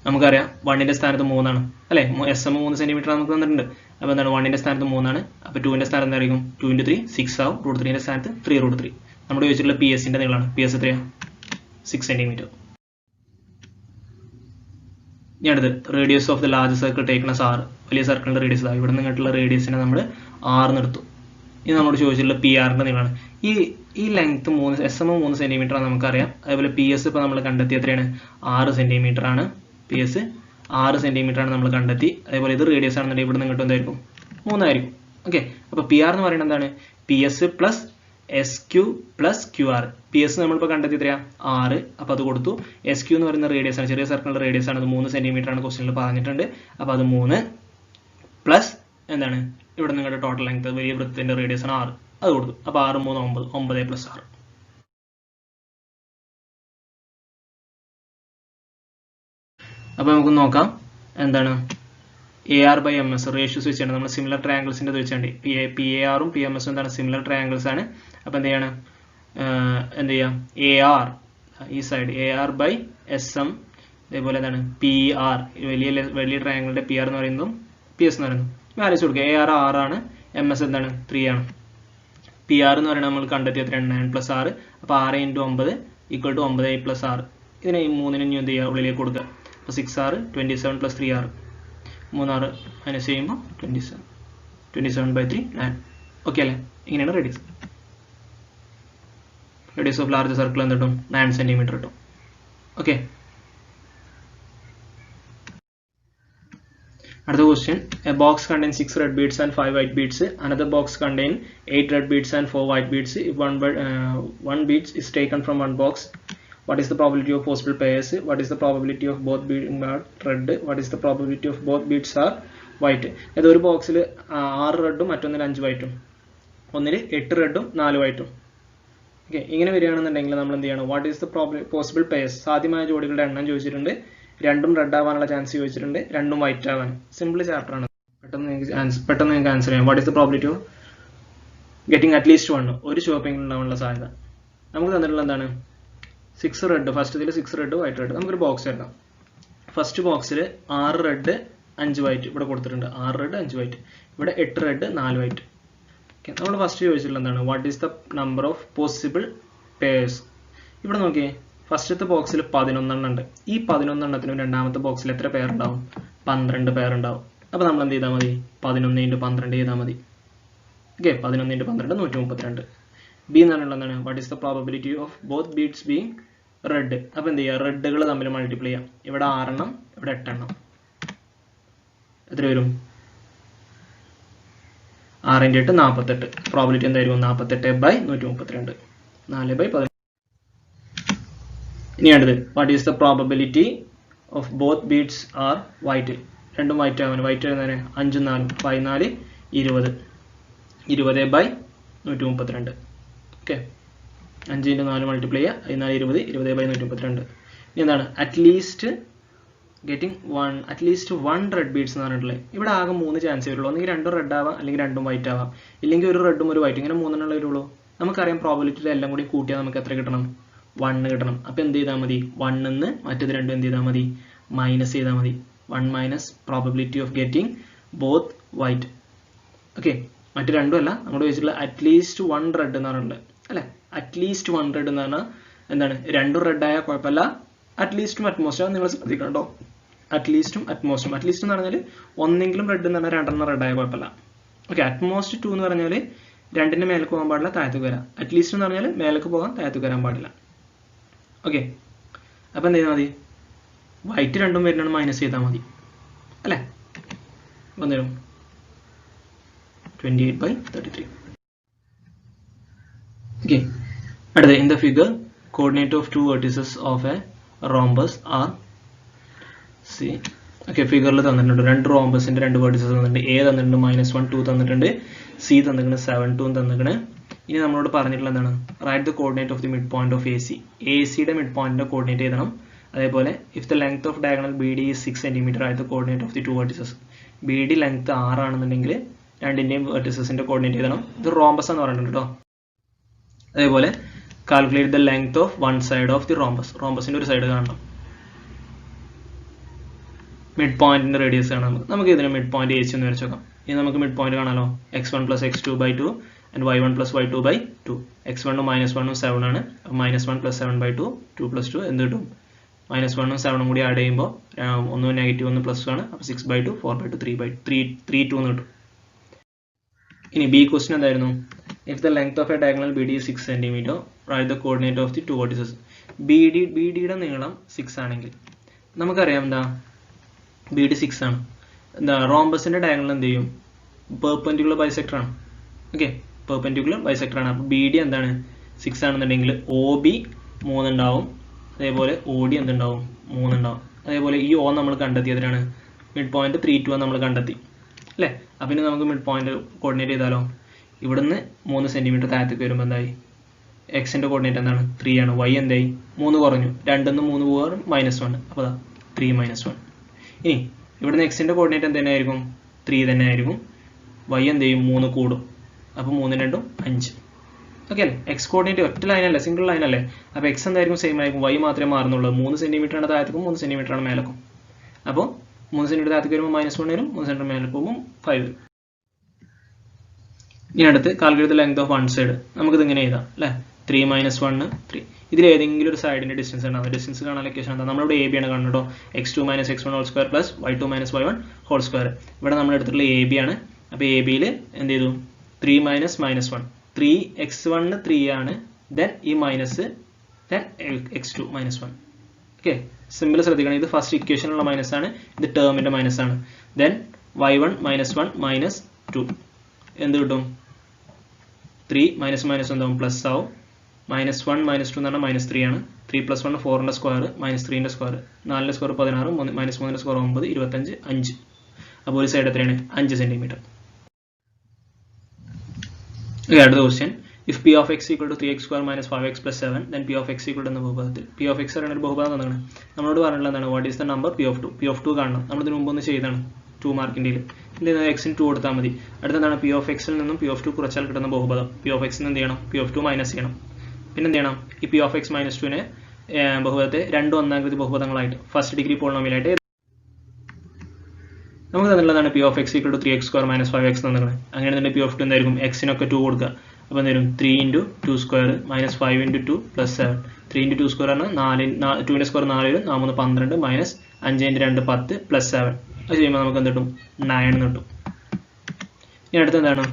നമുക്കറിയാം 1ന്റെ സ്ഥാനത്ത് 3 ആണ് അല്ലേ? SM 3 സെന്റിമീറ്റർ നമുക്ക് തന്നിട്ടുണ്ട്. അപ്പോൾ എന്താണ്? 1ന്റെ സ്ഥാനത്ത് 3 ആണ്. അപ്പോൾ 2ന്റെ സ്ഥാനത്ത് എന്തായിരിക്കും? 2 × 3 6 ആവും. √3ന്റെ സ്ഥാനത്ത് 3√3. നമ്മൾ ചോദിച്ചിട്ടുള്ള PSന്റെ നീളമാണ്. PS എത്രയാണ്? 6 സെന്റിമീറ്റർ. ഇനി അടുത്ത് radius of the large circle taken as r. വലിയ സർക്കിളിന്റെ റേഡിയസ് ആണ്. ഇവിടെ നിന്നിട്ടുള്ള റേഡിയസിനെ നമ്മൾ r എടുത്തു. ഇനി നമ്മളോട് ചോദിച്ചിട്ടുള്ള PR-ന്റെ നീളമാണ്. ഈ ലെങ്ത് SM 3 സെന്റിമീറ്റർ ആണ് നമുക്കറിയാം. അതേപോലെ PS ഇപ്പോൾ നമ്മൾ കണ്ടെത്തി എത്രയാണ്? 6 സെന്റിമീറ്റർ ആണ്. PS 6 സെന്റിമീറ്റർ ആണ് നമ്മൾ കണ്ടെത്തി. അതേപോലെ ഇത് റേഡിയസ് ആണെന്നുണ്ടെങ്കിൽ ഇവിടെ നിന്ന് എന്തായിരിക്കും? 3 ആയിരിക്കും. ഓക്കെ, അപ്പോൾ PR എന്ന് പറയുന്നത് എന്താണ്? PS + SQ + QR. PS നമ്മളിപ്പോൾ കണ്ടെത്തി എത്രയാണ്? 6. അപ്പോൾ അത് കൊടുത്തു. SQ എന്ന് പറയുന്ന റേഡിയസ് ആണ്, ചെറിയ സർക്കിളിന്റെ റേഡിയസ് ആണ്. അത് 3 സെന്റിമീറ്റർ ആണ് ക്വസ്റ്റ്യനിൽ പറഞ്ഞിട്ടുണ്ട്. അപ്പോൾ അത് 3 പ്ലസ് എന്താണ്? ഇവിടെ നിങ്ങളുടെ ടോട്ടൽ ലെങ്ത് വലിയ വൃത്തത്തിന്റെ റേഡിയസ് ആണ് 6. അത് കൊടുത്തു. അപ്പോൾ 6 3 9 9 + 6. അപ്പോൾ നമുക്ക് നോക്കാം എന്താണ് AR/MS റേഷ്യോസ് വെച്ചാണ് നമ്മൾ സിമിലർ ട്രയാങ്കിൾസിൻ്റെ വെച്ചാണ്ട് PAR-ഉം PMS-ഉം എന്താണ്? സിമിലർ ട്രയാങ്കിൾസ് ആണ്. അപ്പോൾ എന്ത് ചെയ്യാം? AR ഈ സൈഡ് AR/SM, അതേപോലെ എന്താണ്? PR വലിയ ട്രയാങ്കിളിന്റെ PR എന്ന് പറയുന്നതും PS എന്ന് പറയുന്നതും വാല്യൂസ് കൊടുക്കുക. AR 6 ആണ്. MS എന്താണ്? 3 ആണ്. PR എന്ന് പറയുന്നത് നമ്മൾ കണ്ടെത്തി എത്രയാണ്? 9 + 6. അപ്പോൾ 6 × 9 = 9 + 6. ഇതിനെ ഈ 3നെ ഇനി എന്ത് ചെയ്യുക? ഉള്ളിലേക്ക് കൊടുക്കുക. അപ്പോൾ 6 6 27 + 3 6. 3 6 മൈനസ് ചെയ്യുമ്പോൾ 27/3 9. ഓക്കെ അല്ലേ? ഇങ്ങനെയാണ് റേഡിയസ് ഓഫ് ലാർജ് സർക്കിൾ എന്ത് കിട്ടും? 9 സെന്റിമീറ്റർ കിട്ടും. ഓക്കെ, അടുത്ത question. A box contains 6 red beads and 5 white beads. Another box contains 8 red beads and 4 white beads. If one bead is taken from one box, what is the probability of possible pairs? What is the probability of both beads are red? What is the probability of both beads are white? ഇത് ഒരു ബോക്സിൽ 6 റെഡും മറ്റൊന്നിൽ 5 വൈറ്റും, ഒന്നിൽ 8 റെഡും 4 വൈറ്റും. Okay, ഇങ്ങനെ വരികയാണെന്നുണ്ടെങ്കിൽ നമ്മൾ എന്ത് ചെയ്യണം? What is the possible pairs? സാധ്യമായ ജോഡികളുടെ എണ്ണം ചോദിച്ചിട്ടുണ്ട്. 2ഉം റെഡ് ആവാനുള്ള ചാൻസ് ചോദിച്ചിട്ടുണ്ട്. 2ഉം വൈറ്റ് ആവാൻ. സിമ്പിൾ ചാപ്റ്റർ ആണ്. പെട്ടെന്ന് നിങ്ങൾക്ക് ആൻസർ ചെയ്യാം. What is the probability of getting at least 1? ഒരു ചുവപ്പെങ്കിലും ഉണ്ടാവാനുള്ള സാധ്യത. നമുക്ക് തന്നിട്ടുള്ള എന്താണ്? 6 റെഡ്. ഫസ്റ്റത്തിൽ 6 red, white red. നമുക്കൊരു ബോക്സ് എടുക്കാം. ഫസ്റ്റ് ബോക്സിൽ 6 റെഡ് 5 വൈറ്റ് ഇവിടെ കൊടുത്തിട്ടുണ്ട്. 6 റെഡ് 5 വൈറ്റ്. ഇവിടെ 8 റെഡ് 4 വൈറ്റ്. ഓക്കെ, നമ്മൾ ഫസ്റ്റ് ചോദിച്ചിട്ടുള്ള എന്താണ്? What is the number of possible purse? ഇവിടെ നോക്കിയേ, ഫസ്റ്റത്തെ ബോക്സിൽ 11 ഉണ്ട്. ഈ 11 എണ്ണത്തിനും രണ്ടാമത്തെ ബോക്സിൽ എത്ര പേർ ഉണ്ടാവും? 12 പേർ ഉണ്ടാവും. അപ്പോൾ നമ്മൾ എന്ത് ചെയ്താൽ മതി? 11 × 12 ചെയ്താൽ മതി. ഓക്കെ, 11 × 12 132. ബി എന്ന് പറഞ്ഞാൽ എന്താണ്? What is the probability of both beads being red? അപ്പോൾ എന്ത് ചെയ്യുക? റെഡുകൾ തമ്മിൽ മൾട്ടിപ്ലൈ ചെയ്യാം. ഇവിടെ 6 എണ്ണം, ഇവിടെ 8 എണ്ണം. എത്ര വരും? 6 × 8 48. പ്രോബിലിറ്റി എന്തായിരിക്കും? 48/132. 4/10. ഇനി അടുത്ത്, what is the probability of both beads are white? രണ്ടും വൈറ്റ് ആവാൻ. വൈറ്റ് എഴുതുന്നതിന് 5 4 14 20. 20/132. ഓക്കെ, 5 × 4 മൾട്ടിപ്ലൈ ചെയ്യുക. 14 20. 20/132. ഇനി എന്താണ്? At least getting at least 1 red beads എന്ന് പറഞ്ഞിട്ടുള്ളത്. ഇവിടെ ആകെ 3 ചാൻസ് വരുള്ളൂ. ഒന്നെങ്കിൽ 2 റെഡ് ആവാം, അല്ലെങ്കിൽ 2 വൈറ്റ് ആവാം, ഇല്ലെങ്കിൽ ഒരു റെഡും ഒരു വൈറ്റ്. ഇങ്ങനെ 3 എണ്ണം വരുള്ളൂ. നമുക്കറിയാം പ്രോബിലിറ്റിയിൽ എല്ലാം കൂടി കൂട്ടിയാൽ നമുക്ക് എത്ര കിട്ടണം? 1 കിട്ടണം. അപ്പോൾ എന്ത് ചെയ്താൽ മതി? 1 നിന്ന് മറ്റേത് രണ്ടും എന്ത് ചെയ്താൽ മതി? മൈനസ് ചെയ്താൽ മതി. 1 minus probability of getting both white. Okay, മറ്റു രണ്ടും അല്ല, നമ്മൾ ചോദിച്ചിട്ടുള്ള അറ്റ്ലീസ്റ്റ് 1 റെഡ് എന്ന് പറഞ്ഞിട്ടുള്ളത് അല്ലേ? അറ്റ്ലീസ്റ്റ് 1 റെഡ് എന്ന് പറഞ്ഞാൽ എന്താണ്? 2 റെഡ് ആയാൽ കുഴപ്പമില്ല, അറ്റ്ലീസ്റ്റും അറ്റ്മോസ്റ്റും അത് നിങ്ങൾ ശ്രദ്ധിക്കണം കേട്ടോ. അറ്റ്ലീസ്റ്റും അറ്റ്മോസ്റ്റും. അറ്റ്ലീസ്റ്റ് എന്ന് പറഞ്ഞാൽ ഒന്നെങ്കിലും റെഡ് എന്ന് പറഞ്ഞാൽ 2 എണ്ണം റെഡ് ആയാൽ കുഴപ്പമില്ല. ഓക്കെ, അറ്റ്മോസ്റ്റ് 2 എന്ന് പറഞ്ഞാൽ 2ന്റെ മേലേക്ക് പോകാൻ പാടില്ല, താഴത്തേക്ക് വരാം. അറ്റ്ലീസ്റ്റ് എന്ന് പറഞ്ഞാൽ മേലേക്ക് പോകാൻ, താഴത്തേക്ക് വരാൻ പാടില്ല. ഓക്കെ, അപ്പം എന്ത് ചെയ്താൽ മതി? വൈറ്റ് രണ്ടും വരുന്നതാണ് മൈനസ് ചെയ്താൽ മതി അല്ലേ? വന്നേരും 28/33. ഓക്കെ, അടുത്ത, in the figure coordinate of 2 vertices of a rhombus are C. Okay, ഫിഗറിൽ തന്നിട്ടുണ്ട് 2 റോംബസിന്റെ 2 വെർട്ടിസസ് തന്നിട്ടുണ്ട്. എ തന്നിട്ടുണ്ട് -1 2 തന്നിട്ടുണ്ട്. സി തന്നിട്ടുണ്ട് 7 2 തന്നിട്ടുണ്ട്. ഇനി നമ്മളോട് പറഞ്ഞിട്ടുള്ള എന്താണ്? Write the coordinate of the mid point of A C. A സിയുടെ മിഡ് പോയിന്റിന്റെ കോർഡിനേറ്റ് എഴുതണം. അതേപോലെ if the length of diagonal B D is 6 cm, write the coordinate of the 2 vertices. B D length 6 ആണെന്നുണ്ടെങ്കിൽ രണ്ടിന്റെയും വെർട്ടിസസിന്റെ coordinate എഴുതണം. ഇത് rhombus എന്ന് പറഞ്ഞിട്ടുണ്ട് കേട്ടോ. അതേപോലെ calculate the length of 1 side of the rhombus. റോംബസിന്റെ ഒരു സൈഡ് കാണണം. മിഡ് പോയിന്റിന്റെ റേഡിയസ് കാണാം. നമുക്ക് ഇതിന് മിഡ് പോയിന്റ് എ സി എന്ന് വരച്ച് നോക്കാം. ഇനി നമുക്ക് മിഡ് പോയിന്റ് കാണാലോ. x1 + x2/2 and y1 + y2/2. x1 ഉം -1 ഉം 7 ആണ്. -1 + 7/2 2 + 2 എന്ത് കിട്ടും? -1 ഉം 7 ഉം കൂടി ആഡ് ചെയ്യുമ്പോൾ 1 നെഗറ്റീവ് 1 പ്ലസ് ആണ്. അപ്പോൾ 6/2 4/2 3/3 2 എന്ന് കിട്ടും. ഇനി ബി ക്വസ്റ്റ്യൻ എന്തായിരുന്നു? If the length of a diagonal B D 6 cm, write the coordinate of the 2 vertices. B ഡിയുടെ നീളം 6 ആണെങ്കിൽ നമുക്കറിയാം എന്താ? ബി ഡി 6 ആണ്. എന്താ? റോംബസിന്റെ ഡയഗണൽ എന്ത് ചെയ്യും? പെർപെൻഡിക്കുലർ ബൈസെക്ടർ ആണ്. ഓക്കെ, പെർപെൻഡിക്കുലർ ബൈസെക്ടർ ആണ്. അപ്പോൾ ബി ഡി എന്താണ്? 6 ആണെന്നുണ്ടെങ്കിൽ ഒ ബി 3 ഉണ്ടാവും. അതേപോലെ ഒ ഡി എന്തുണ്ടാവും? 3 ഉണ്ടാവും. അതേപോലെ ഈ ഒ നമ്മൾ കണ്ടെത്തിയതിനാണ് മിഡ് പോയിന്റ് 3 2 നമ്മൾ കണ്ടെത്തി അല്ലേ? അപ്പം ഇനി നമുക്ക് മിഡ് പോയിന്റ് കോർഡിനേറ്റ് ചെയ്താലോ. ഇവിടുന്ന് 3 cm താഴത്തേക്ക് വരുമ്പോൾ എന്തായി? എക്സിന്റെ കോർഡിനേറ്റ് എന്താണ്? 3 ആണ്. വൈ എന്തായി? 3 കുറഞ്ഞു. 2 ന്ന് 3 പോകാൻ -1. അപ്പോൾ 3 - 1. ഇനി ഇവിടുന്ന് എക്സിന്റെ കോർഡിനേറ്റ് എന്ത് തന്നെ ആയിരിക്കും? 3 തന്നെ ആയിരിക്കും. വൈ എന്ത് ചെയ്യും? 3 കൂടും. അപ്പോൾ 3 × 2 5. ഓക്കെ അല്ലേ? എക്സ് കോർഡിനേറ്റ് ഒറ്റ ലൈനല്ലേ, സിംഗിൾ ലൈൻ അല്ലേ? അപ്പോൾ എക്സ് എന്തായിരിക്കും? സെയിം ആയിരിക്കും. വൈ മാത്രമേ മാറുന്നുള്ളൂ. 3 cm ആണ് താഴത്തേക്കും 3 cm ആണ് മേലേക്കും. അപ്പോൾ 3 cm താഴത്തേക്ക് വരുമ്പോൾ -1 വരും. 3 cm മേലേക്ക് പോകുമ്പോൾ 5 വരും. ഇനി അടുത്ത് calculate the length of 1 side. നമുക്കിത് ഇങ്ങനെ എഴുതാം അല്ലേ? 3 - 1 3. ഇതിൽ ഏതെങ്കിലും ഒരു സൈഡിന്റെ ഡിസ്റ്റൻസ് ആണ്. ഡിസ്റ്റൻസ് കാണാൻ ലൊക്കേഷൻ എന്താ? നമ്മളിവിടെ എ ബി ആണ് കാണുന്നത് കേട്ടോ. x2 - x1 whole square plus y2 - y1 whole square. ഇവിടെ നമ്മൾ എടുത്തിട്ടുള്ള എ ബി ആണ്. അപ്പോൾ എ ബിയിൽ എന്ത് ചെയ്തു? 3 - -1. 3 x1 3 ആണ്. ദെൻ ഈ minus, then x2 - 1. Okay, simple ശ്രദ്ധിക്കണം. ഇത് ഫസ്റ്റ് ഇക്വേഷനുള്ള മൈനസ് ആണ്. ഇത് ടേമിന്റെ മൈനസ് ആണ്. ദെൻ y1 - 1 -2 എന്ത് കിട്ടും? 3 - എന്താവും? പ്ലസ് ആവും. -1 - 2 എന്ന് പറഞ്ഞാൽ -3 ആണ്. 3 + 1 4ന്റെ സ്ക്വയർ -3ന്റെ സ്ക്വയർ 4ന്റെ സ്ക്വയർ 16 -3ന്റെ സ്ക്വയർ 9 25 5. അപ്പോൾ ഒരു സൈഡ് എത്രയാണ്? 5 cm. അടുത്ത question. If p of x = 3x² - 5x + 7, then p of x = എന്ന ബഹുപദത്തിൽ p of x ആണ് ഒരു ബഹുപദം തന്നിട്ടുണ്ട്. നമ്മളോട് പറഞ്ഞിട്ടുള്ള എന്താണ്? What is the number p of 2? p of 2 കാണണം. നമ്മൾ ഇതിനു മുമ്പ് ഒന്ന് ചെയ്താണ്. 2 മാർക്കിൻ്റെ എന്ത് ചെയ്യുന്നത് എക്സിന് 2 കൊടുത്താൽ മതി. അടുത്തെന്താണ് പി ഓഫ് എക്സിൽ നിന്നും പി ഓഫ് 2 കുറച്ചാൽ കിട്ടുന്ന ബഹുപദം. പി ഓഫ് എക്സിന് എന്ത് ചെയ്യണം പി ഓഫ് 2 മൈനസ് ചെയ്യണം. പിന്നെ എന്ത് ചെയ്യണം ഈ പി ഓഫ് എക്സ് മൈനസ് 2നെ ബഹുപദത്തെ 2 ഒന്നാകൃതി ബഹുപദങ്ങളായിട്ട് ഫസ്റ്റ് ഡിഗ്രി പോളിനോമിയലായിട്ട് നമുക്ക് തന്നിട്ടുള്ളതാണ് P of X equal to 3x² minus 5x തന്നിട്ടുള്ളത്. അങ്ങനെയാണെന്നുണ്ടെങ്കിൽ പി ഓഫ് 2 എന്തായിരിക്കും എക്സിനൊക്കെ 2 കൊടുക്കുക. അപ്പോൾ എന്തായാലും 3 × 2² മൈനസ് 5 × 2 പ്ലസ് 7. 3 × 2² പറഞ്ഞാൽ 2ൻ്റെ സ്ക്വയർ 4 വരും, 4 12 മൈനസ് 5 × 2 10 പ്ലസ് 7. അത് ചെയ്യുമ്പോൾ നമുക്ക് എന്ത് കിട്ടും 9 എന്ന് കിട്ടും. ഇനി അടുത്ത് എന്താണ്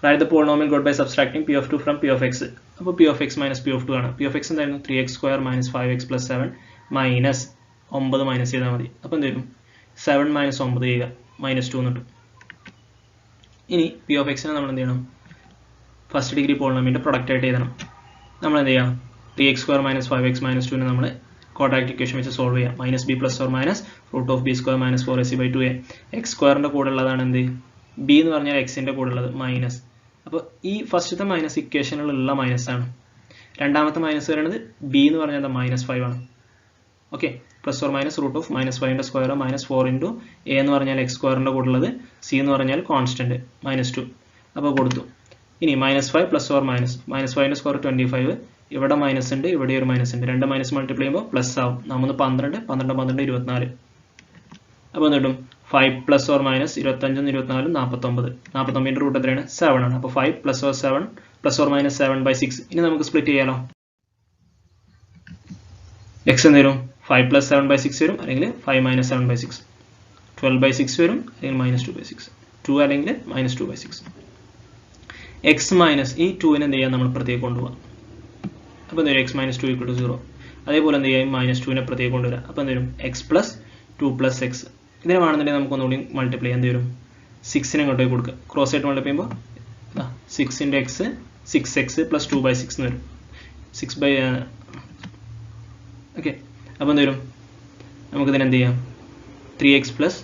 write the polynomial got by subtracting P of 2 from P of X. അപ്പോൾ P of X minus P of 2 ആണ്. പി ഓഫ് എക്സ് എന്തായിരുന്നു 3x² minus 5x plus 7 minus 9 minus ചെയ്താൽ മതി. അപ്പോൾ എന്ത് വരും 7 മൈനസ് 9 ചെയ്യുക മൈനസ് 2 എന്ന് കിട്ടും. ഇനി പി ഓഫ് എക്സിനെ നമ്മൾ എന്ത് ചെയ്യണം ഫസ്റ്റ് ഡിഗ്രി പോളിനോമിയലിൻ്റെ പ്രൊഡക്റ്റ് ആയിട്ട് എഴുതണം. നമ്മൾ എന്ത് ചെയ്യാം 3x² മൈനസ് 5x മൈനസ് 2നെ നമ്മൾ ക്വാഡ്രാറ്റിക് ഇക്വേഷൻ വെച്ച് സോൾവ് ചെയ്യാം. Minus B plus or minus √(b² minus 4ac/2a). x² കൂടെ ഉള്ളതാണ് എന്ത് ബി എന്ന് പറഞ്ഞാൽ എക്സിൻ്റെ കൂടെ ഉള്ളത് മൈനസ്. അപ്പോൾ ഈ ഫസ്റ്റത്തെ മൈനസ് ഇക്വേഷനിലുള്ള മൈനസ് ആണ്. രണ്ടാമത്തെ മൈനസ് വരുന്നത് ബി എന്ന് പറഞ്ഞാൽ -5 ആണ്. ഓക്കെ പ്ലസ് ഓർ മൈനസ് √(-5ൻ്റെ സ്ക്വയർ മൈനസ് 4 × a എന്ന് പറഞ്ഞാൽ x² കൂടെ ഉള്ളത്, സി എന്ന് പറഞ്ഞാൽ കോൺസ്റ്റന്റ് -2. അപ്പോൾ കൊടുത്തു. ഇനി -5 പ്ലസ് ഓർ മൈനസ് -5ൻ്റെ സ്ക്വയർ 25. ഇവിടെ മൈനസ് ഉണ്ട്, ഇവിടെ ഒരു മൈനസ് ഉണ്ട്. രണ്ട് മൈനസ് മൾട്ടിപ്ലൈ ചെയ്യുമ്പോൾ പ്ലസ് ആവും. 12 24. അപ്പോൾ എന്ത് കിട്ടും 5 പ്ലസ് ഓർ മൈനസ് 25 24 49. 49ൻ്റെ റൂട്ട് എത്രയാണ് 7 ആണ്. അപ്പോൾ 5 plus or 7 plus or minus 7/6. ഇനി നമുക്ക് സ്പ്ലിറ്റ് ചെയ്യാലോ. എക്സ് എന്ത് വരും 5 പ്ലസ് 7/6 വരും, അല്ലെങ്കിൽ 5 മൈനസ് 7/6. 12/6 വരും, അല്ലെങ്കിൽ -2/6. 2 അല്ലെങ്കിൽ -2/6. എക്സ് മൈനസ് ഈ 2നെ എന്ത് ചെയ്യാൻ നമ്മൾ പ്രത്യേകം കൊണ്ടുപോകാം. അപ്പോൾ എന്ത് വരും x മൈനസ് 2 = 0. അതേപോലെ എന്ത് ചെയ്യാം -2നെ പ്രത്യേകം കൊണ്ടുവരാം. അപ്പോൾ എന്ത് വരും x പ്ലസ് 2 പ്ലസ് എക്സ്. ഇതിനെ വേണമെന്നുണ്ടെങ്കിൽ നമുക്ക് ഒന്നുകൂടി മൾട്ടിപ്ലൈ എന്ത് വരും 6നെ അങ്ങോട്ടേക്ക് കൊടുക്കുക. ക്രോസ് ആയിട്ട് മൾട്ടിപ്ലൈ ചെയ്യുമ്പോൾ 6 × x 6x പ്ലസ് 2/6 എന്ന് വരും. 6 ഓക്കെ അപ്പോൾ എന്ത് വരും നമുക്കിതിനെ എന്ത് ചെയ്യാം 3x പ്ലസ്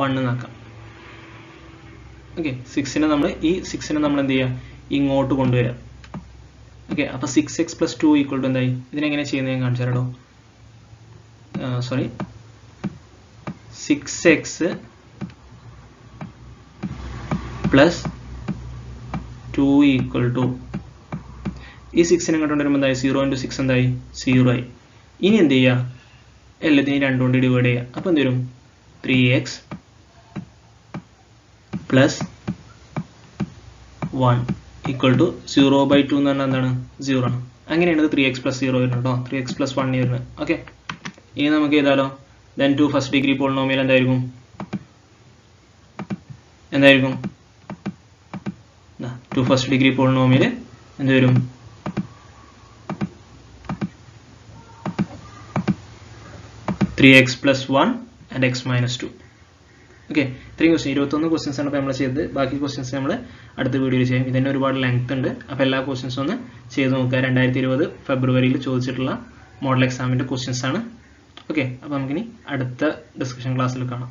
1 എന്നാക്കാം. ഓക്കെ 6നെ നമ്മൾ എന്ത് ചെയ്യുക ഇങ്ങോട്ട് കൊണ്ടുവരാം. ഓക്കെ അപ്പോൾ 6x പ്ലസ് 2 = എന്തായി. ഇതിനെങ്ങനെ ചെയ്യുന്നത് ഞാൻ കാണിച്ചു തരാം. സോറി 6x പ്ലസ് 2 = ഈ 6നെ ഇങ്ങോട്ട് കൊണ്ടുവരുമ്പോൾ എന്തായി 0 × 6 എന്തായി 0 ആയി. ഇനി എന്ത് ചെയ്യുക എല്ലാത്തിനെയും 2 കൊണ്ട് ഡിവൈഡ് ചെയ്യുക. അപ്പോൾ എന്ത് വരും 3x പ്ലസ് 1 = 0/2 എന്ന് പറഞ്ഞാൽ എന്താണ് 0 ആണ്. അങ്ങനെയാണ് 3x പ്ലസ് 0 വരുന്നത് കേട്ടോ. 3x പ്ലസ് 1 വരുന്നത്. ഓക്കെ ഇനി നമുക്ക് എഴുതാലോ. then 2 ഫസ്റ്റ് ഡിഗ്രി പോളിനോമിയൽ എന്തായിരിക്കും 2 ഫസ്റ്റ് ഡിഗ്രി പോളിനോമിയൽ എന്ത് വരും 3x plus 1 and x minus 2. Okay ഇത്രയും ക്വസ്റ്റ്യൻ 21 ക്വസ്റ്റ്യൻസ് ആണ് ഇപ്പോൾ നമ്മൾ ചെയ്തത്. ബാക്കി ക്വസ്റ്റ്യൻസ് നമ്മൾ അടുത്ത വീഡിയോയിൽ ചെയ്യും. ഇതിന് ഒരുപാട് ലെങ്ത് ഉണ്ട്. അപ്പോൾ എല്ലാ ക്വസ്റ്റ്യൻസും ഒന്ന് ചെയ്ത് നോക്കുക. 2020 ഫെബ്രുവരിയിൽ ചോദിച്ചിട്ടുള്ള മോഡൽ എക്സാമിൻ്റെ ക്വസ്റ്റ്യൻസ് ആണ്. ഓക്കെ അപ്പോൾ നമുക്കിനി അടുത്ത ഡിസ്കഷൻ ക്ലാസ്സിൽ കാണാം.